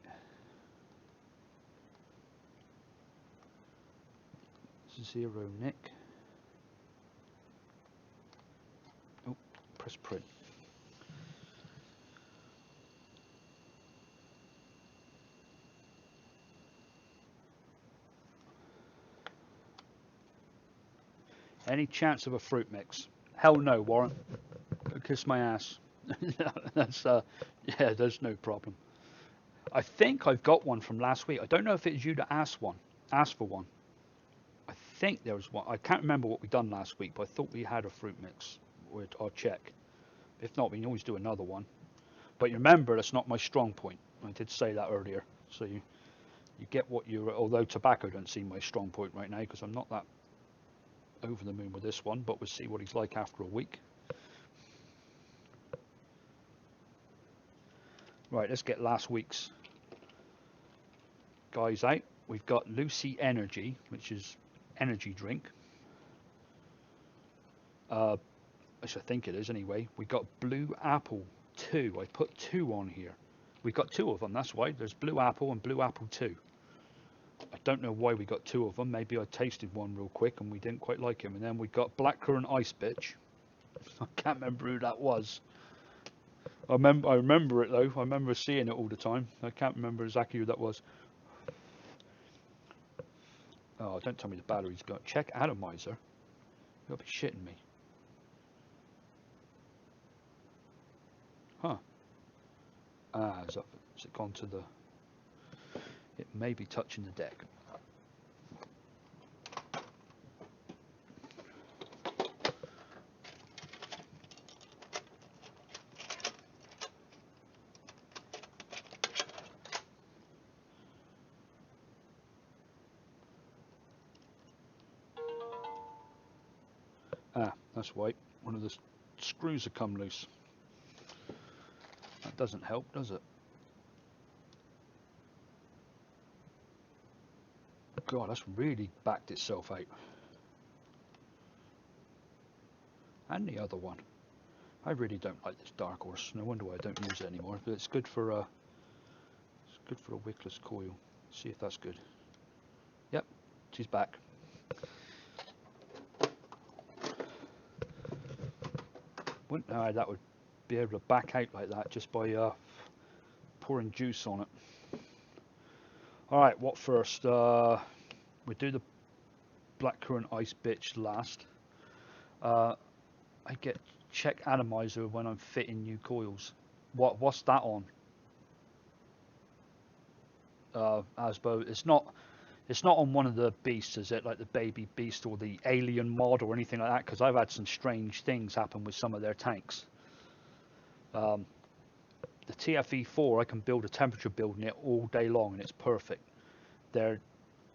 0 Nick. Oh, press print. Any chance of a fruit mix? Hell no, Warren. Go kiss my ass. That's yeah, there's no problem. I think I've got one from last week. I don't know if it's you that asked for one. I think there was one. I can't remember what we done last week, but I thought we had a fruit mix. I'll check. If not, we can always do another one. But remember, that's not my strong point. I did say that earlier. So you get what you. Although tobacco don't seem my strong point right now because I'm not that over the moon with this one. But we'll see what he's like after a week. Right, let's get last week's guys out. We've got Lucy Energy, which is energy drink. Which I think it is anyway. We got Blue Apple 2. I put 2 on here. We've got 2 of them, that's why. There's Blue Apple and Blue Apple 2. I don't know why we got 2 of them. Maybe I tasted one real quick and we didn't quite like him. And then we got Blackcurrant Ice Bitch. I can't remember who that was. I remember it though. I remember seeing it all the time. I can't remember exactly who that was. Oh, don't tell me the battery's got. Check atomizer. You'll be shitting me. Huh. Has it gone to the... It may be touching the deck. That's why. One of the screws have come loose. doesn't help, does it? God, that's really backed itself out. And the other one. I really don't like this dark horse. No wonder why I don't use it anymore. But it's good for a wickless coil. See if that's good. Yep, she's back. Wouldn't know how that would be able to back out like that just by pouring juice on it. All right, what first? We do the blackcurrant ice bitch last. I get check atomizer when I'm fitting new coils. What's that on? Asbo, it's not on one of the beasts, is it? Like the baby beast or the alien mod or anything like that? Because I've had some strange things happen with some of their tanks. The TFE4, I can build a temperature build in it all day long, and it's perfect. The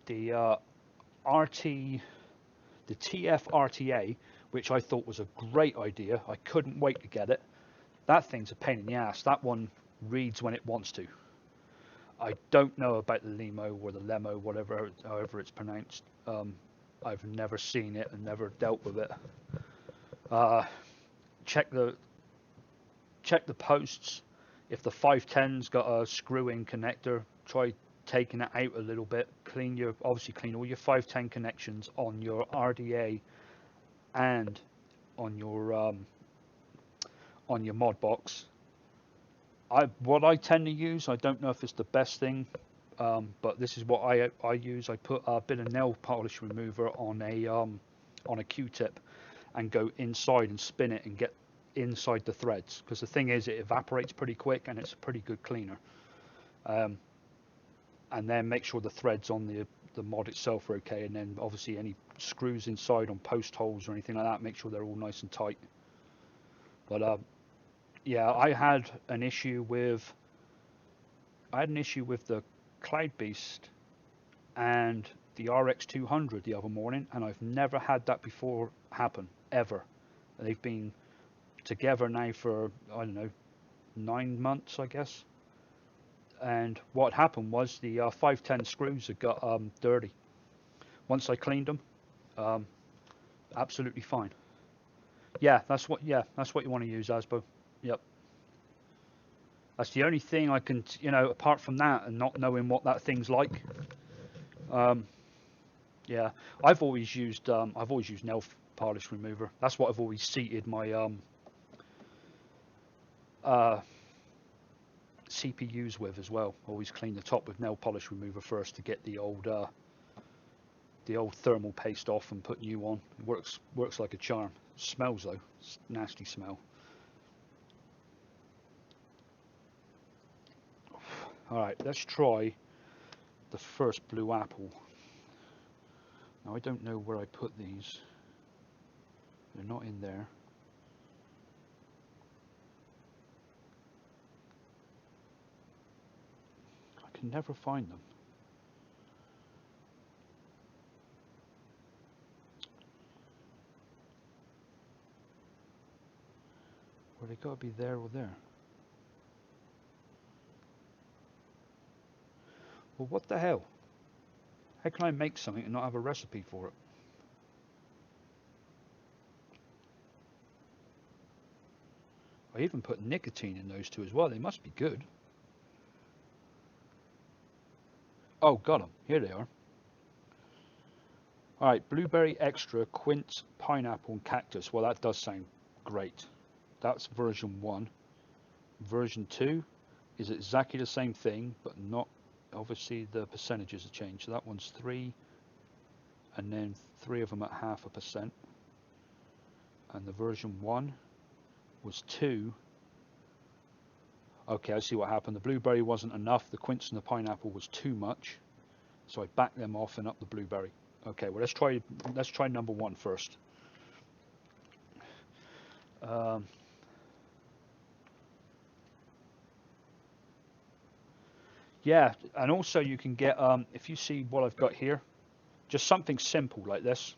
TF RTA, which I thought was a great idea. I couldn't wait to get it. That thing's a pain in the ass. That one reads when it wants to. I don't know about the Lemo or the Lemo, however it's pronounced. I've never seen it and never dealt with it. Check the posts. If the 510's got a screw-in connector, try taking it out a little bit. Obviously clean all your 510 connections on your RDA and on your mod box. What I tend to use, I don't know if it's the best thing, but this is what I use. I put a bit of nail polish remover on a Q-tip and go inside and spin it and get inside the threads, because the thing is it evaporates pretty quick and it's a pretty good cleaner. And then make sure the threads on the mod itself are okay, and then obviously any screws inside on post holes or anything like that, make sure they're all nice and tight. But yeah, I had an issue with the Cloud Beast and the RX200 the other morning, and I've never had that before happen ever. They've been together now for, I don't know, 9 months, I guess. And what happened was the 510 screws had got dirty. Once I cleaned them, absolutely fine. Yeah, that's what you want to use, Asbo. Yep. That's the only thing I can, apart from that, and not knowing what that thing's like. Yeah, I've always used nail polish remover. That's what I've always seated my CPUs with as well. Always clean the top with nail polish remover first to get the old thermal paste off and put new on. It works like a charm. Smells though, it's nasty smell. All right, let's try the first blue apple. Now I don't know where I put these. They're not in there. I can never find them. Well, they gotta be there or there. Well, what the hell? How can I make something and not have a recipe for it? I even put nicotine in those two as well. They must be good. Oh, got them. Here they are. All right, blueberry extra, quince, pineapple, and cactus. Well, that does sound great. That's version 1. Version 2 is exactly the same thing, but not, obviously the percentages have changed. So that one's 3, and then 3 of them at 0.5%. And the version 1 was 2. Okay, I see what happened. The blueberry wasn't enough. The quince and the pineapple was too much. So I backed them off and up the blueberry. Okay, well let's try number 1 first. Yeah, and also you can get, if you see what I've got here, just something simple like this.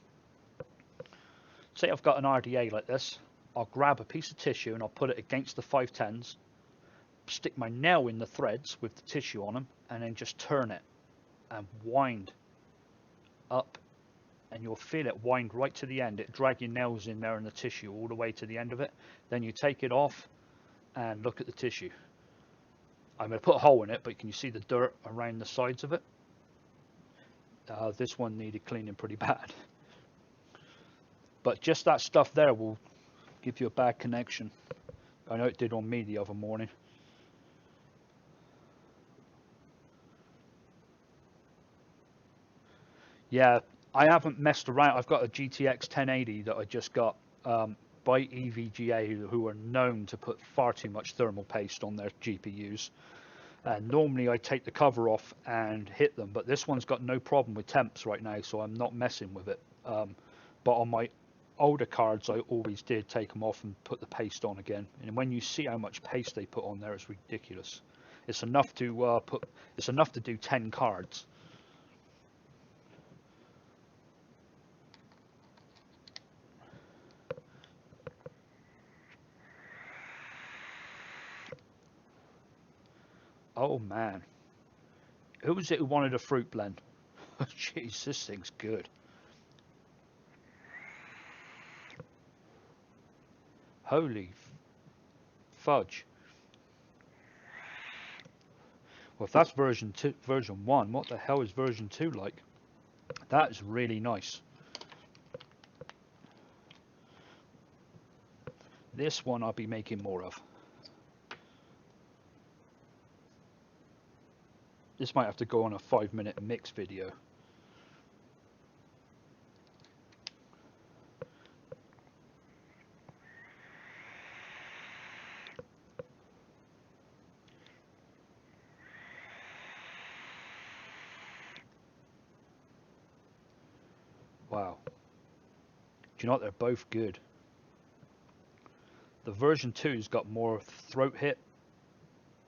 Say I've got an RDA like this. I'll grab a piece of tissue and I'll put it against the 510s, stick my nail in the threads with the tissue on them, and then just turn it and wind up, and you'll feel it wind right to the end. It drag your nails in there and the tissue all the way to the end of it. Then you take it off and look at the tissue. I'm going to put a hole in it, but can you see the dirt around the sides of it? This one needed cleaning pretty bad. But just that stuff there will give you a bad connection. I know it did on me the other morning. Yeah, I haven't messed around. I've got a GTX 1080 that I just got by EVGA, who are known to put far too much thermal paste on their GPUs. And normally I take the cover off and hit them, but this one's got no problem with temps right now, so I'm not messing with it. But on my older cards, I always did take them off and put the paste on again. And when you see how much paste they put on there, it's ridiculous. It's enough to It's enough to do 10 cards. Oh man, who was it who wanted a fruit blend? Jeez, this thing's good. Holy fudge. Well, if that's version 1, what the hell is version 2 like? That is really nice. This one I'll be making more of. This might have to go on a 5-minute mix video. Wow. Do you know what? They're both good. The version 2's got more throat hit,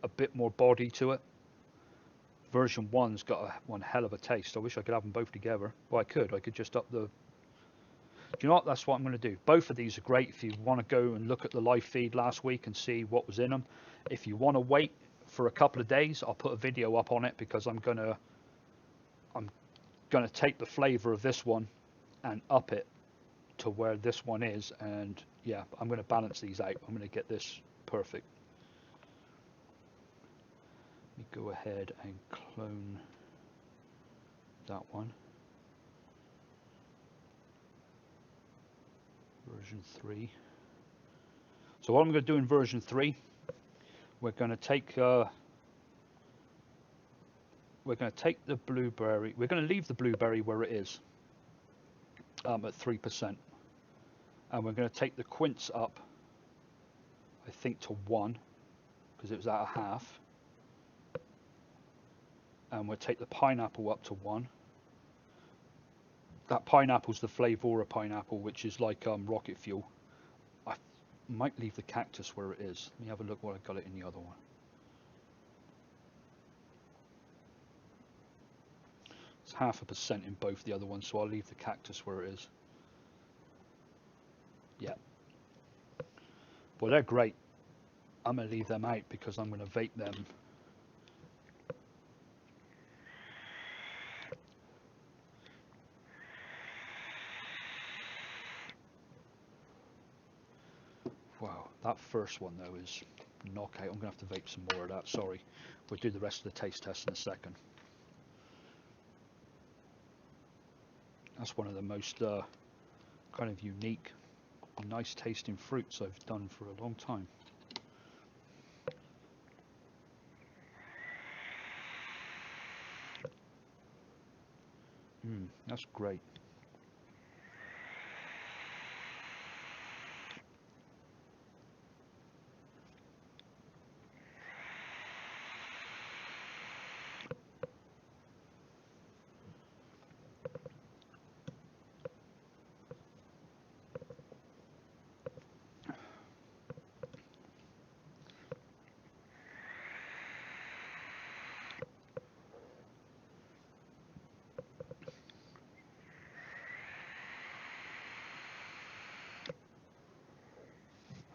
a bit more body to it. Version 1's got one hell of a taste. I wish I could have them both together. Well, I could just up the... Do you know what? That's what I'm going to do. Both of these are great if you want to go and look at the live feed last week and see what was in them. If you want to wait for a couple of days, I'll put a video up on it, because I'm going to take the flavor of this one and up it to where this one is, and yeah, I'm going to balance these out. I'm going to get this perfect. Let me go ahead and clone that one. Version 3. So what I'm going to do in version 3, we're going to take the blueberry. We're going to leave the blueberry where it is, at 3%, and we're going to take the quince up, I think, to 1, because it was at a half, and we'll take the pineapple up to 1. That pineapple's the Flavora pineapple, which is like rocket fuel. I might leave the cactus where it is. Let me have a look what I got it in the other one. It's 0.5% in both the other ones, so I'll leave the cactus where it is. Yeah. Well, they're great. I'm going to leave them out because I'm going to vape them. Wow, that first one though is knockout. I'm going to have to vape some more of that, sorry. We'll do the rest of the taste test in a second. That's one of the most kind of unique, nice tasting fruits I've done for a long time. That's great.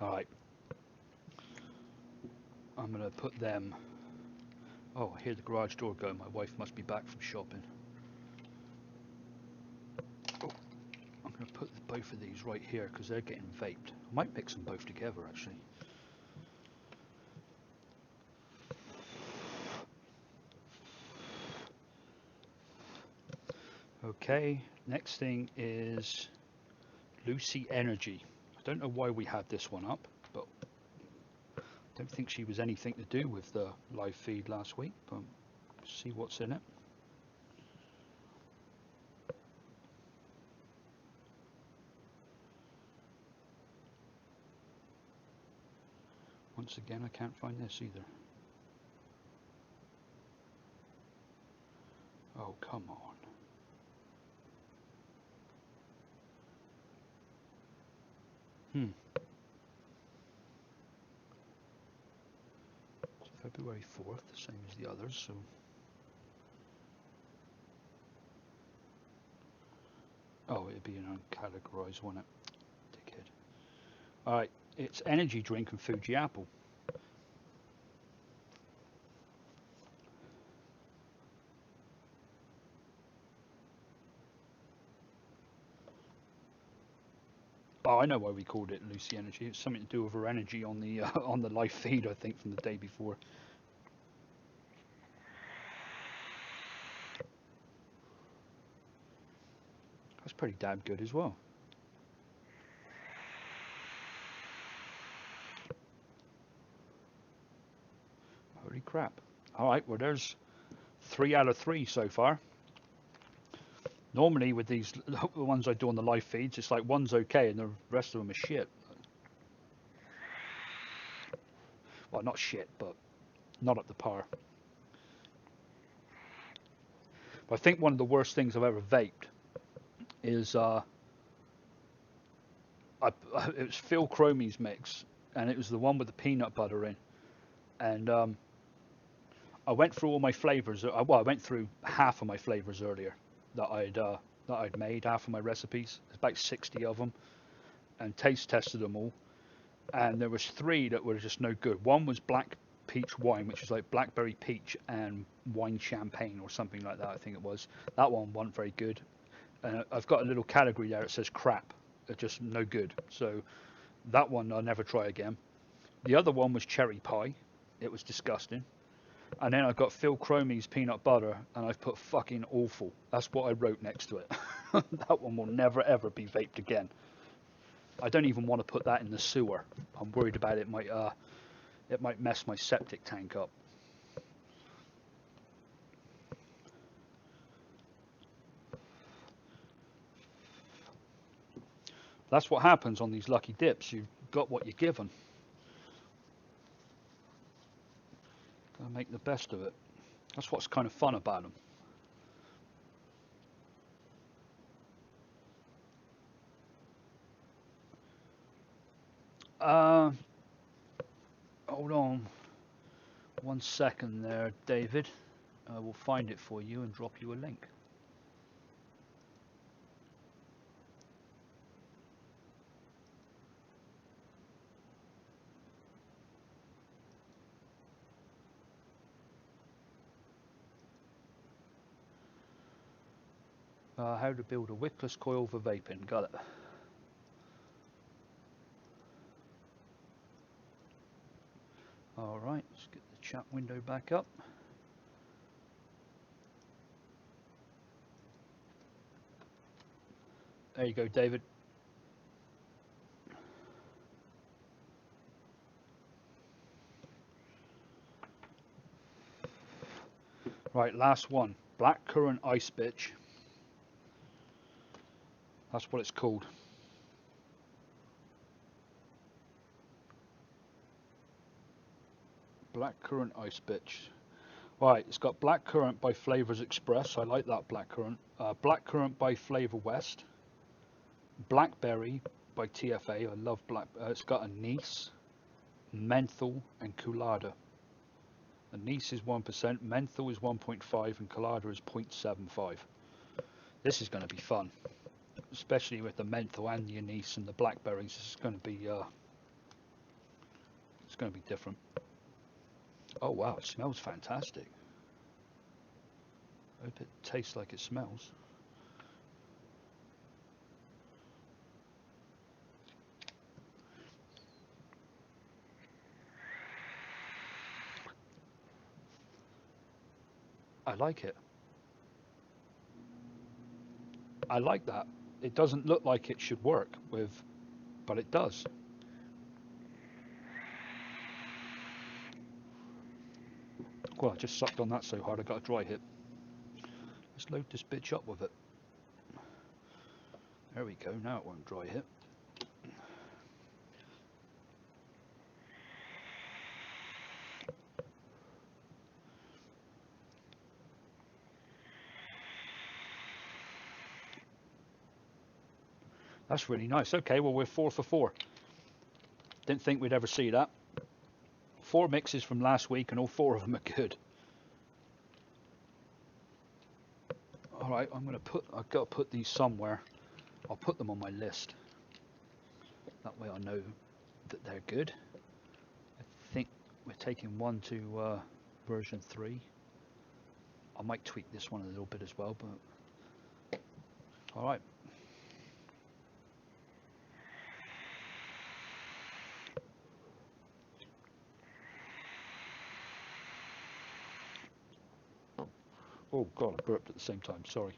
All right. I'm going to put them... Oh, I hear the garage door go. My wife must be back from shopping. Oh, I'm going to put both of these right here because they're getting vaped. I might mix them both together, actually. Okay, next thing is Lucy Energy. I don't know why we had this one up, but I don't think she was anything to do with the live feed last week, but see what's in it. Once again, I can't find this either. Oh, come on. It's February 4th, the same as the others, so... Oh, it'd be an uncategorized, wouldn't it? Dickhead. Alright, it's energy drink and Fuji apple. Oh, I know why we called it Lucy Energy. It's something to do with her energy on the on the live feed, I think, from the day before. That's pretty damn good as well. Holy crap. Alright, well there's 3 out of 3 so far. Normally with these the ones I do on the live feeds, it's like one's okay and the rest of them are shit. Well, not shit, but not up to par. But I think one of the worst things I've ever vaped is it was Phil Cromie's mix, and it was the one with the peanut butter in. And I went through all my flavors. Well, I went through half of my flavors earlier that I'd made, half of my recipes. There's about 60 of them, and taste tested them all. And there was 3 that were just no good. One was black peach wine, which was like blackberry peach and wine champagne or something like that, I think it was. That one wasn't very good. And I've got a little category there that says crap. It's just no good. So that one I'll never try again. The other one was cherry pie. It was disgusting. And then I've got Phil Cromie's peanut butter, and I've put fucking awful. That's what I wrote next to it. That one will never ever be vaped again. I don't even want to put that in the sewer. I'm worried about it might mess my septic tank up. That's what happens on these lucky dips. You've got what you're given. Gotta make the best of it. That's what's kind of fun about them. Hold on 1 second there, David. I will find it for you and drop you a link. How to build a wickless coil for vaping. Got it. Alright, let's get the chat window back up. There you go, David. Right, last one. Blackcurrant Ice Bitch. That's what it's called. Blackcurrant Ice Bitch. Right, it's got Blackcurrant by Flavors Express. I like that Blackcurrant. Blackcurrant by Flavor West. Blackberry by TFA. I love black. It's got anise, menthol, and colada. Anise is 1%, menthol is 1.5, and colada is 0.75. This is going to be fun, especially with the menthol and the anise and the blackberries. This is going to be it's going to be different. Oh wow, it smells fantastic. I hope it tastes like it smells. I like it. I like that. It doesn't look like it should work with, but it does. Well, I just sucked on that so hard I got a dry hit. Let's load this bitch up with it. There we go, now it won't dry hit. That's really nice. Okay, well we're 4 for 4. Didn't think we'd ever see that. 4 mixes from last week and all 4 of them are good. Alright, I've got to put these somewhere. I'll put them on my list. That way I know that they're good. I think we're taking one to version 3. I might tweak this one a little bit as well, but alright. Oh god, I burped at the same time, sorry.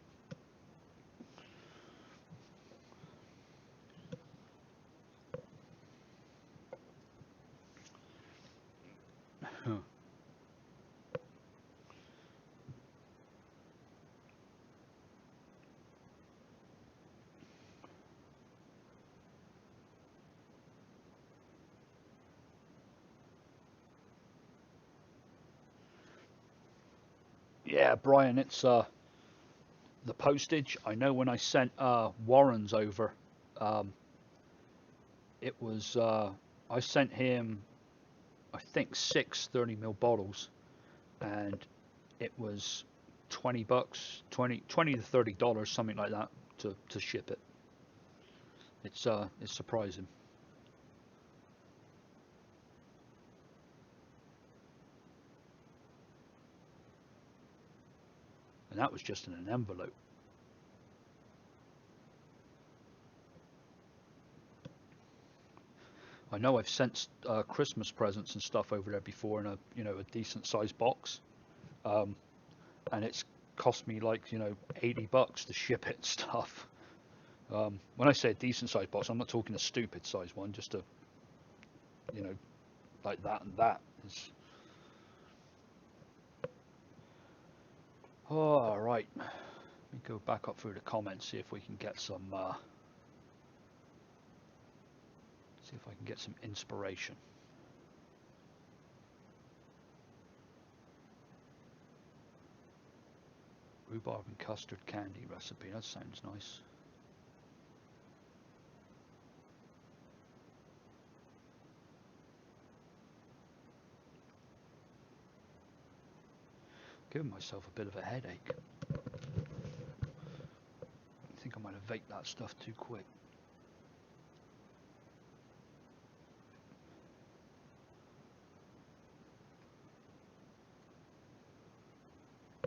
Yeah, Brian, it's the postage. I know when I sent Warren's over, um, it was I sent him I think 6 30 ml bottles, and it was $20, 20 to $30, something like that, to ship it. It's surprising, and that was just in an envelope. I know I've sent Christmas presents and stuff over there before in a decent sized box, um, and it's cost me like $80 to ship it and stuff. When I say a decent sized box, I'm not talking a stupid sized one, just a you know like that and that. It's, all right. Let me go back up through the comments, see if we can get some. See if I can get some inspiration. Rhubarb and custard candy recipe. That sounds nice. Giving myself a bit of a headache. I think I might have vaped that stuff too quick.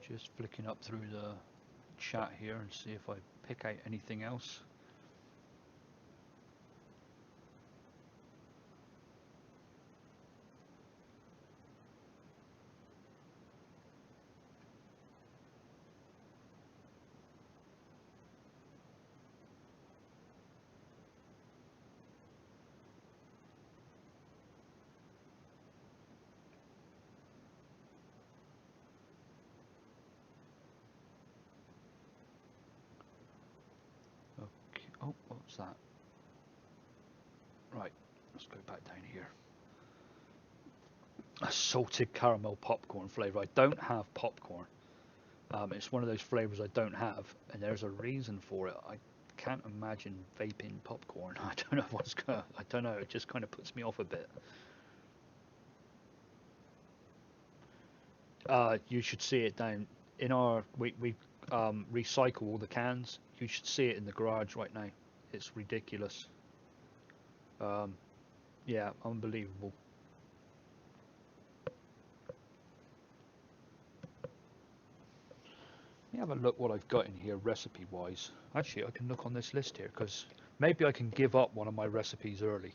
Just flicking up through the chat here and see if I pick out anything else. Okay. Oh, what's that? Right, let's go back down here. A salted caramel popcorn flavour. I don't have popcorn. It's one of those flavors I don't have, and there's a reason for it. I can't imagine vaping popcorn. I don't know what's going. I don't know. It just kind of puts me off a bit. You should see it down in our. We recycle all the cans. You should see it in the garage right now. It's ridiculous. Um, yeah, unbelievable. me have a look what I've got in here recipe wise. Actually, I can look on this list here because maybe I can give up one of my recipes early.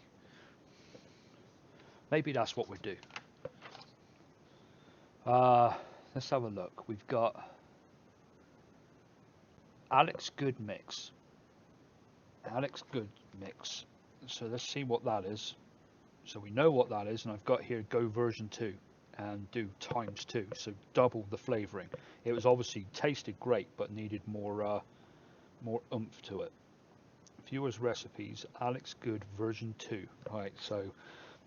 Maybe that's what we do. Let's have a look. We've got Alex Good Mix. Alex Good Mix. So let's see what that is. So we know what that is, and I've got here go version 2 and do ×2, so double the flavouring. It was obviously tasted great, but needed more oomph to it. Viewers recipes, Alex Good version 2. Right, so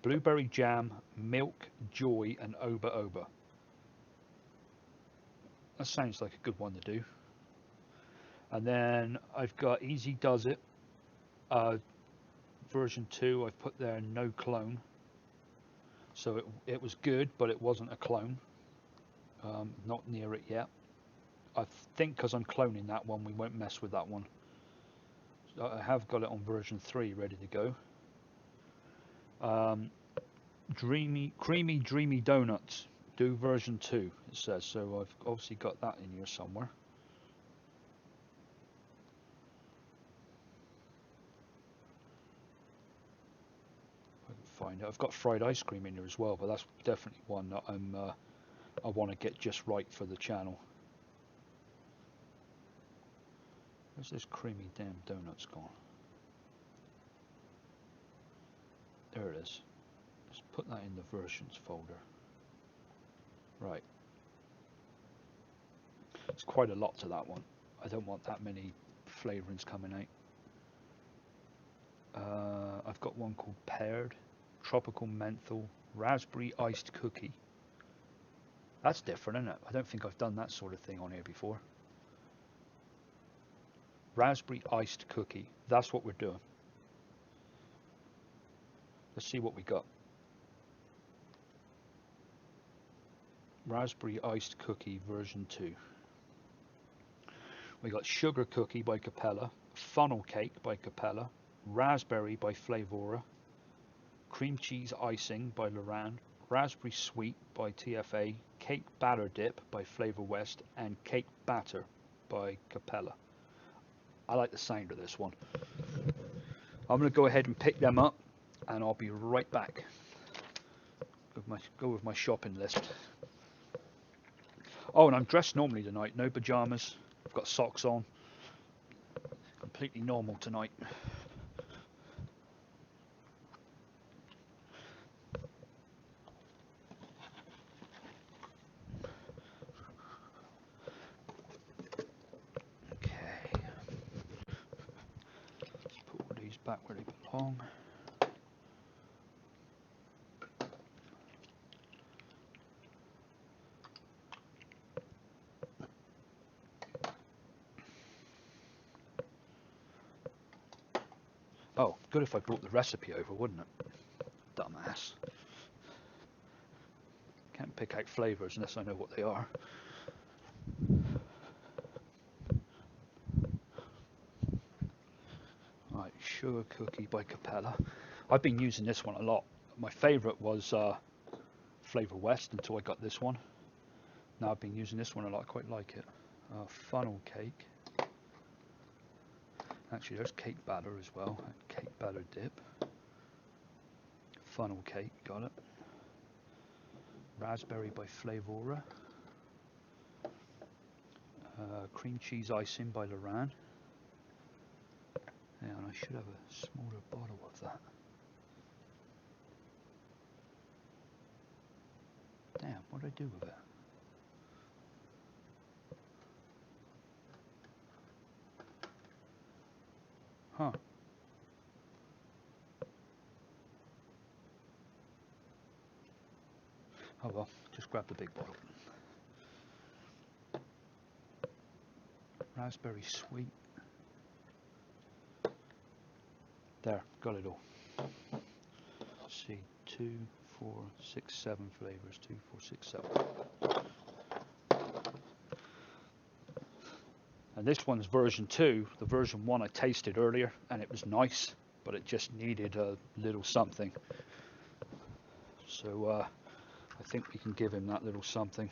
blueberry jam, milk, joy, and oba oba. That sounds like a good one to do. And then I've got Easy Does It, version 2. I've put there no clone. So it was good, but it wasn't a clone. Not near it yet. I think because I'm cloning that one, we won't mess with that one. So I have got it on version 3 ready to go. Creamy Dreamy Donuts, do version 2, it says. So I've obviously got that in here somewhere. Find it. I've got fried ice cream in here as well, but that's definitely one that I want to get just right for the channel. Where's this creamy damn donuts gone? There it is. Let's put that in the versions folder. Right. It's quite a lot to that one. I don't want that many flavorings coming out. I've got one called Paired, Tropical Menthol, Raspberry Iced Cookie. That's different, isn't it? I don't think I've done that sort of thing on here before. Raspberry Iced Cookie. That's what we're doing. Let's see what we got. Raspberry Iced Cookie version 2. We got Sugar Cookie by Capella, Funnel Cake by Capella, Raspberry by Flavora, Cream Cheese Icing by Loran, Raspberry Sweet by TFA, Cake Batter Dip by Flavor West, and Cake Batter by Capella. I like the sound of this one. I'm going to go ahead and pick them up, and I'll be right back. Go with my shopping list. Oh, and I'm dressed normally tonight, no pajamas. I've got socks on. Completely normal tonight. Okay. Let's put all these back where they belong. Oh, good if I brought the recipe over, wouldn't it? Dumbass. Can't pick out flavours unless I know what they are. Right, Sugar Cookie by Capella. I've been using this one a lot. My favourite was Flavor West until I got this one. Now I've been using this one a lot. I quite like it. Funnel Cake. Actually, there's Cake Batter as well. Cake Batter Dip. Funnel Cake, got it. Raspberry by Flavora. Cream Cheese Icing by Loran. Yeah, and I should have a smaller bottle of that. Damn, what did I do with it? Huh. Oh well, just grab the big bottle. Raspberry Sweet. There, got it all. Let's see, 2, 4, 6, 7 flavors. 2, 4, 6, 7. And this one's version 2. The version 1 I tasted earlier, and it was nice, but it just needed a little something. So I think we can give him that little something.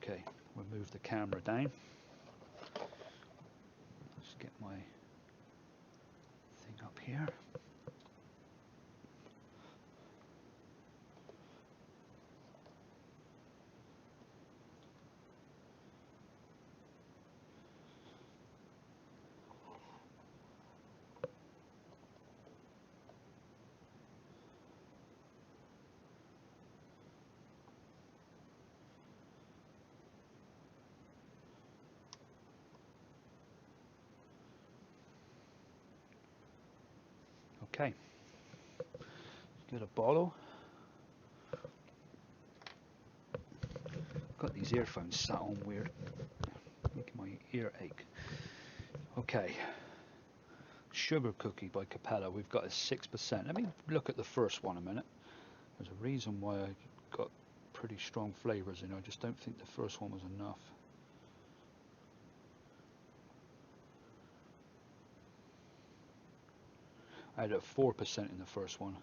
Okay, we'll move the camera down. Let's get my thing up here. Okay, get a bottle. Got these earphones sat on weird, making my ear ache. Okay, Sugar Cookie by Capella. We've got a 6%. Let me look at the first one a minute. There's a reason why I got pretty strong flavours in. I just don't think the first one was enough. I had a 4% in the first one.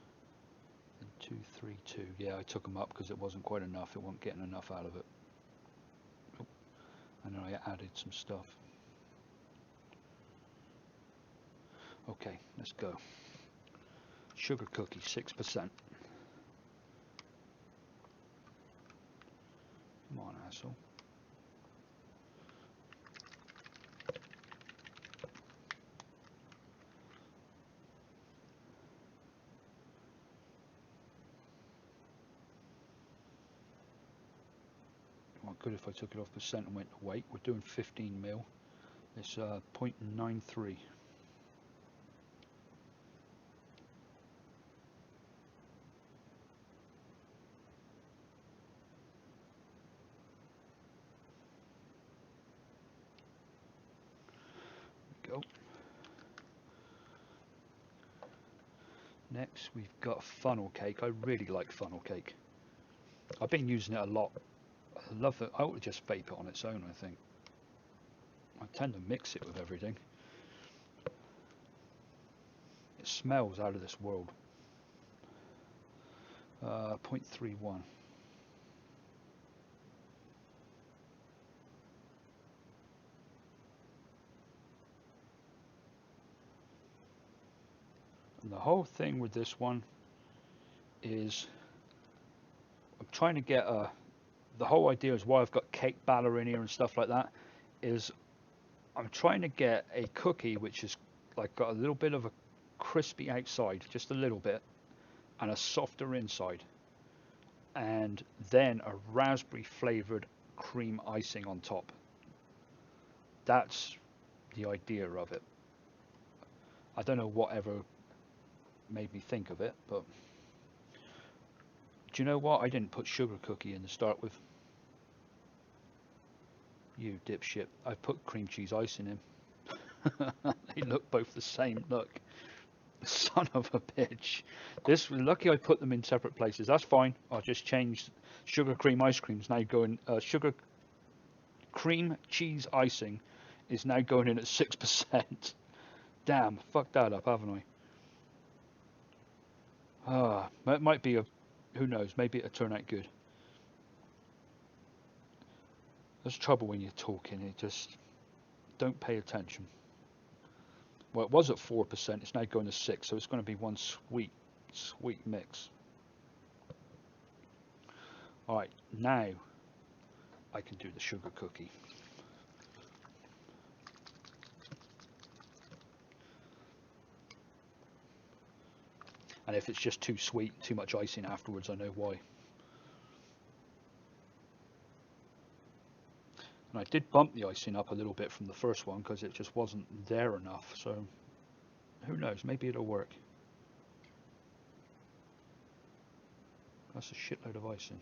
And 2, 3, 2. Yeah, I took them up because it wasn't quite enough. It wasn't getting enough out of it. Oh. And then I added some stuff. Okay, let's go. Sugar Cookie, 6%. Come on, asshole. Well, good if I took it off percent and went to weight. We're doing 15 mil. It's 0.93. Go. Next we've got funnel cake. I really like funnel cake. I've been using it a lot. I love it. I ought to just vape it on its own, I think. I tend to mix it with everything. It smells out of this world. 0.31. And the whole thing with this one is I'm trying to get the whole idea is why I've got cake batter in here and stuff like that is I'm trying to get a cookie which is like got a little bit of a crispy outside, just a little bit, and a softer inside, and then a raspberry flavored cream icing on top. That's the idea of it. I don't know whatever made me think of it, but do you know what? I didn't put Sugar Cookie in to start with. You dipshit. I put cream cheese icing in. They look both the same. Look. Son of a bitch. This lucky I put them in separate places. That's fine. I'll just change sugar cream ice creams now going sugar cream cheese icing is now going in at 6%. Damn, fucked that up, haven't I? That might be a who knows, maybe it'll turn out good. There's trouble when you're talking, you just don't pay attention. Well, it was at 4%, it's now going to 6, so it's going to be one sweet, sweet mix. Alright, now I can do the Sugar Cookie. And if it's just too sweet, too much icing afterwards, I know why. And I did bump the icing up a little bit from the first one because it just wasn't there enough. So who knows, maybe it'll work. That's a shitload of icing.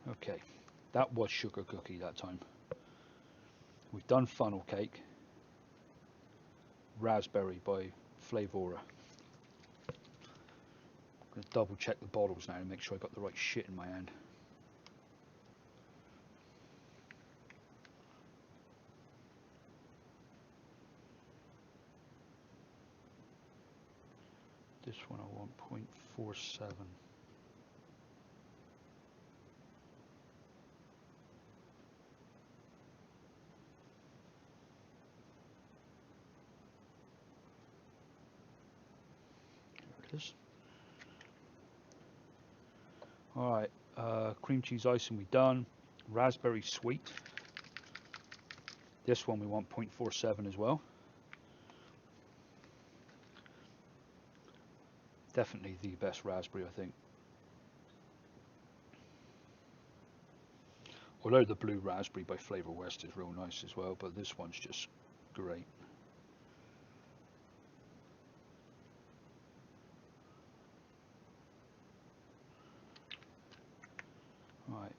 Okay, that was Sugar Cookie that time. We've done Funnel Cake, Raspberry by Flavora. I'm going to double check the bottles now and make sure I got the right shit in my hand. This one I want 0.47. There it is. Alright, cream cheese icing we done. Raspberry sweet. This one we want 0.47 as well. Definitely the best raspberry, I think. Although the blue raspberry by Flavor West is real nice as well, but this one's just great. Right,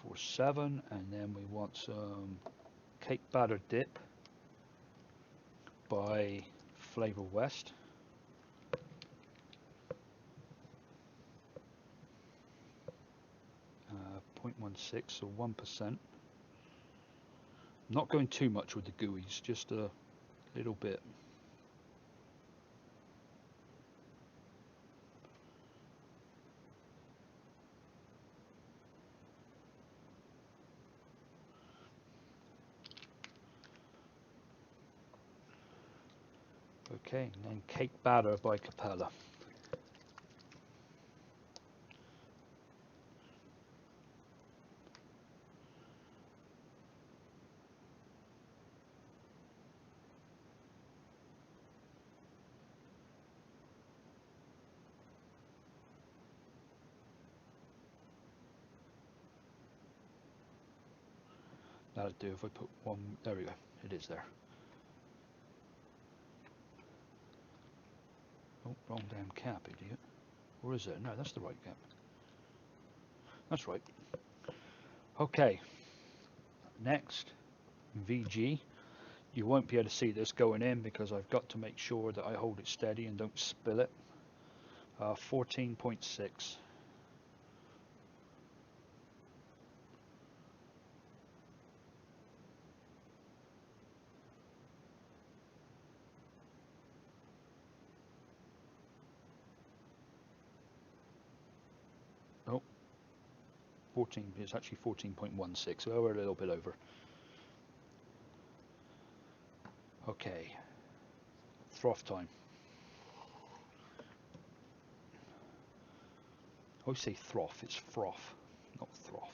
0.47, and then we want some cake batter dip by Flavor West. 0.16, so 1%. Not going too much with the gooeys, just a little bit. Okay, and then cake batter by Capella. That'll do if I put one. There we go. It is there. Oh, wrong damn cap, idiot. Or is it? No, that's the right cap. That's right. Okay. Next, VG. You won't be able to see this going in because I've got to make sure that I hold it steady and don't spill it. 14.6. Oh, 14. It's actually 14.16. So we're a little bit over. Okay. Froth time. I always say froth. It's froth, not froth.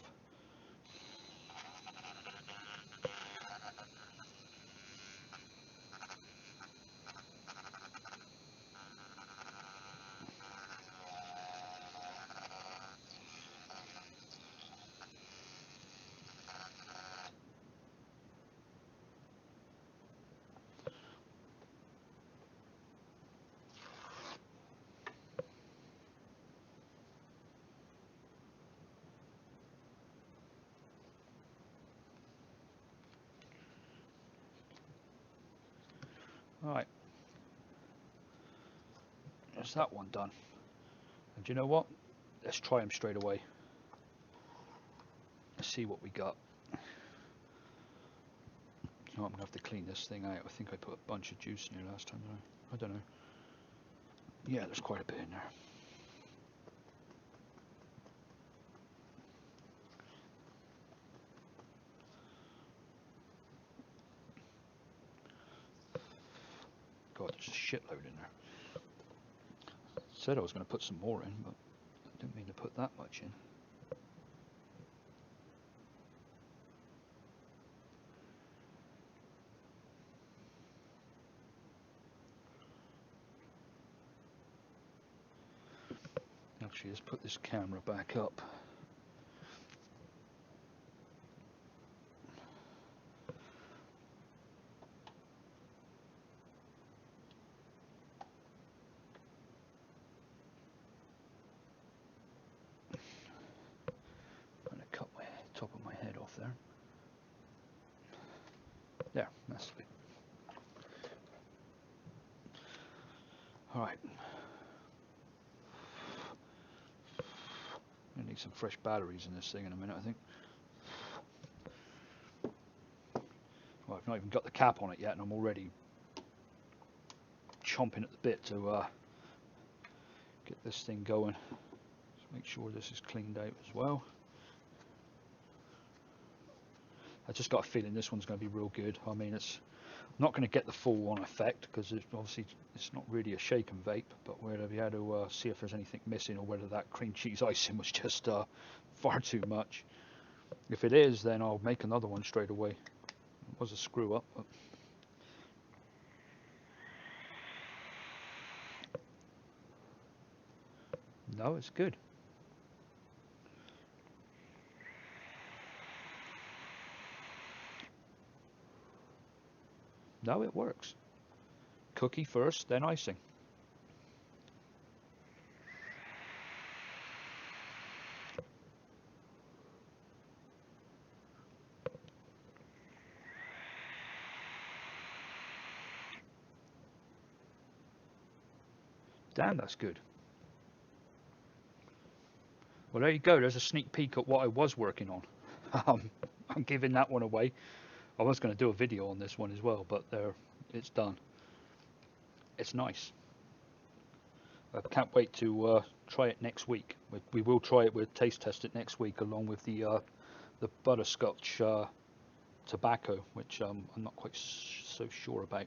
Alright, that's that one done. And do you know what? Let's try them straight away. Let's see what we got. Oh, I'm going to have to clean this thing out. I think I put a bunch of juice in here last time. I don't know. Yeah, there's quite a bit in there. God, there's a shitload in there. Said I was going to put some more in, but I didn't mean to put that much in. Actually, let's put this camera back up. I'm going to cut my top of my head off there. There, that's it. Alright. I need some fresh batteries in this thing in a minute, I think. Well, I've not even got the cap on it yet, and I'm already chomping at the bit to Get this thing going. Just make sure this is cleaned out as well. I just got a feeling this one's going to be real good. I mean, it's not going to get the full on effect because obviously it's not really a shake and vape, but we're going to be able to see if there's anything missing or whether that cream cheese icing was just far too much. If it is, then I'll make another one straight away. It was a screw up, but no, it's good. No, it works. Cookie first, then icing. Damn, that's good. Well, there you go. There's a sneak peek at what I was working on. I'm giving that one away. I was going to do a video on this one as well, but there, it's done. It's nice. I can't wait to try it next week. We will try it. We'll taste test it next week, along with the butterscotch tobacco, which I'm not quite so sure about.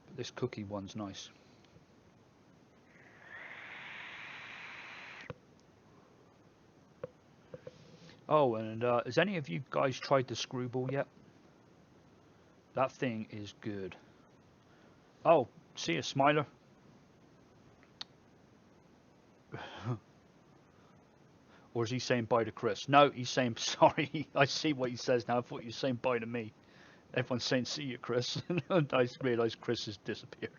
But this cookie one's nice. Oh, and has any of you guys tried the screwball yet? That thing is good. Oh, see a smiler. Or is he saying bye to Chris? No, he's saying sorry. I see what he says now. I thought you were saying bye to me. Everyone's saying see you, Chris. And I realised Chris has disappeared.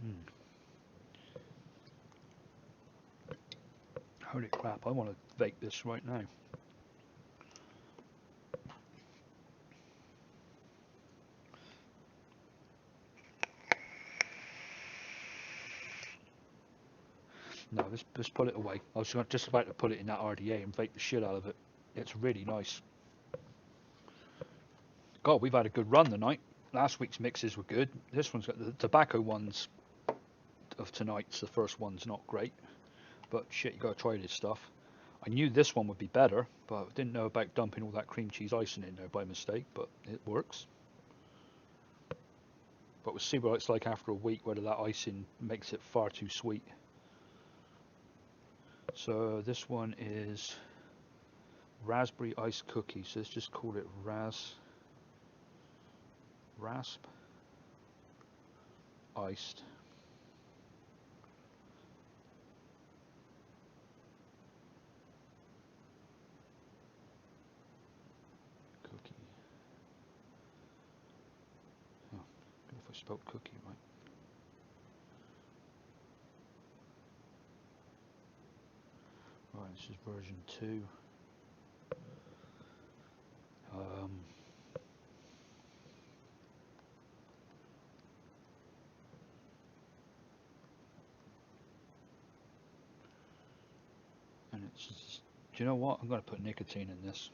Mm. Holy crap, I want to vape this right now. No, let's put it away. I was just about to put it in that RDA and vape the shit out of it. It's really nice. God, we've had a good run tonight. Last week's mixes were good. This one's got the tobacco ones of tonight's. The first one's not great, but shit, you gotta try this stuff. I knew this one would be better, but I didn't know about dumping all that cream cheese icing in there by mistake, but it works. But we'll see what it's like after a week, whether that icing makes it far too sweet. So this one is raspberry ice cookie, so let's just call it rasp iced cookie. Oh, I don't know if I spelled cookie right. Right, this is version 2. Um, and it's, do you know what? I'm going to put nicotine in this.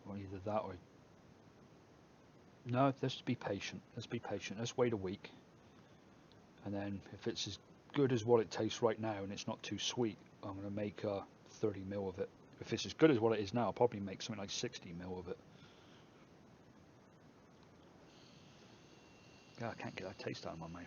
Or either that or... No, let's be patient. Let's be patient. Let's wait a week. And then if it's as good as what it tastes right now and it's not too sweet, I'm going to make 30 mil of it. If it's as good as what it is now, I'll probably make something like 60 mil of it. God, I can't get that taste out of my mouth.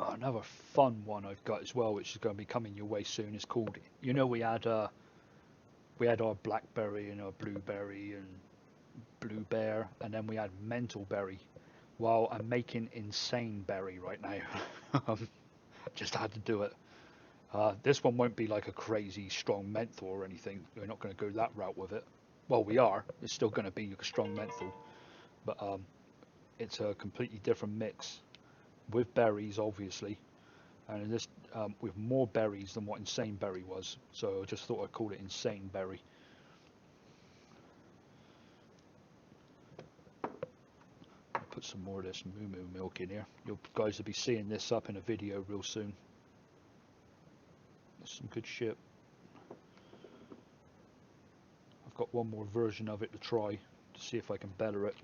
Oh, another fun one I've got as well, which is going to be coming your way soon, is called, you know, we had our blackberry and our blueberry and blue bear, and then we had mental berry. Well, I'm making insane berry right now. Just had to do it. This one won't be like a crazy strong menthol or anything. We're not going to go that route with it. well, we are. It's still going to be a strong menthol, but it's a completely different mix with berries, obviously, and in this with more berries than what Insane Berry was. So I just thought I'd call it Insane Berry. I'll put some more of this moo moo milk in here. You guys will be seeing this up in a video real soon. That's some good shit. I've got one more version of it to try to see if I can better it.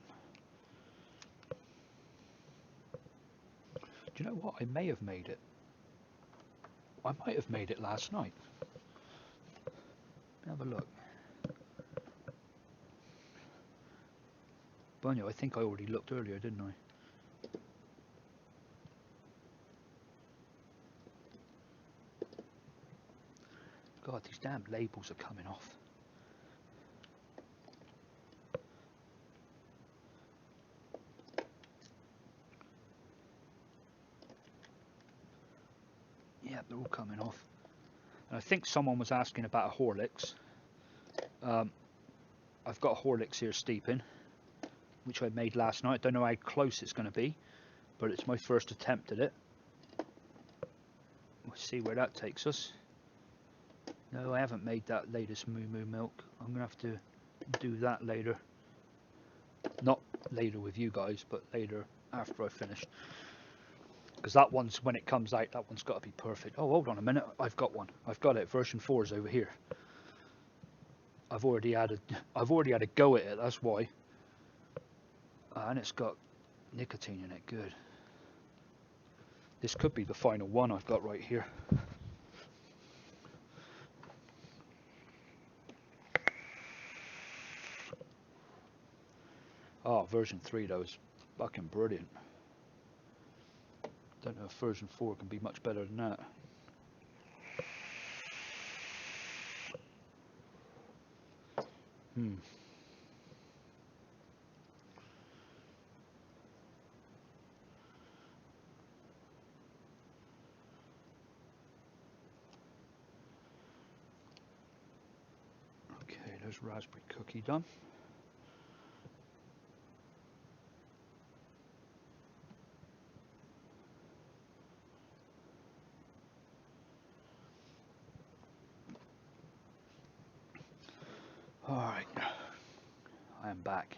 Do you know what? I may have made it. I might have made it last night. Have a look. Bunyo, I think I already looked earlier, didn't I? God, these damn labels are coming off. Yeah, they're all coming off. And I think someone was asking about a Horlicks. I've got a Horlicks here steeping, which I made last night. Don't know how close it's going to be, but it's my first attempt at it. We'll see where that takes us. No, I haven't made that latest moo moo milk. I'm going to have to do that later. Not later with you guys, but later after I finish. Because that one's, when it comes out, that one's got to be perfect. Oh, hold on a minute. I've got one. I've got it. Version 4 is over here. I've already had a go at it, that's why. And it's got nicotine in it, good. This could be the final one I've got right here. Oh, version 3 though is fucking brilliant. Don't know if version 4 can be much better than that. Okay, there's raspberry cookie done. Alright, I am back.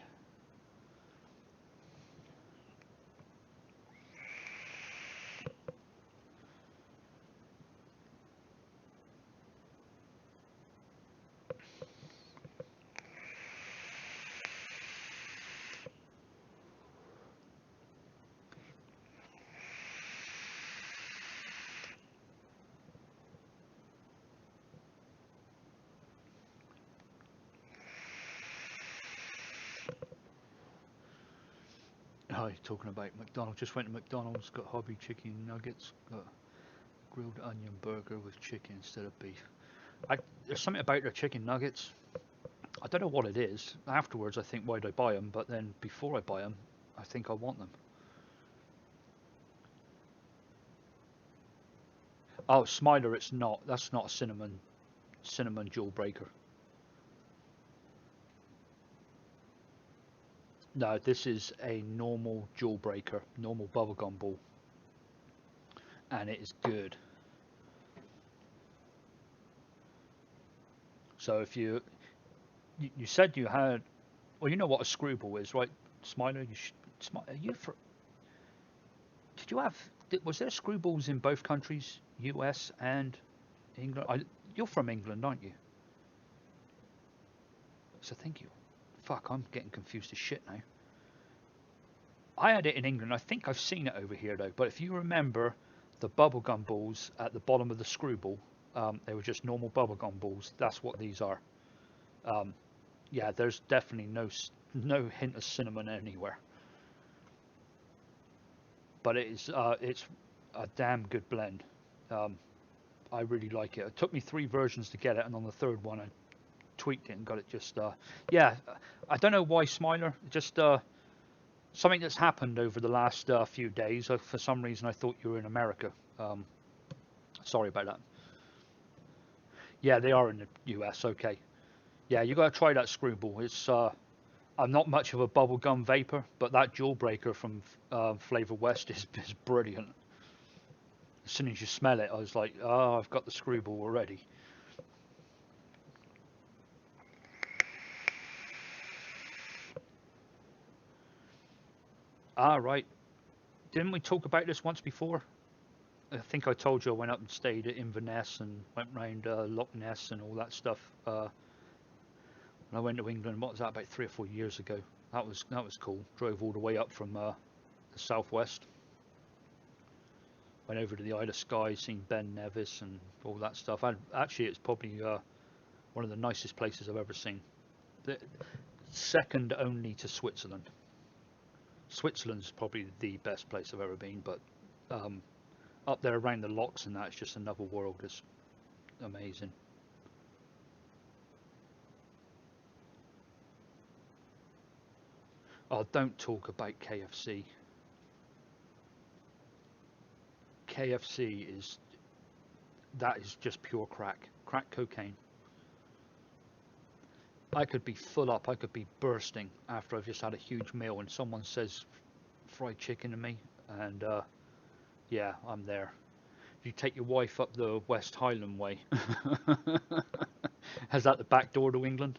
Oh, talking about McDonald's, just went to McDonald's, got hobby chicken nuggets, got grilled onion burger with chicken instead of beef. There's something about their chicken nuggets, I don't know what it is. Afterwards I think, why'd I buy them? But then before I buy them, I think I want them. Oh, Smiler, it's not. That's not a cinnamon jewel breaker. No, this is a normal jewel breaker, normal bubblegum ball, and it is good. So if you said you had, well, you know what a screwball is, right, Smiler? You should, are you for? Did you have? Was there screwballs in both countries, US and England? You're from England, aren't you? So thank you. Fuck, I'm getting confused as shit now. I had it in England. I think I've seen it over here though. But if you remember the bubblegum balls at the bottom of the screwball, they were just normal bubblegum balls. That's what these are. Yeah, there's definitely no hint of cinnamon anywhere. But it's a damn good blend. I really like it. It took me 3 versions to get it, and on the 3rd one I tweaked it and got it just. Yeah, I don't know why Smiler. Just something that's happened over the last few days. For some reason, I thought you were in America. Sorry about that. Yeah, they are in the US. Okay. Yeah, you got to try that screwball. It's I'm not much of a bubblegum vapor, but that jawbreaker from Flavor West is brilliant. As soon as you smell it, I was like, oh, I've got the screwball already. Ah, right. Didn't we talk about this once before? I think I told you I went up and stayed at Inverness and went round Loch Ness and all that stuff. When I went to England, what was that, about 3 or 4 years ago? That was cool. Drove all the way up from the southwest. Went over to the Isle of Skye, seen Ben Nevis and all that stuff. Actually, it's probably one of the nicest places I've ever seen. The, second only to Switzerland. Switzerland's probably the best place I've ever been, but um, up there around the locks and that, it's just another world. It's amazing. Oh, don't talk about KFC. KFC is just pure crack cocaine. I could be full up, I could be bursting after I've just had a huge meal, and someone says fried chicken to me, and yeah, I'm there. If you take your wife up the West Highland way, has that the back door to England?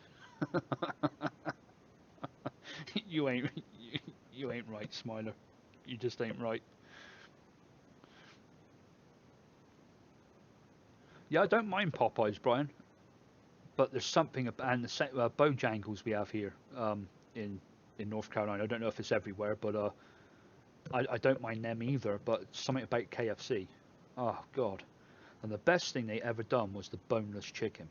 you ain't you ain't right, Smiler. You just ain't right. Yeah, I don't mind Popeyes, Brian, but there's something and the Bojangles we have here in North Carolina. I don't know if it's everywhere, but I don't mind them either. But something about KFC. Oh God! And the best thing they ever done was the boneless chicken.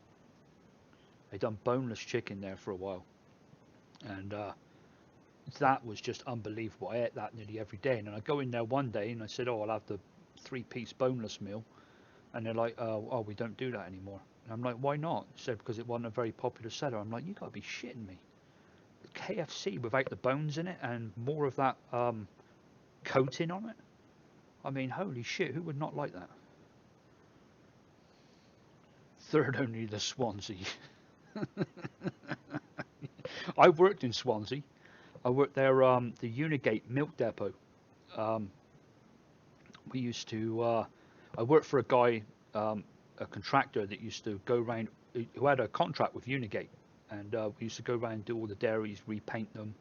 They done boneless chicken there for a while, and that was just unbelievable. I ate that nearly every day, and then I go in there one day and I said, "Oh, I'll have the three-piece boneless meal," and they're like, "Oh, we don't do that anymore." And I'm like, "Why not?" They said because it wasn't a very popular seller. I'm like, "You gotta be shitting me." KFC without the bones in it and more of that coating on it. I mean, holy shit, who would not like that? Third only the Swansea. I worked in Swansea. I worked there, the Unigate Milk Depot. Um, we used to. I worked for a guy, a contractor that used to go around, who had a contract with Unigate, and we used to go around and do all the dairies, repaint them,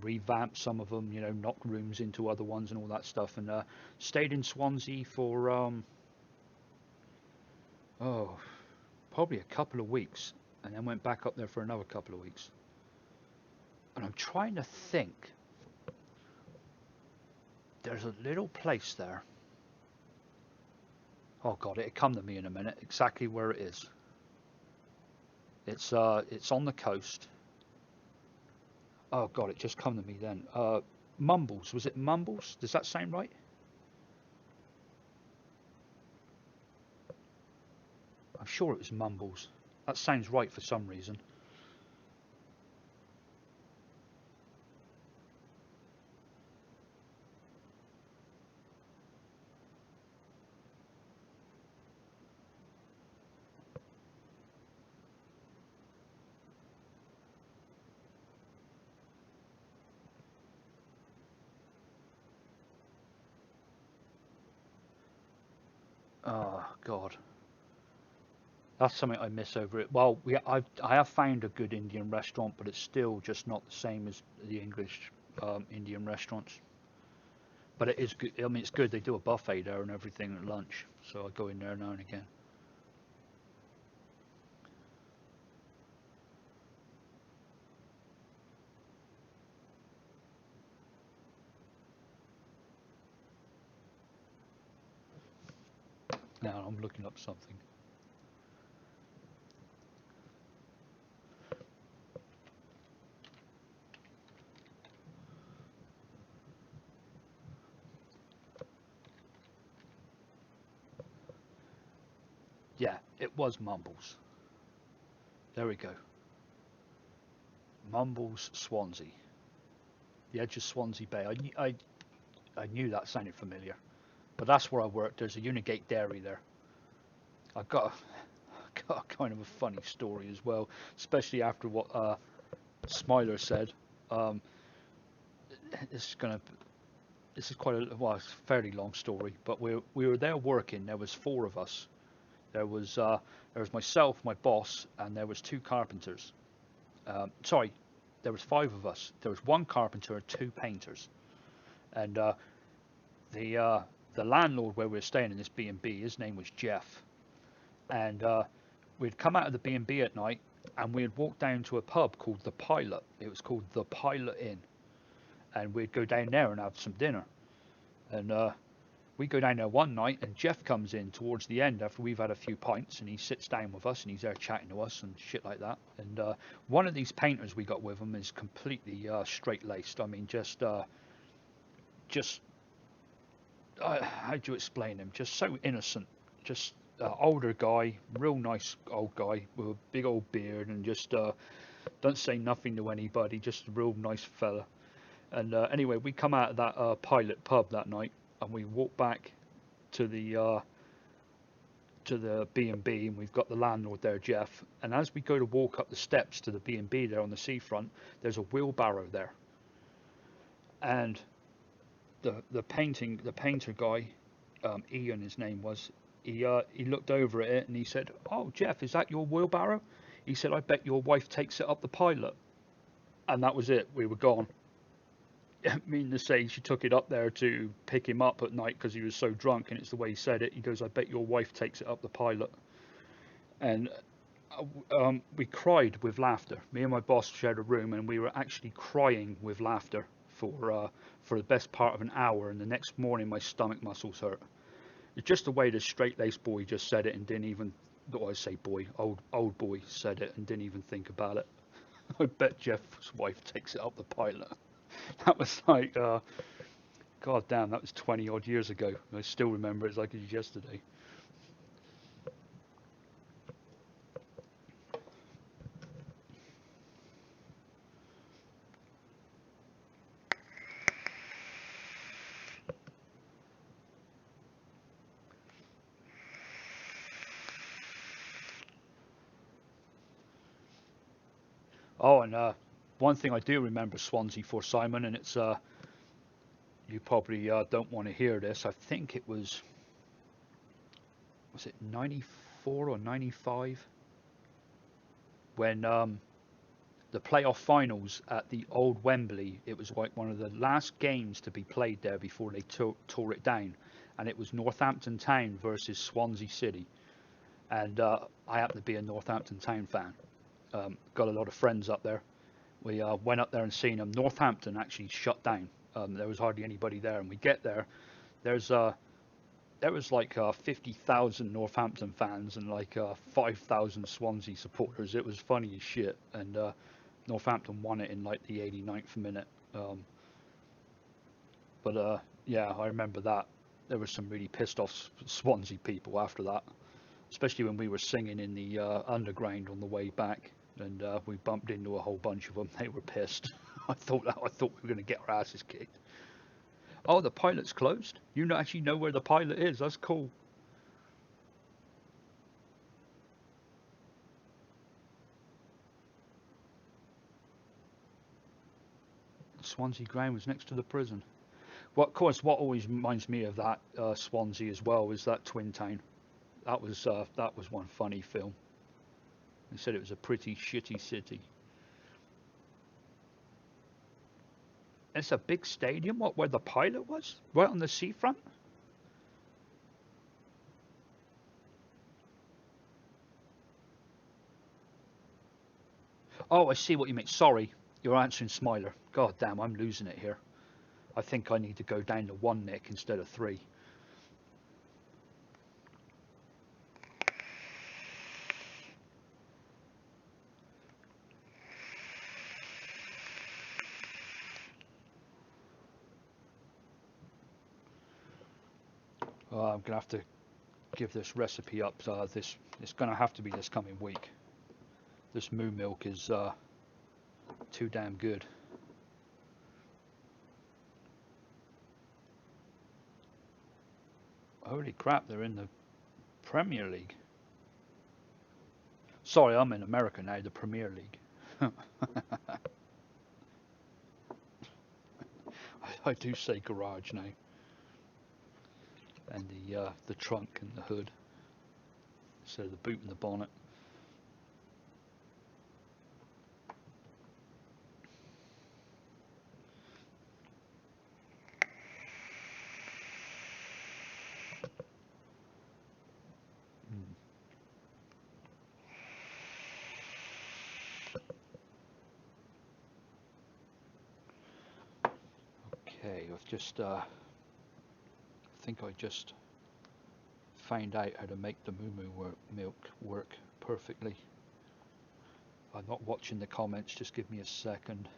revamp some of them, knock rooms into other ones and all that stuff. And stayed in Swansea for oh, probably a couple of weeks, and then went back up there for another couple of weeks. And I'm trying to think. There's a little place there. Oh God, it'll come to me in a minute. Exactly where it is. It's on the coast. Oh God, it just come to me then. Mumbles. Was it Mumbles? Does that sound right? I'm sure it was Mumbles. That sounds right for some reason. Oh God, that's something I miss over it. Well, I have found a good Indian restaurant, but it's still just not the same as the English Indian restaurants. But it is good. I mean, it's good. They do a buffet there and everything at lunch, so I go in there now and again. Now I'm looking up something. Yeah, it was Mumbles. There we go. Mumbles, Swansea. The edge of Swansea Bay. I knew that sounded familiar. But that's where I worked. There's a Unigate dairy there. I got kind of a funny story as well, especially after what Smiler said. Um, this is gonna this is quite a well, it's a fairly long story, but we were there working. There was four of us. There was myself, my boss, and there was two carpenters. Sorry, there was five of us. There was one carpenter and two painters. And the uh, the landlord where we were staying in this B&B, his name was Jeff. And we'd come out of the B&B at night, and we'd walk down to a pub called the Pilot. It was called the Pilot Inn, and we'd go down there and have some dinner. And we go down there one night, and Jeff comes in towards the end after we've had a few pints, and he sits down with us, and he's there chatting to us and shit like that. And one of these painters we got with him is completely straight-laced. I mean, just how do you explain him? Just so innocent. Just older guy, real nice old guy with a big old beard, and just don't say nothing to anybody. Just a real nice fella. And anyway, we come out of that Pilot pub that night, and we walk back to the B&B, and we've got the landlord there, Jeff. And as we go to walk up the steps to the B&B there on the seafront, there's a wheelbarrow there. And the painter guy, Ian, his name was. He looked over at it and he said, "Oh, Jeff, is that your wheelbarrow?" He said, "I bet your wife takes it up the Pilot." And that was it. We were gone. I mean to say, she took it up there to pick him up at night because he was so drunk, and it's the way he said it. He goes, "I bet your wife takes it up the Pilot." And we cried with laughter. Me and my boss shared a room, and we were actually crying with laughter for the best part of an hour. And the next morning, my stomach muscles hurt. It's just the way the straight-laced boy just said it and didn't even. I say boy, old boy said it and didn't even think about it. I bet Jeff's wife takes it up the Pilot. That was like, god damn, that was 20 odd years ago. I still remember it like it was yesterday. Oh, and one thing I do remember Swansea for, Simon, and it's you probably don't want to hear this. I think it was it 94 or 95 when the playoff finals at the old Wembley. It was like one of the last games to be played there before they tore it down, and it was Northampton Town versus Swansea City. And I happen to be a Northampton Town fan. Got a lot of friends up there. We went up there and seen them. Northampton actually shut down. There was hardly anybody there, and we get there. There was like 50,000 Northampton fans and like 5,000 Swansea supporters. It was funny as shit, and Northampton won it in like the 89th minute. But yeah, I remember that. There were some really pissed off Swansea people after that, especially when we were singing in the underground on the way back, and we bumped into a whole bunch of them. They were pissed. I thought we were going to get our asses kicked. Oh, the Pilot's closed? You actually know where the Pilot is? That's cool. Swansea Ground was next to the prison. Well, of course, what always reminds me of that Swansea as well is that Twin Town. That was one funny film. They said it was a pretty shitty city. It's a big stadium. What, where the Pilot was? Right on the seafront? Oh, I see what you mean. Sorry, you're answering Smiler. God damn, I'm losing it here. I think I need to go down to one Nick instead of three. I'm gonna have to give this recipe up. It's gonna have to be this coming week. This moo milk is too damn good. Holy crap! They're in the Premier League. Sorry, I'm in America now, the Premier League. I do say garage now, and the trunk and the hood, so the boot and the bonnet. Okay, I've just I think I just found out how to make the milk work perfectly. I'm not watching the comments, just give me a second.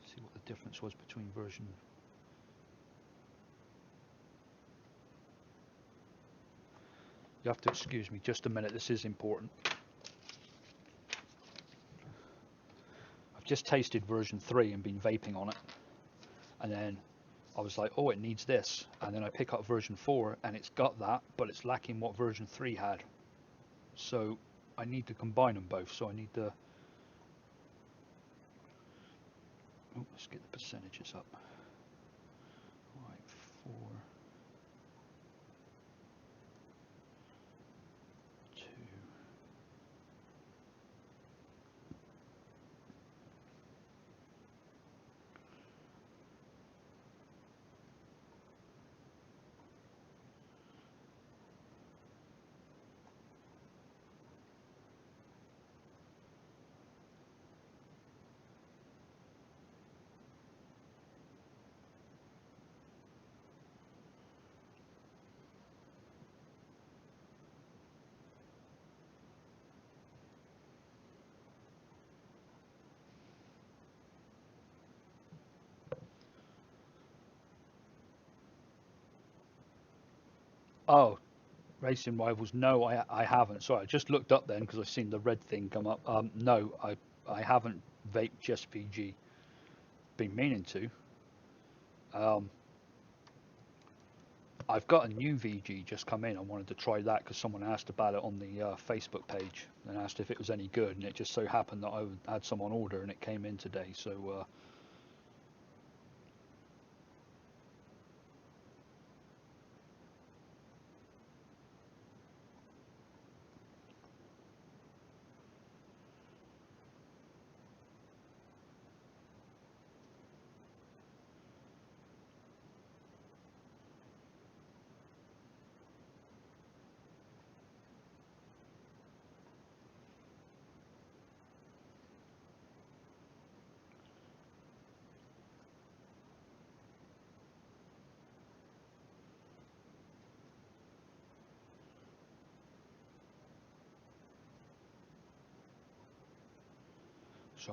See what the difference was between version. You have to excuse me just a minute, this is important. I've just tasted version 3 and been vaping on it, and then I was like, oh, it needs this, and then I pick up version 4 and it's got that, but it's lacking what version 3 had. So I need to combine them both, so I need to... Oh, let's get the percentages up. Right, 4, 2. Oh, Racing Rivals, no, I haven't. Sorry, I just looked up then because I seen the red thing come up. No, I haven't vaped just VG. Been meaning to. Um, I've got a new VG just come in. I wanted to try that because someone asked about it on the Facebook page and asked if it was any good, and it just so happened that I had some on order and it came in today. So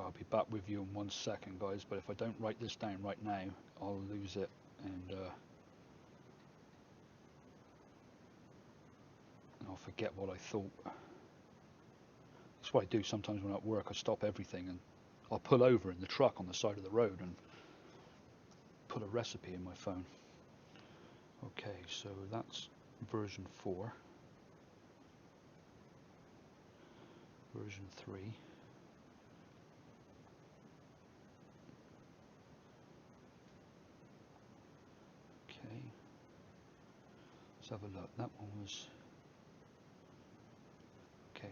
I'll be back with you in 1 second, guys. But if I don't write this down right now, I'll lose it, and I'll forget what I thought. That's what I do sometimes when I'm at work. I stop everything and I'll pull over in the truck on the side of the road and put a recipe in my phone. Okay, so that's version 4. Version 3. Okay, let's have a look. That one was... Okay.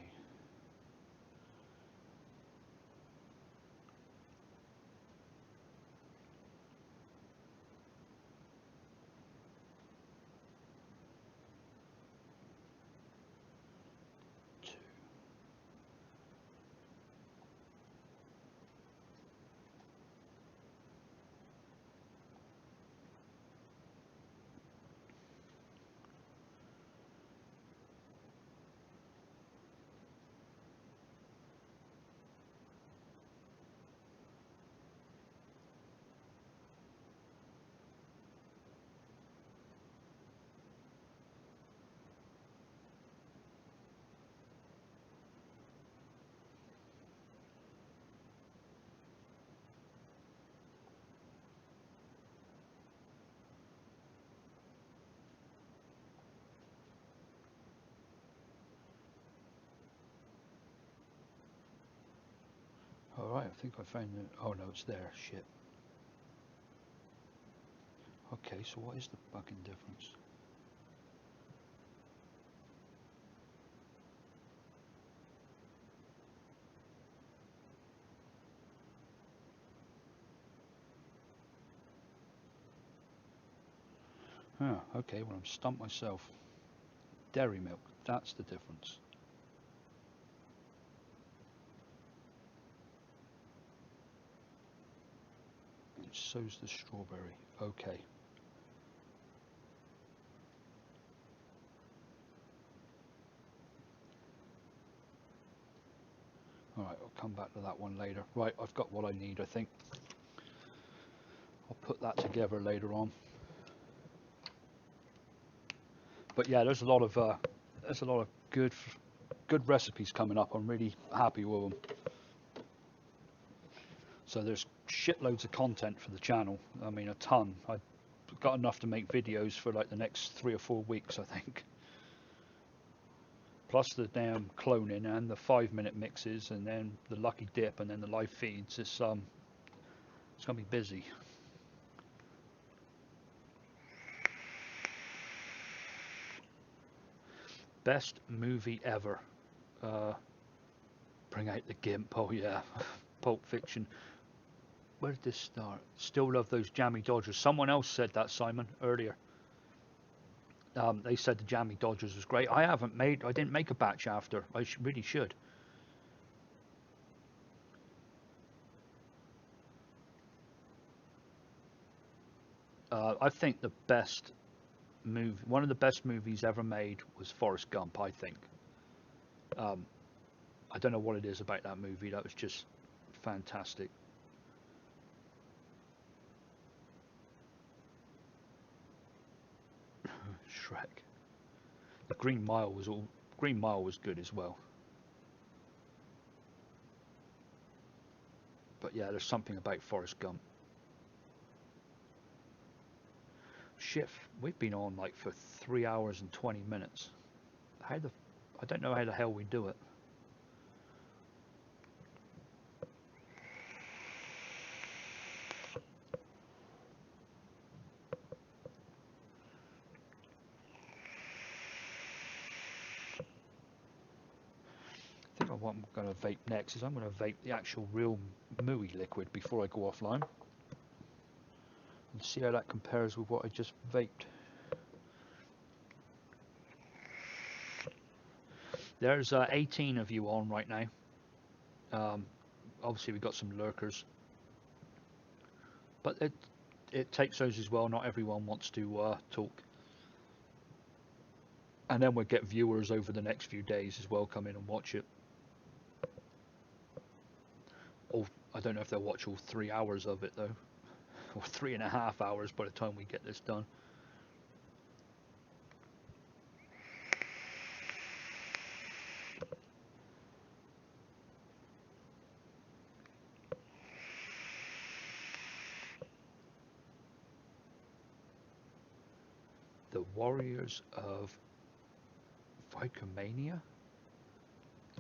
think I found it. Oh no, it's there. Shit. Okay, so what is the fucking difference? Oh, okay, well I'm stumped myself. Dairy milk, that's the difference. And so's the strawberry. Okay. Alright, I'll come back to that one later. Right, I've got what I need, I think. I'll put that together later on. But yeah, there's a lot of good recipes coming up. I'm really happy with them. So there's shitloads of content for the channel. I mean, a ton. I've got enough to make videos for like the next 3 or 4 weeks, I think. Plus the damn cloning and the 5-minute mixes, and then the lucky dip, and then the live feeds. It's gonna be busy. Best movie ever. Uh, Bring out the Gimp. Oh yeah, Pulp Fiction. Where did this start? Still love those jammy Dodgers. Someone else said that, Simon, earlier. They said the jammy Dodgers was great. I didn't make a batch after. I really should. I think the best movie, one of the best movies ever made, was Forrest Gump. I think. Um, I don't know what it is about that movie. That was just fantastic. Shrek. The Green Mile was good as well. But yeah, there's something about Forrest Gump. Shit, we've been on like for 3 hours and 20 minutes. How the I don't know how the hell we do it. I think what I'm going to vape next is I'm going to vape the actual real mooey liquid before I go offline and see how that compares with what I just vaped. There's 18 of you on right now. Um, Obviously, we've got some lurkers, but it takes those as well. Not everyone wants to talk, and then we'll get viewers over the next few days as well come in and watch it. Or I don't know if they'll watch all 3 hours of it though, or 3.5 hours by the time we get this done. The Warriors of Vicomania?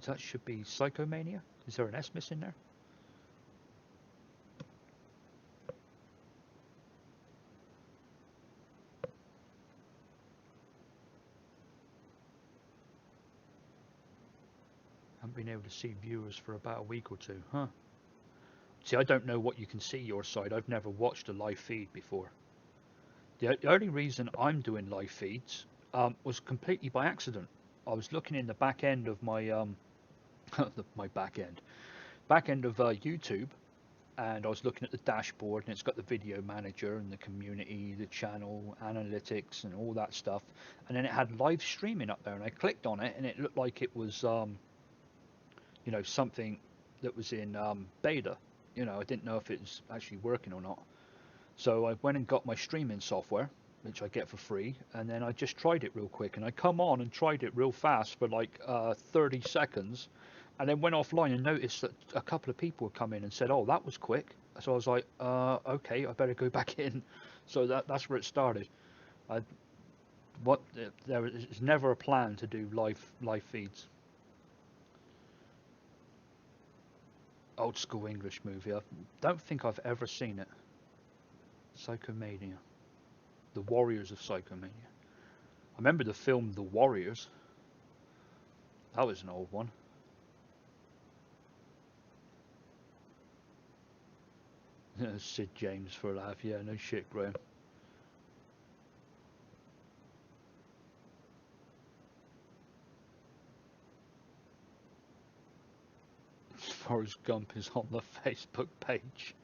That should be Psychomania? Is there an S missing there? I haven't been able to see viewers for about a week or two, huh? See, I don't know what you can see your side. I've never watched a live feed before. The only reason I'm doing live feeds was completely by accident. I was looking in the back end of my my back end of YouTube, and I was looking at the dashboard, and it's got the video manager and the community, the channel analytics, and all that stuff. And then it had live streaming up there, and I clicked on it, and it looked like it was something that was in beta. I didn't know if it was actually working or not. So I went and got my streaming software, which I get for free, and then I just tried it real quick. And I come on and tried it real fast for like 30 seconds, and then went offline and noticed that a couple of people had come in and said, "Oh, that was quick." So I was like, "Okay, I better go back in." So that's where it started. I, there is never a plan to do live feeds. Old school English movie. I don't think I've ever seen it. Psychomania. The Warriors of Psychomania. I remember the film The Warriors. That was an old one. Sid James for a laugh. Yeah, no shit, Graham. Forrest Gump is on the Facebook page.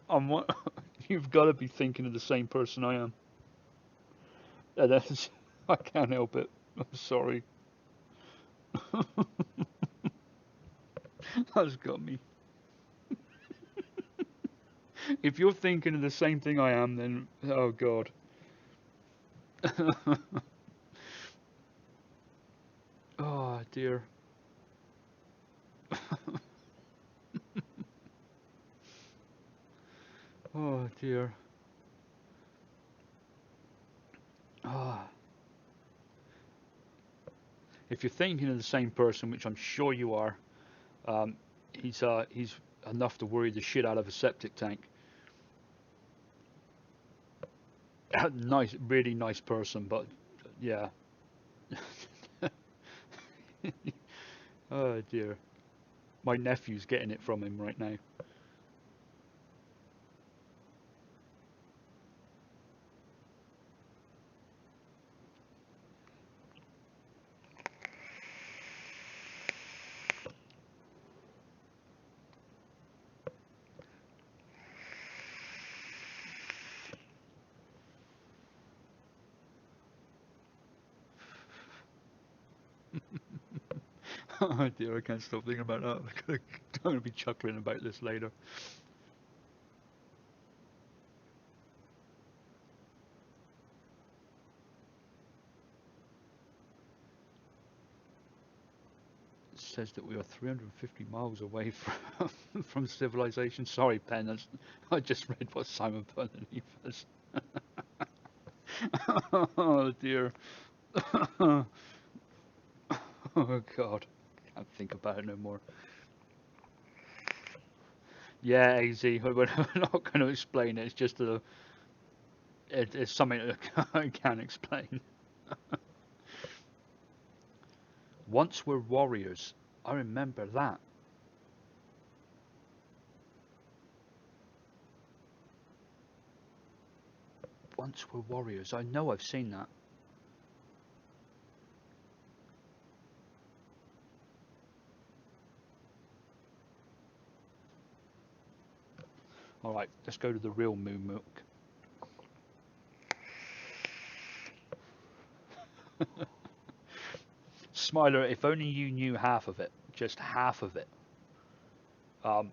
I'm, you've got to be thinking of the same person I am. That's, I can't help it. I'm sorry. That's got me. If you're thinking of the same thing I am, then oh god. Oh dear. Oh dear. Ah. If you're thinking of the same person, which I'm sure you are, um, he's enough to worry the shit out of a septic tank. Nice, really nice person, but yeah. Oh dear. My nephew's getting it from him right now. Oh dear, I can't stop thinking about that. I'm going to be chuckling about this later. It says that we are 350 miles away from civilization. Sorry, Pen. I just read what Simon put underneath us. Oh dear. Oh god. Can't think about it no more. Yeah, AZ. We're not going to explain it. It's just it's something that I can't explain. Once we're warriors. I remember that. Once we're warriors. I know I've seen that. All right, let's go to the real moo milk. Smiler, if only you knew half of it, just half of it. Um,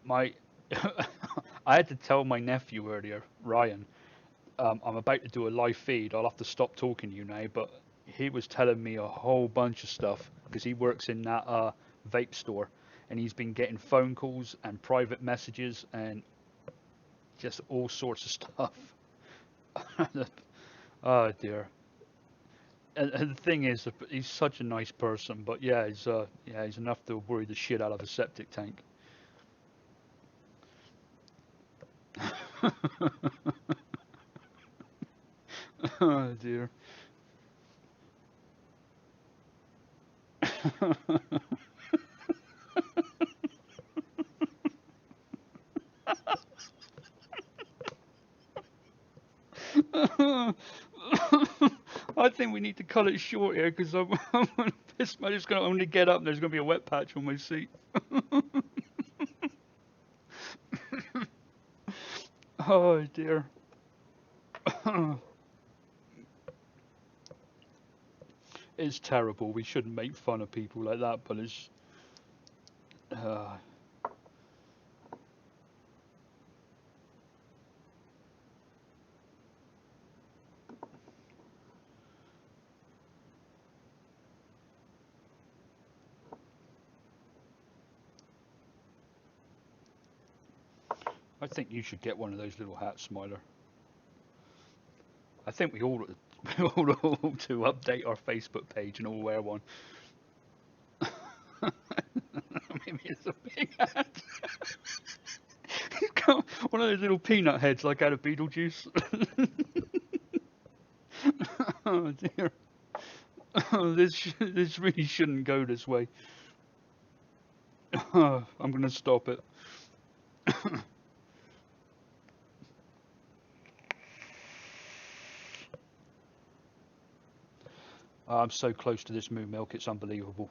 my, I had to tell my nephew earlier, Ryan, I'm about to do a live feed. I'll have to stop talking to you now, but he was telling me a whole bunch of stuff because he works in that vape store, and he's been getting phone calls and private messages and just all sorts of stuff. Oh dear. And the thing is, he's such a nice person, but yeah, he's enough to worry the shit out of a septic tank. Oh dear. I think we need to cut it short here because I'm just going to only get up and there's going to be a wet patch on my seat. Oh dear. It's terrible. We shouldn't make fun of people like that, but it's. Uh, I think you should get one of those little hats, Smiler. I think we all we all ought to update our Facebook page and all wear one. Maybe it's a big hat. He's got one of those little peanut heads like out of Beetlejuice. Oh dear. Oh, this really shouldn't go this way. Oh, I'm going to stop it. I'm so close to this moo milk, it's unbelievable.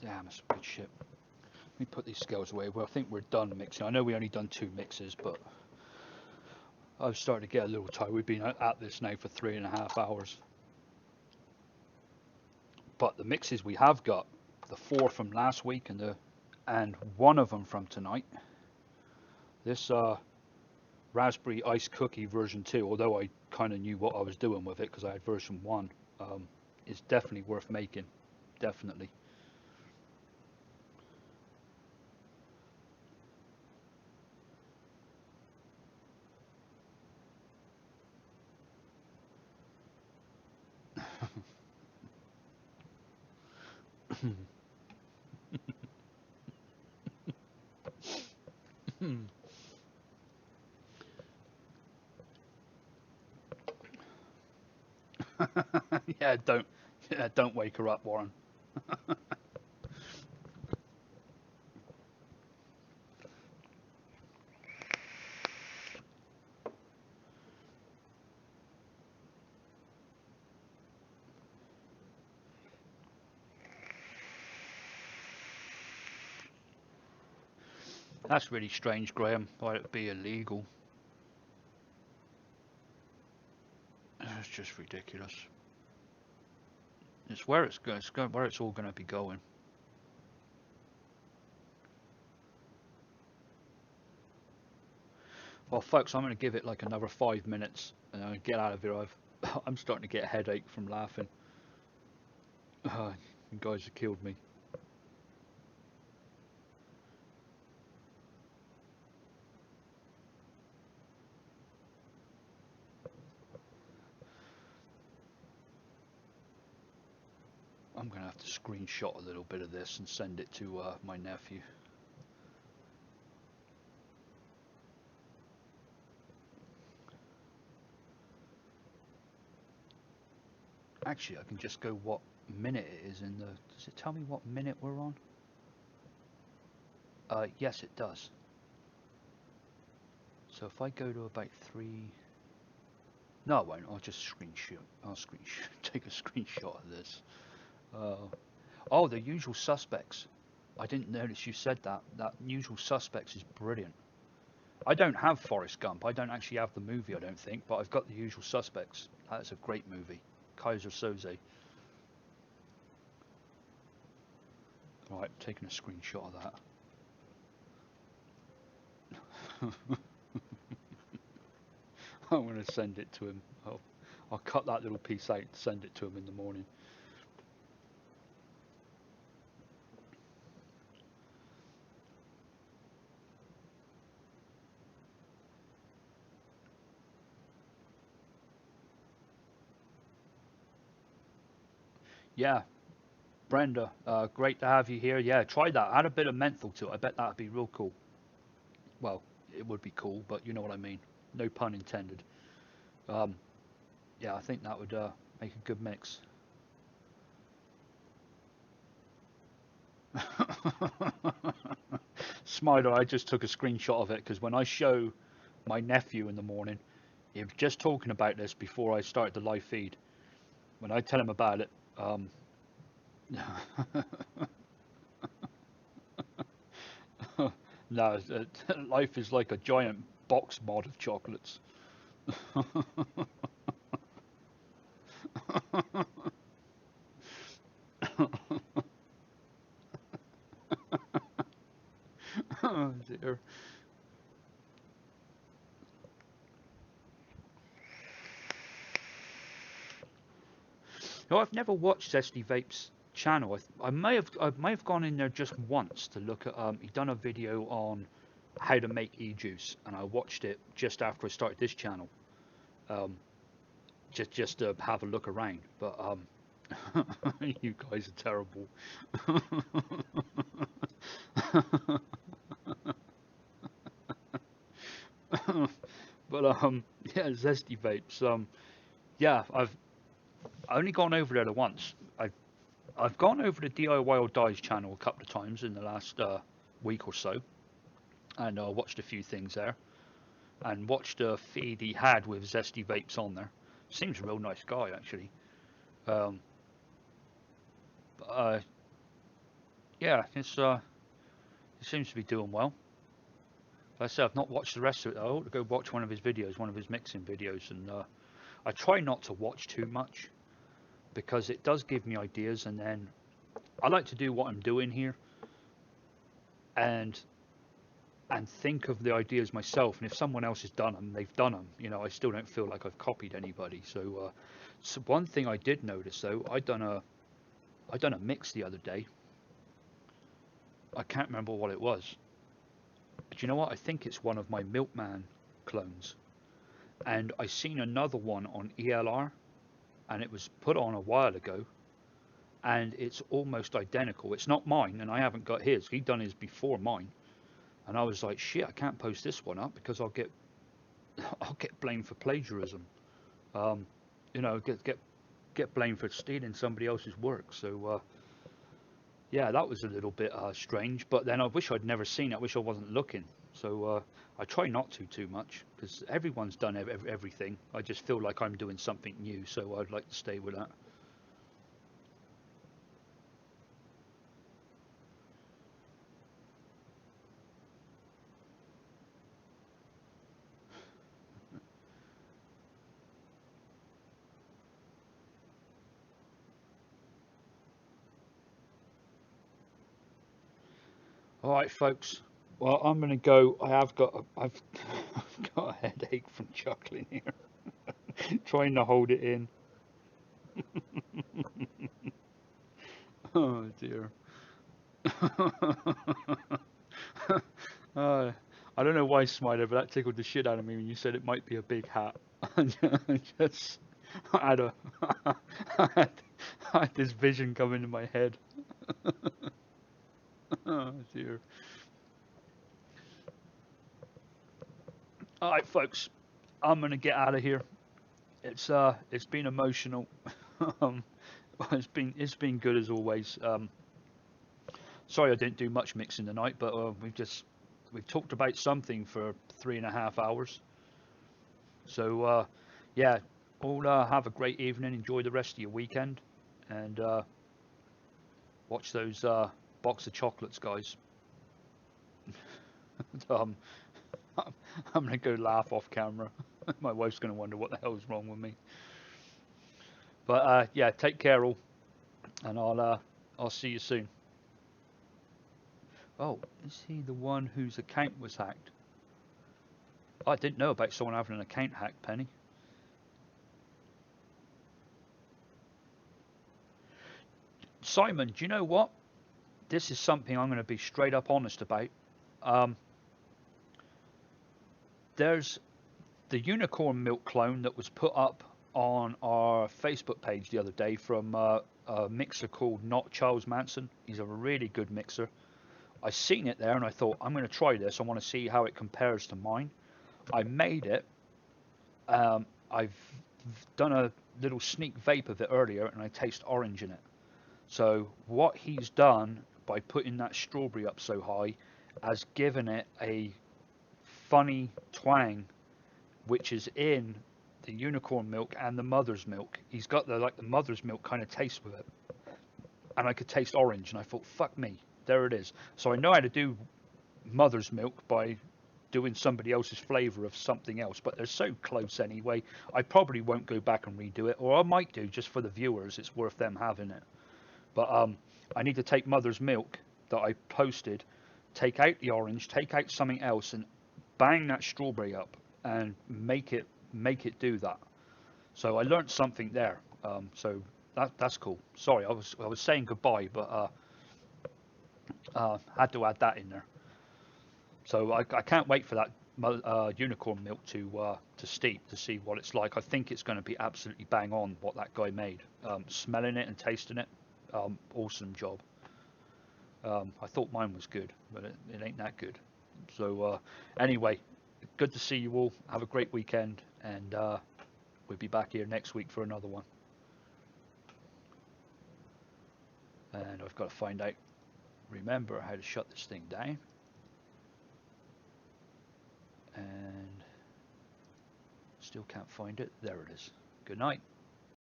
Damn, that's good shit. Let me put these scales away. Well, I think we're done mixing. I know we only done 2 mixes, but I've started to get a little tired. We've been at this now for 3.5 hours. But the mixes we have got, the 4 from last week and one of them from tonight. This raspberry ice cookie version 2, although I kind of knew what I was doing with it because I had version 1, is definitely worth making. Definitely. Yeah, don't wake her up, Warren. That's really strange, Graham. Why it be illegal? It's just ridiculous. It's where it's going. Where it's all going to be going. Well, folks, I'm going to give it like another 5 minutes and I'll get out of here. I'm starting to get a headache from laughing. You guys have killed me. I'm going to have to screenshot a little bit of this and send it to my nephew. Actually, I can just go what minute it is in the... Does it tell me what minute we're on? Yes, it does. So if I go to about 3... No, I won't. I'll just screenshot. I'll take a screenshot of this. Oh, The Usual Suspects. I didn't notice you said that. That Usual Suspects is brilliant. I don't have Forrest Gump. I don't actually have the movie, I don't think, but I've got The Usual Suspects. That's a great movie. Kaiser Soze. Right, taking a screenshot of that. I'm going to send it to him. I'll cut that little piece out and send it to him in the morning. Yeah, Brenda, great to have you here. Yeah, try that. Add a bit of menthol to it. I bet that'd be real cool. Well, it would be cool, but you know what I mean. No pun intended. Um, yeah, I think that would make a good mix. Smiler, I just took a screenshot of it because when I show my nephew in the morning, he was just talking about this before I started the live feed. When I tell him about it, no, life is like a giant box mod of chocolates. Oh dear. No, I've never watched Zesty Vape's channel. I may have gone in there just once to look at. He done a video on how to make Ejuice, and I watched it just after I started this channel. Um, just to have a look around. But you guys are terrible. But yeah, Zesty Vapes. Yeah, I've only gone over there once. I've gone over to DIY or Die's channel a couple of times in the last week or so, and watched a few things there, and watched a feed he had with Zesty Vapes on there. Seems a real nice guy actually. Um, but, yeah, he seems to be doing well. Like I said, I've not watched the rest of it. I ought to go watch one of his videos, one of his mixing videos, and I try not to watch too much because it does give me ideas, and then I like to do what I'm doing here and think of the ideas myself. And if someone else has done them, they've done them. You know, I still don't feel like I've copied anybody. So one thing I did notice though, I done a mix the other day. I can't remember what it was. Do you know what? I think it's one of my Milkman clones. And I seen another one on ELR, and it was put on a while ago, and it's almost identical. It's not mine, and I haven't got his. He done his before mine, and I was like, shit, I can't post this one up because I'll get blamed for plagiarism. Um, you know, get blamed for stealing somebody else's work. So yeah, that was a little bit strange. But then I wish I'd never seen it. I wish I wasn't looking. So I try not to too much because everyone's done everything. I just feel like I'm doing something new, so I'd like to stay with that. All right, folks. Well, I'm gonna go. I've I've got a headache from chuckling here, trying to hold it in. Oh dear. uh, I don't know why, Smiler, but that tickled the shit out of me when you said it might be a big hat. I just I had a I had, I had this vision come into my head. Oh dear. All right, folks. I'm gonna get out of here. It's been emotional. um, it's been good as always. Sorry I didn't do much mixing tonight, but we've talked about something for 3.5 hours. So yeah, all have a great evening. Enjoy the rest of your weekend, and watch those box of chocolates, guys. um, I'm gonna go laugh off camera. My wife's gonna wonder what the hell's wrong with me. But yeah, take care all, and I'll see you soon. Oh, is he the one whose account was hacked? I didn't know about someone having an account hacked, Penny. Simon, do you know what? This is something I'm going to be straight up honest about. Um, there's the unicorn milk clone that was put up on our Facebook page the other day from a mixer called Not Charles Manson. He's a really good mixer. I seen it there and I thought, I'm going to try this. I want to see how it compares to mine. I made it. I've done a little sneak vape of it earlier and I taste orange in it. So what he's done by putting that strawberry up so high has given it a funny twang, which is in the unicorn milk and the mother's milk. He's got the mother's milk kind of taste with it, and I could taste orange, and I thought, fuck me, there it is. So I know how to do mother's milk by doing somebody else's flavor of something else, but they're so close anyway. I probably won't go back and redo it, or I might do just for the viewers. It's worth them having it. But I need to take mother's milk that I posted, take out the orange, take out something else, and bang that strawberry up and make it do that. So I learned something there. So That's cool. Sorry, I was saying goodbye, but had to add that in there. So I can't wait for that unicorn milk to steep to see what it's like. I think it's going to be absolutely bang on what that guy made. Smelling it and tasting it, awesome job. I thought mine was good, but it ain't that good. So anyway, good to see you all. Have a great weekend, and we'll be back here next week for another one. And I've got to find out, remember how to shut this thing down. And still can't find it. There it is. Good night.